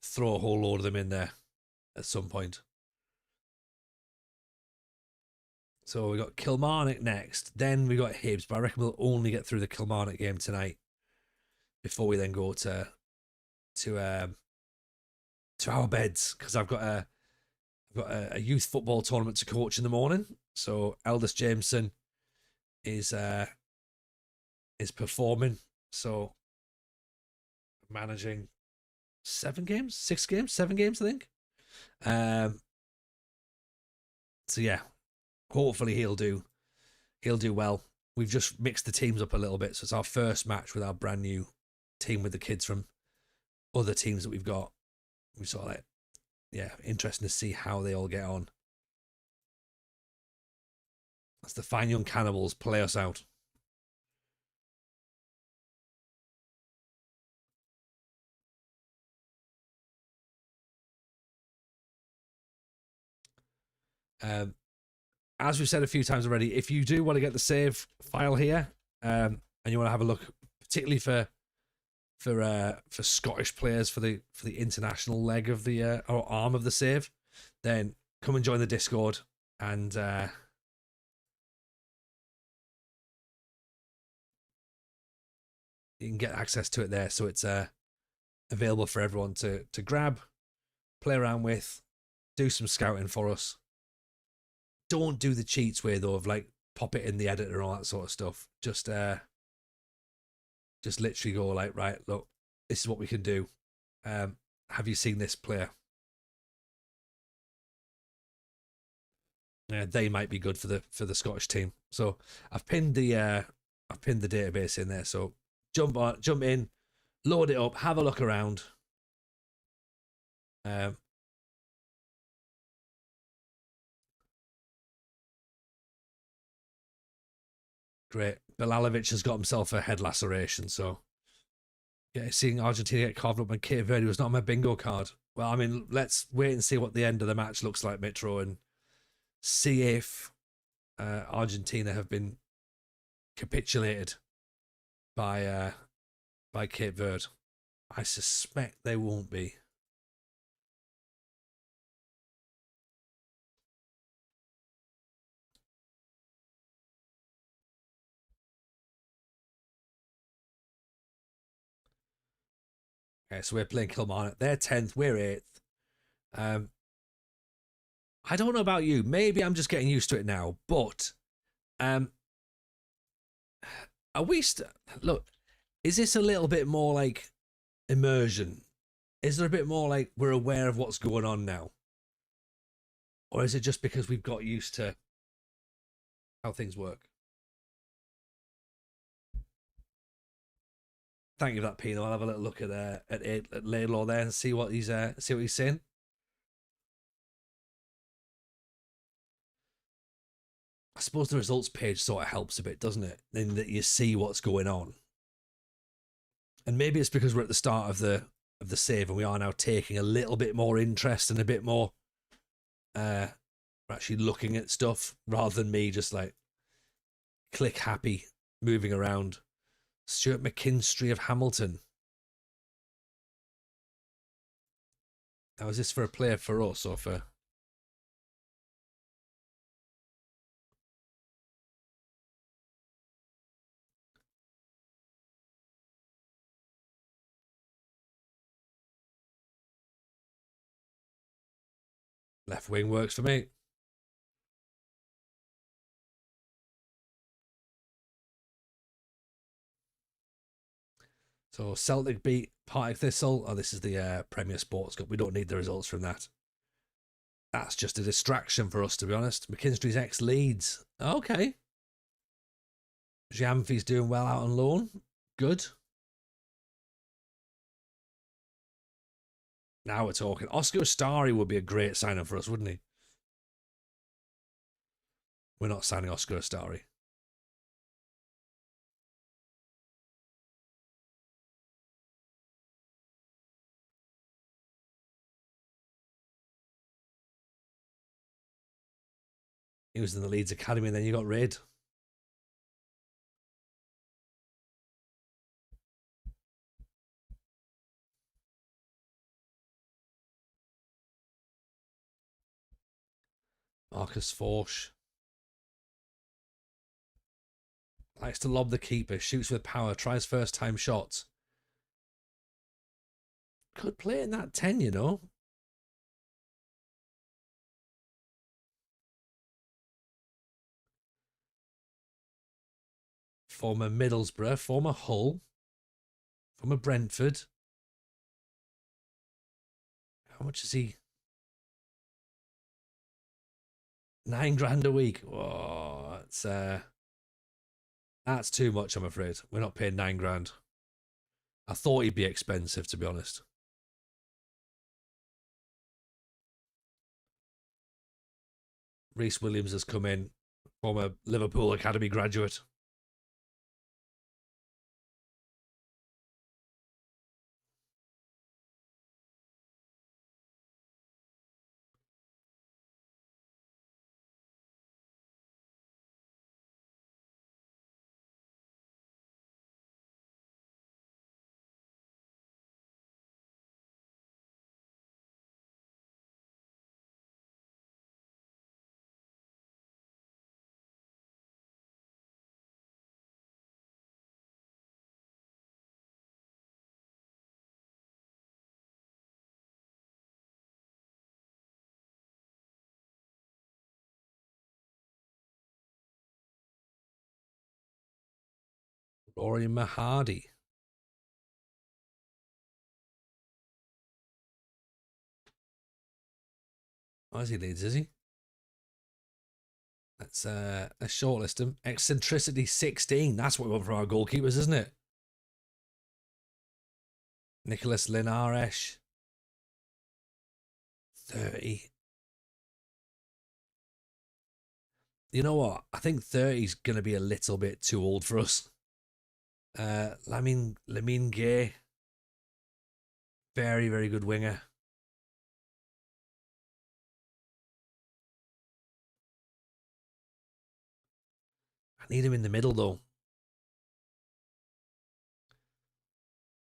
Speaker 1: throw a whole load of them in there at some point. So we got Kilmarnock next. Then we got Hibs, but I reckon we'll only get through the Kilmarnock game tonight before we then go to our beds, because I've got a youth football tournament to coach in the morning. So Eldest Jameson is performing. So managing 7 games, I think. So yeah, hopefully he'll do well. We've just mixed the teams up a little bit, so it's our first match with our brand new team with the kids from other teams that we've got. We sort of like, yeah, interesting to see how they all get on. That's the Fine Young Cannibals play us out. As we've said a few times already, if you do want to get the save file here, and you want to have a look, particularly for Scottish players for the international leg of the or arm of the save, then come and join the Discord, and you can get access to it there. So it's available for everyone to grab, play around with, do some scouting for us. Don't do the cheats way though, of like pop it in the editor and all that sort of stuff. Just Just literally go like, right, look, this is what we can do. Have you seen this player? They might be good for the Scottish team. So I've pinned the database in there. So jump in, load it up, have a look around. Great. Bilalovic has got himself a head laceration, so yeah, seeing Argentina get carved up and Cape Verde was not on my bingo card. Well, I mean, let's wait and see what the end of the match looks like, Mitro, and see if Argentina have been capitulated by Cape Verde. I suspect they won't be. Okay, so we're playing Kilmarnock. They're 10th, we're 8th. I don't know about you. Maybe I'm just getting used to it now, but are we look, is this a little bit more like immersion? Is there a bit more like we're aware of what's going on now? Or is it just because we've got used to how things work? Thank you for that, Pino. I'll have a little look at Laidlaw there and see what he's saying. I suppose the results page sort of helps a bit, doesn't it? In that you see what's going on. And maybe it's because we're at the start of the save and we are now taking a little bit more interest and a bit more we're actually looking at stuff rather than me just like click happy moving around. Stuart McKinstry of Hamilton. Now, is this for a player for us or for... Left wing works for me. So Celtic beat Partick Thistle. Oh, this is the Premier Sports Cup. We don't need the results from that. That's just a distraction for us, to be honest. McKinstry's ex-Leeds. Okay. Giamfi's doing well out on loan. Good. Now we're talking. Oscar Astari would be a great signing for us, wouldn't he? We're not signing Oscar Astari. He was in the Leeds Academy and then you got rid. Marcus Forsh. Likes to lob the keeper, shoots with power, tries first time shots. Could play in that 10, you know. Former Middlesbrough, former Hull, former Brentford. How much is he? $9,000 a week. Oh, that's too much, I'm afraid. We're not paying $9,000. I thought he'd be expensive, to be honest. Reece Williams has come in, former Liverpool Academy graduate. Rory Mahadi. Oh, is he Leeds, is he? Let's shortlist him. Eccentricity 16. That's what we want from our goalkeepers, isn't it? Nicholas Linares 30. You know what? I think 30 is going to be a little bit too old for us. Lamine Gay, very, very good winger. I need him in the middle, though.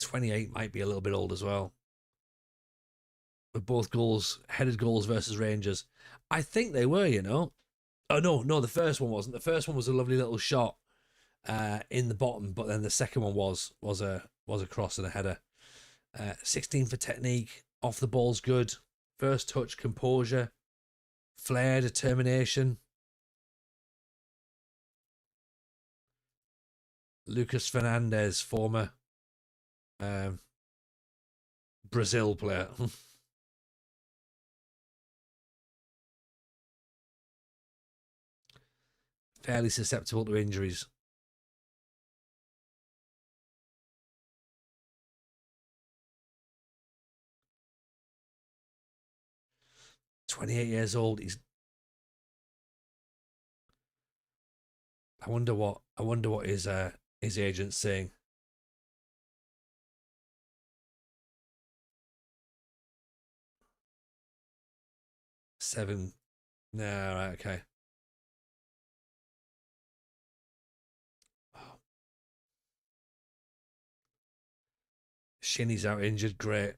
Speaker 1: 28 might be a little bit old as well. But both goals, headed goals versus Rangers. I think they were, you know. Oh, no, the first one wasn't. The first one was a lovely little shot in the bottom, but then the second one was a cross and a header. 16 for technique, off the ball's good, first touch, composure, flair, determination. Lucas Fernandez, former Brazil player. Fairly susceptible to injuries. 28 years old. I wonder what his agent's saying. 7. No, right, okay. Oh, Shinny's out injured. Great.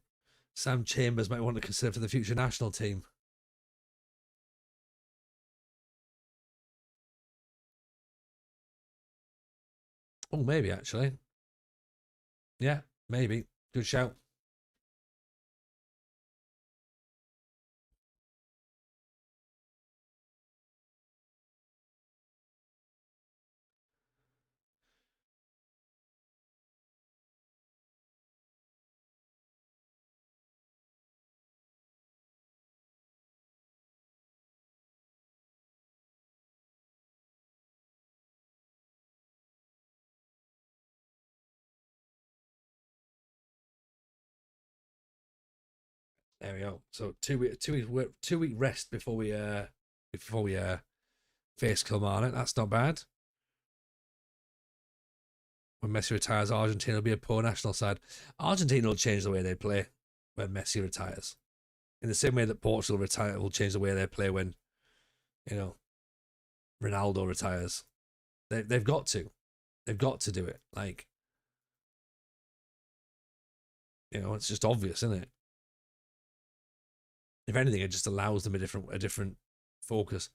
Speaker 1: Sam Chambers might want to consider for the future national team. Oh, maybe actually. Yeah, maybe. Good shout. There we go. So 2 week rest before we face Kilmarnock. That's not bad. When Messi retires, Argentina will be a poor national side. Argentina will change the way they play when Messi retires. In the same way that Portugal will change the way they play when, you know, Ronaldo retires. They've got to. They've got to do it. Like, it's just obvious, isn't it? If anything, it just allows them a different focus.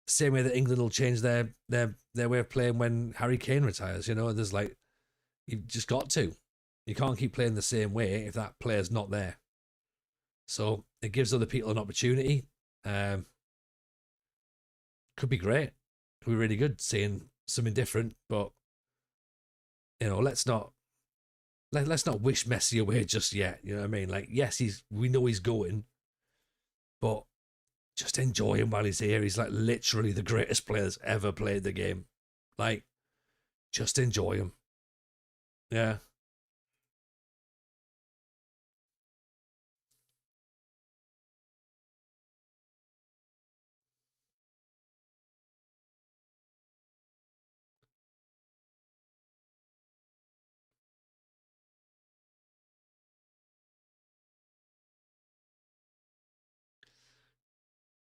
Speaker 1: Same way that England will change their way of playing when Harry Kane retires. There's like, you've just got to. You can't keep playing the same way if that player's not there. So it gives other people an opportunity. Could be great. Could be really good seeing something different. But let's not wish Messi away just yet. You know what I mean? Like, yes, we know he's going, but just enjoy him while he's here. He's like literally the greatest player that's ever played the game. Like, just enjoy him. Yeah.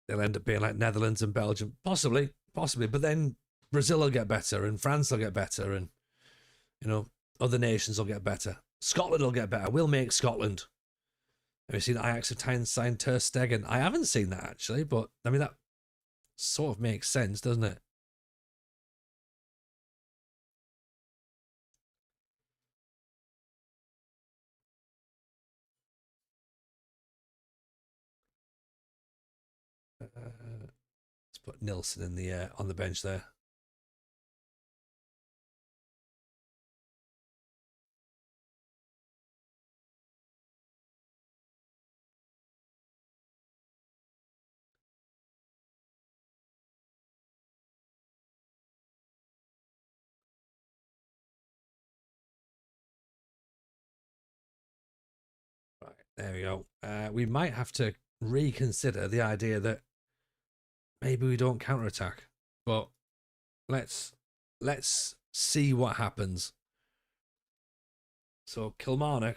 Speaker 1: They'll end up being like Netherlands and Belgium. Possibly. But then Brazil will get better and France will get better and, other nations will get better. Scotland will get better. We'll make Scotland. Have you seen Ajax have signed Ter Stegen? I haven't seen that actually, but I mean, that sort of makes sense, doesn't it? Let's put Nilsson in the on the bench there. There we go. We might have to reconsider the idea that maybe we don't counterattack, but let's see what happens. So Kilmarnock.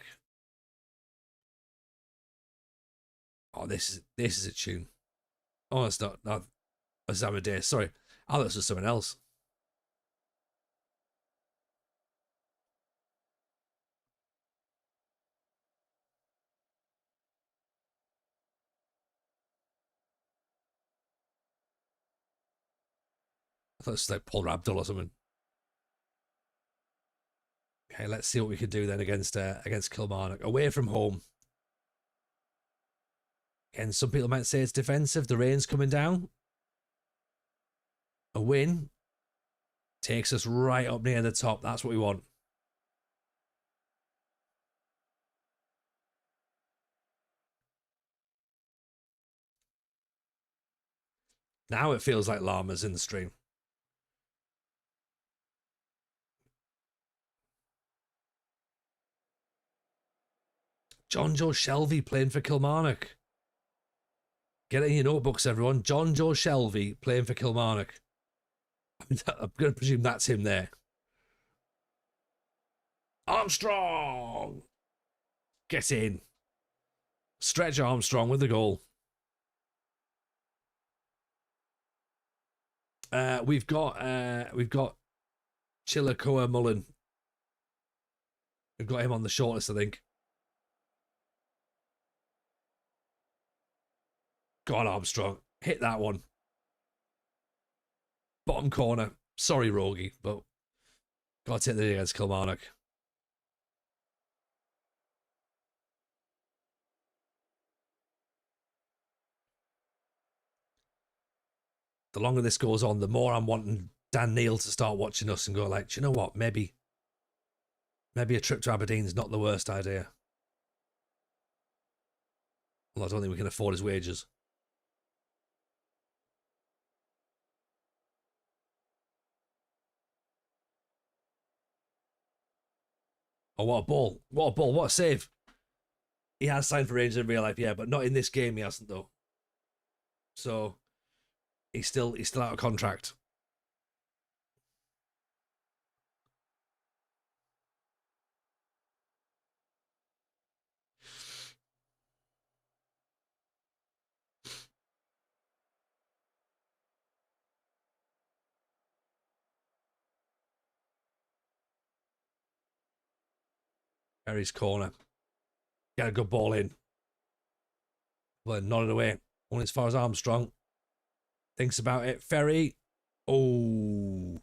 Speaker 1: Oh, this is a tune. Oh, it's not. No, it's Aberdeen. Sorry, I thought this was someone else. I thought it was like Paul Abdul or something. Okay, let's see what we can do then against Kilmarnock away from home. Again, some people might say it's defensive. The rain's coming down. A win takes us right up near the top. That's what we want. Now it feels like llamas in the stream. John Joe Shelvey playing for Kilmarnock. Get it in your notebooks, everyone. John Joe Shelvey playing for Kilmarnock. I'm going to presume that's him there. Armstrong! Get in. Stretch Armstrong with the goal. We've got Chilakoa Mullen. We've got him on the shortlist, I think. Go on, Armstrong. Hit that one. Bottom corner. Sorry, Rogie, but got to take the against Kilmarnock. The longer this goes on, the more I'm wanting Dan Neil to start watching us and go like, do you know what? Maybe a trip to Aberdeen is not the worst idea. Well, I don't think we can afford his wages. Oh, what a ball. What a ball. What a save. He has signed for Rangers in real life, yeah, but not in this game he hasn't though. So he's still out of contract. Ferry's corner. Get a good ball in. Well, nodded away. Only as far as Armstrong. Thinks about it. Ferry. Oh.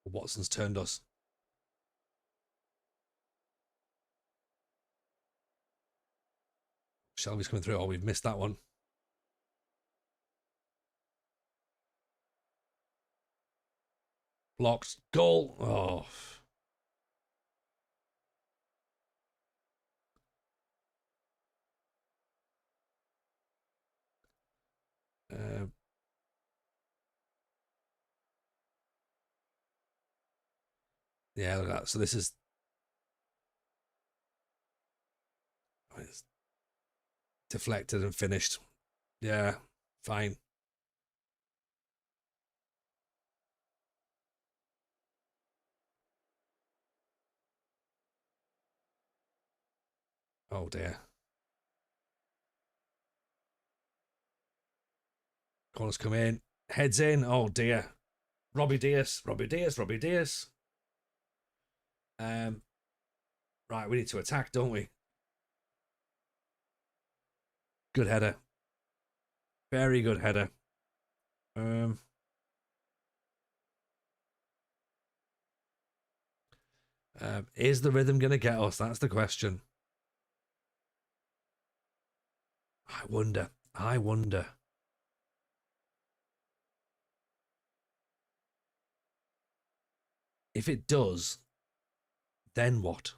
Speaker 1: Watson's turned us. Shelby's coming through. Oh, we've missed that one. Blocked. Goal. Oh. Yeah, look at that. So this is... It's deflected and finished. Yeah, fine. Oh dear. Corners come in. Heads in. Oh dear. Robbie Diaz. Right, we need to attack, don't we? Good header. Very good header. Is the rhythm going to get us? That's the question. I wonder. If it does, then what?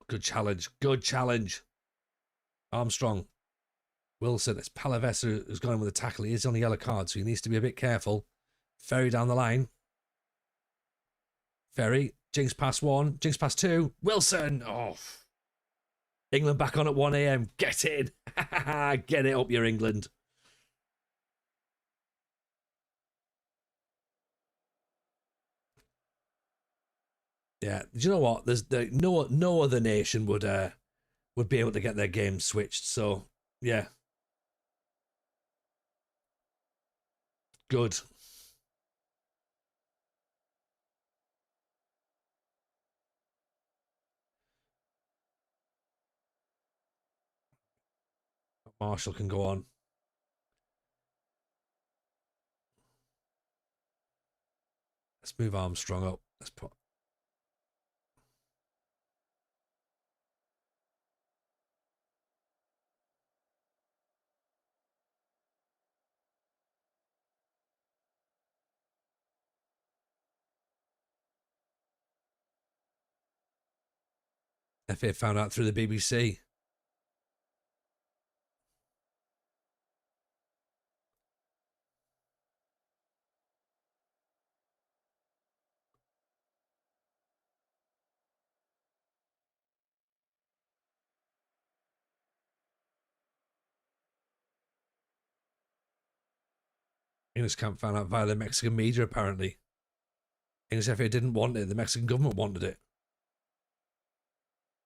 Speaker 1: Good challenge. Good challenge. Armstrong. Wilson. It's Palavessa who's gone with the tackle. He is on a yellow card, so he needs to be a bit careful. Ferry down the line. Ferry. Jinx past one. Jinx past two. Wilson. Oh. England back on at 1 a.m. Get in. Get it up, your England. Yeah. Do you know what? There's no other nation would be able to get their game switched. So yeah. Good. Marshall can go on. Let's move Armstrong up. Let's put. FA found out through the BBC. English camp found out via the Mexican media, apparently. English FA didn't want it. The Mexican government wanted it.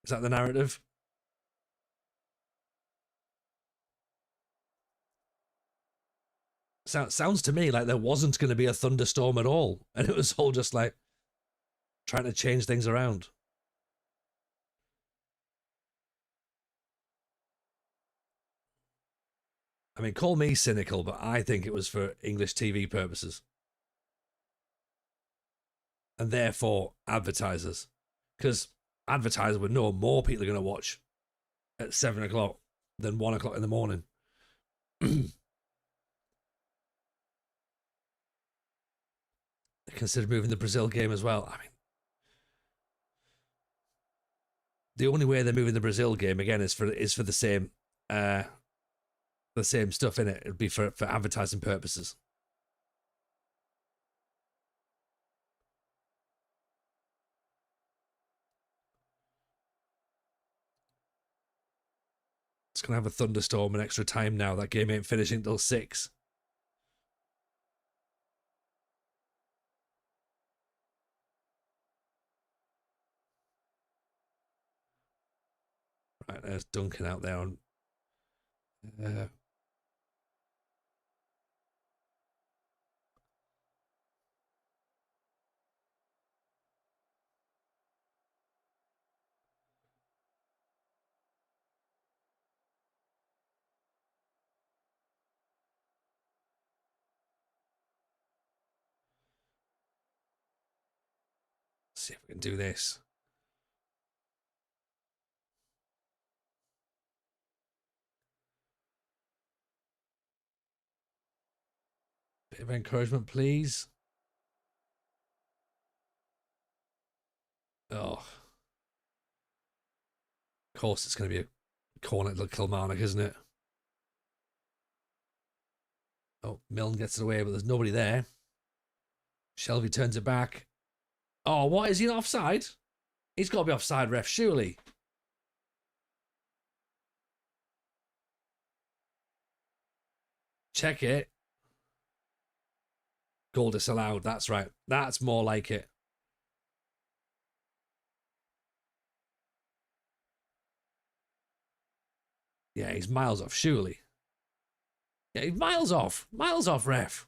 Speaker 1: Is that the narrative? Sounds to me like there wasn't going to be a thunderstorm at all. And it was all just like trying to change things around. I mean, call me cynical, but I think it was for English TV purposes. And therefore, advertisers. Because advertisers would know more people are going to watch at 7 o'clock than 1 o'clock in the morning. They considered moving the Brazil game as well. I mean, the only way they're moving the Brazil game again is for the same stuff in it. It'd be for advertising purposes. It's gonna have a thunderstorm and extra time now. That game ain't finishing till 6. Right, there's Duncan out there on. See if we can do this. Bit of encouragement, please. Oh. Of course, it's going to be a corner to Kilmarnock, isn't it? Oh, Milne gets it away, but there's nobody there. Shelby turns it back. Oh, what? Is he not offside? He's got to be offside, ref, surely. Check it. Goal disallowed. That's right. That's more like it. Yeah, he's miles off, surely. Yeah, he's miles off. Miles off, ref.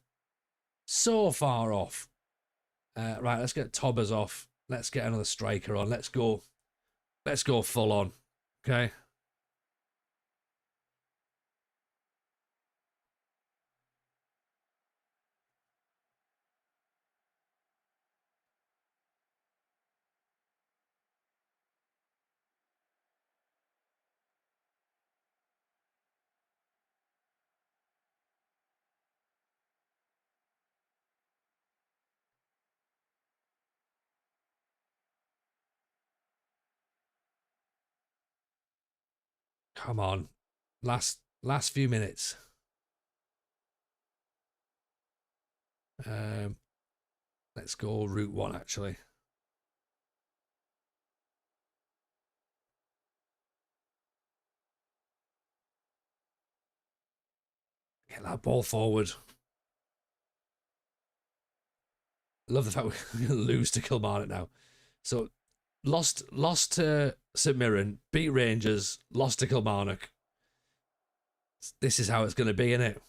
Speaker 1: So far off. Right, let's get Tobbers off. Let's get another striker on. Let's go. Let's go full on. Okay. Come on. Last few minutes. Let's go route 1 actually. Get that ball forward. Love the fact we're going to lose to Kilmarnock now. So lost to St Mirren, beat Rangers, lost to Kilmarnock. This is how it's going to be, isn't it?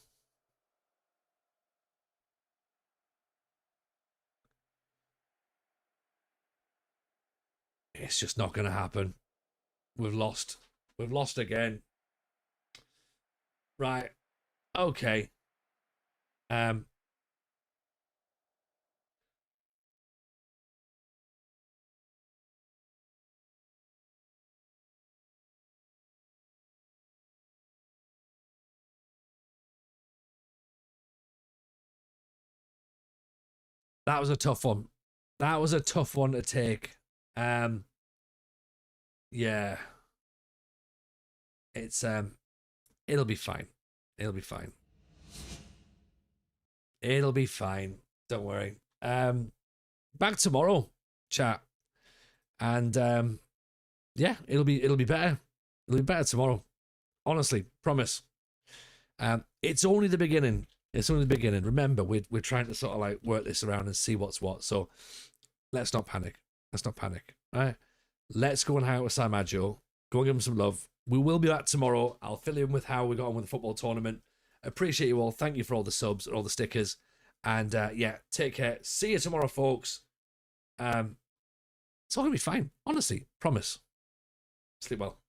Speaker 1: It's just not going to happen. We've lost. We've lost again. Right. Okay. That was a tough one. That was a tough one to take. Yeah. It's it'll be fine. It'll be fine. It'll be fine. Don't worry. Back tomorrow, chat. And yeah, it'll be better. It'll be better tomorrow. Honestly, promise. It's only the beginning. It's only the beginning. Remember, we're trying to sort of like work this around and see what's what. So let's not panic. Let's not panic. All right. Let's go and hang out with Sam Adjo. Go and give him some love. We will be back tomorrow. I'll fill in with how we got on with the football tournament. Appreciate you all. Thank you for all the subs and all the stickers. And yeah, take care. See you tomorrow, folks. It's all gonna be fine. Honestly, promise. Sleep well.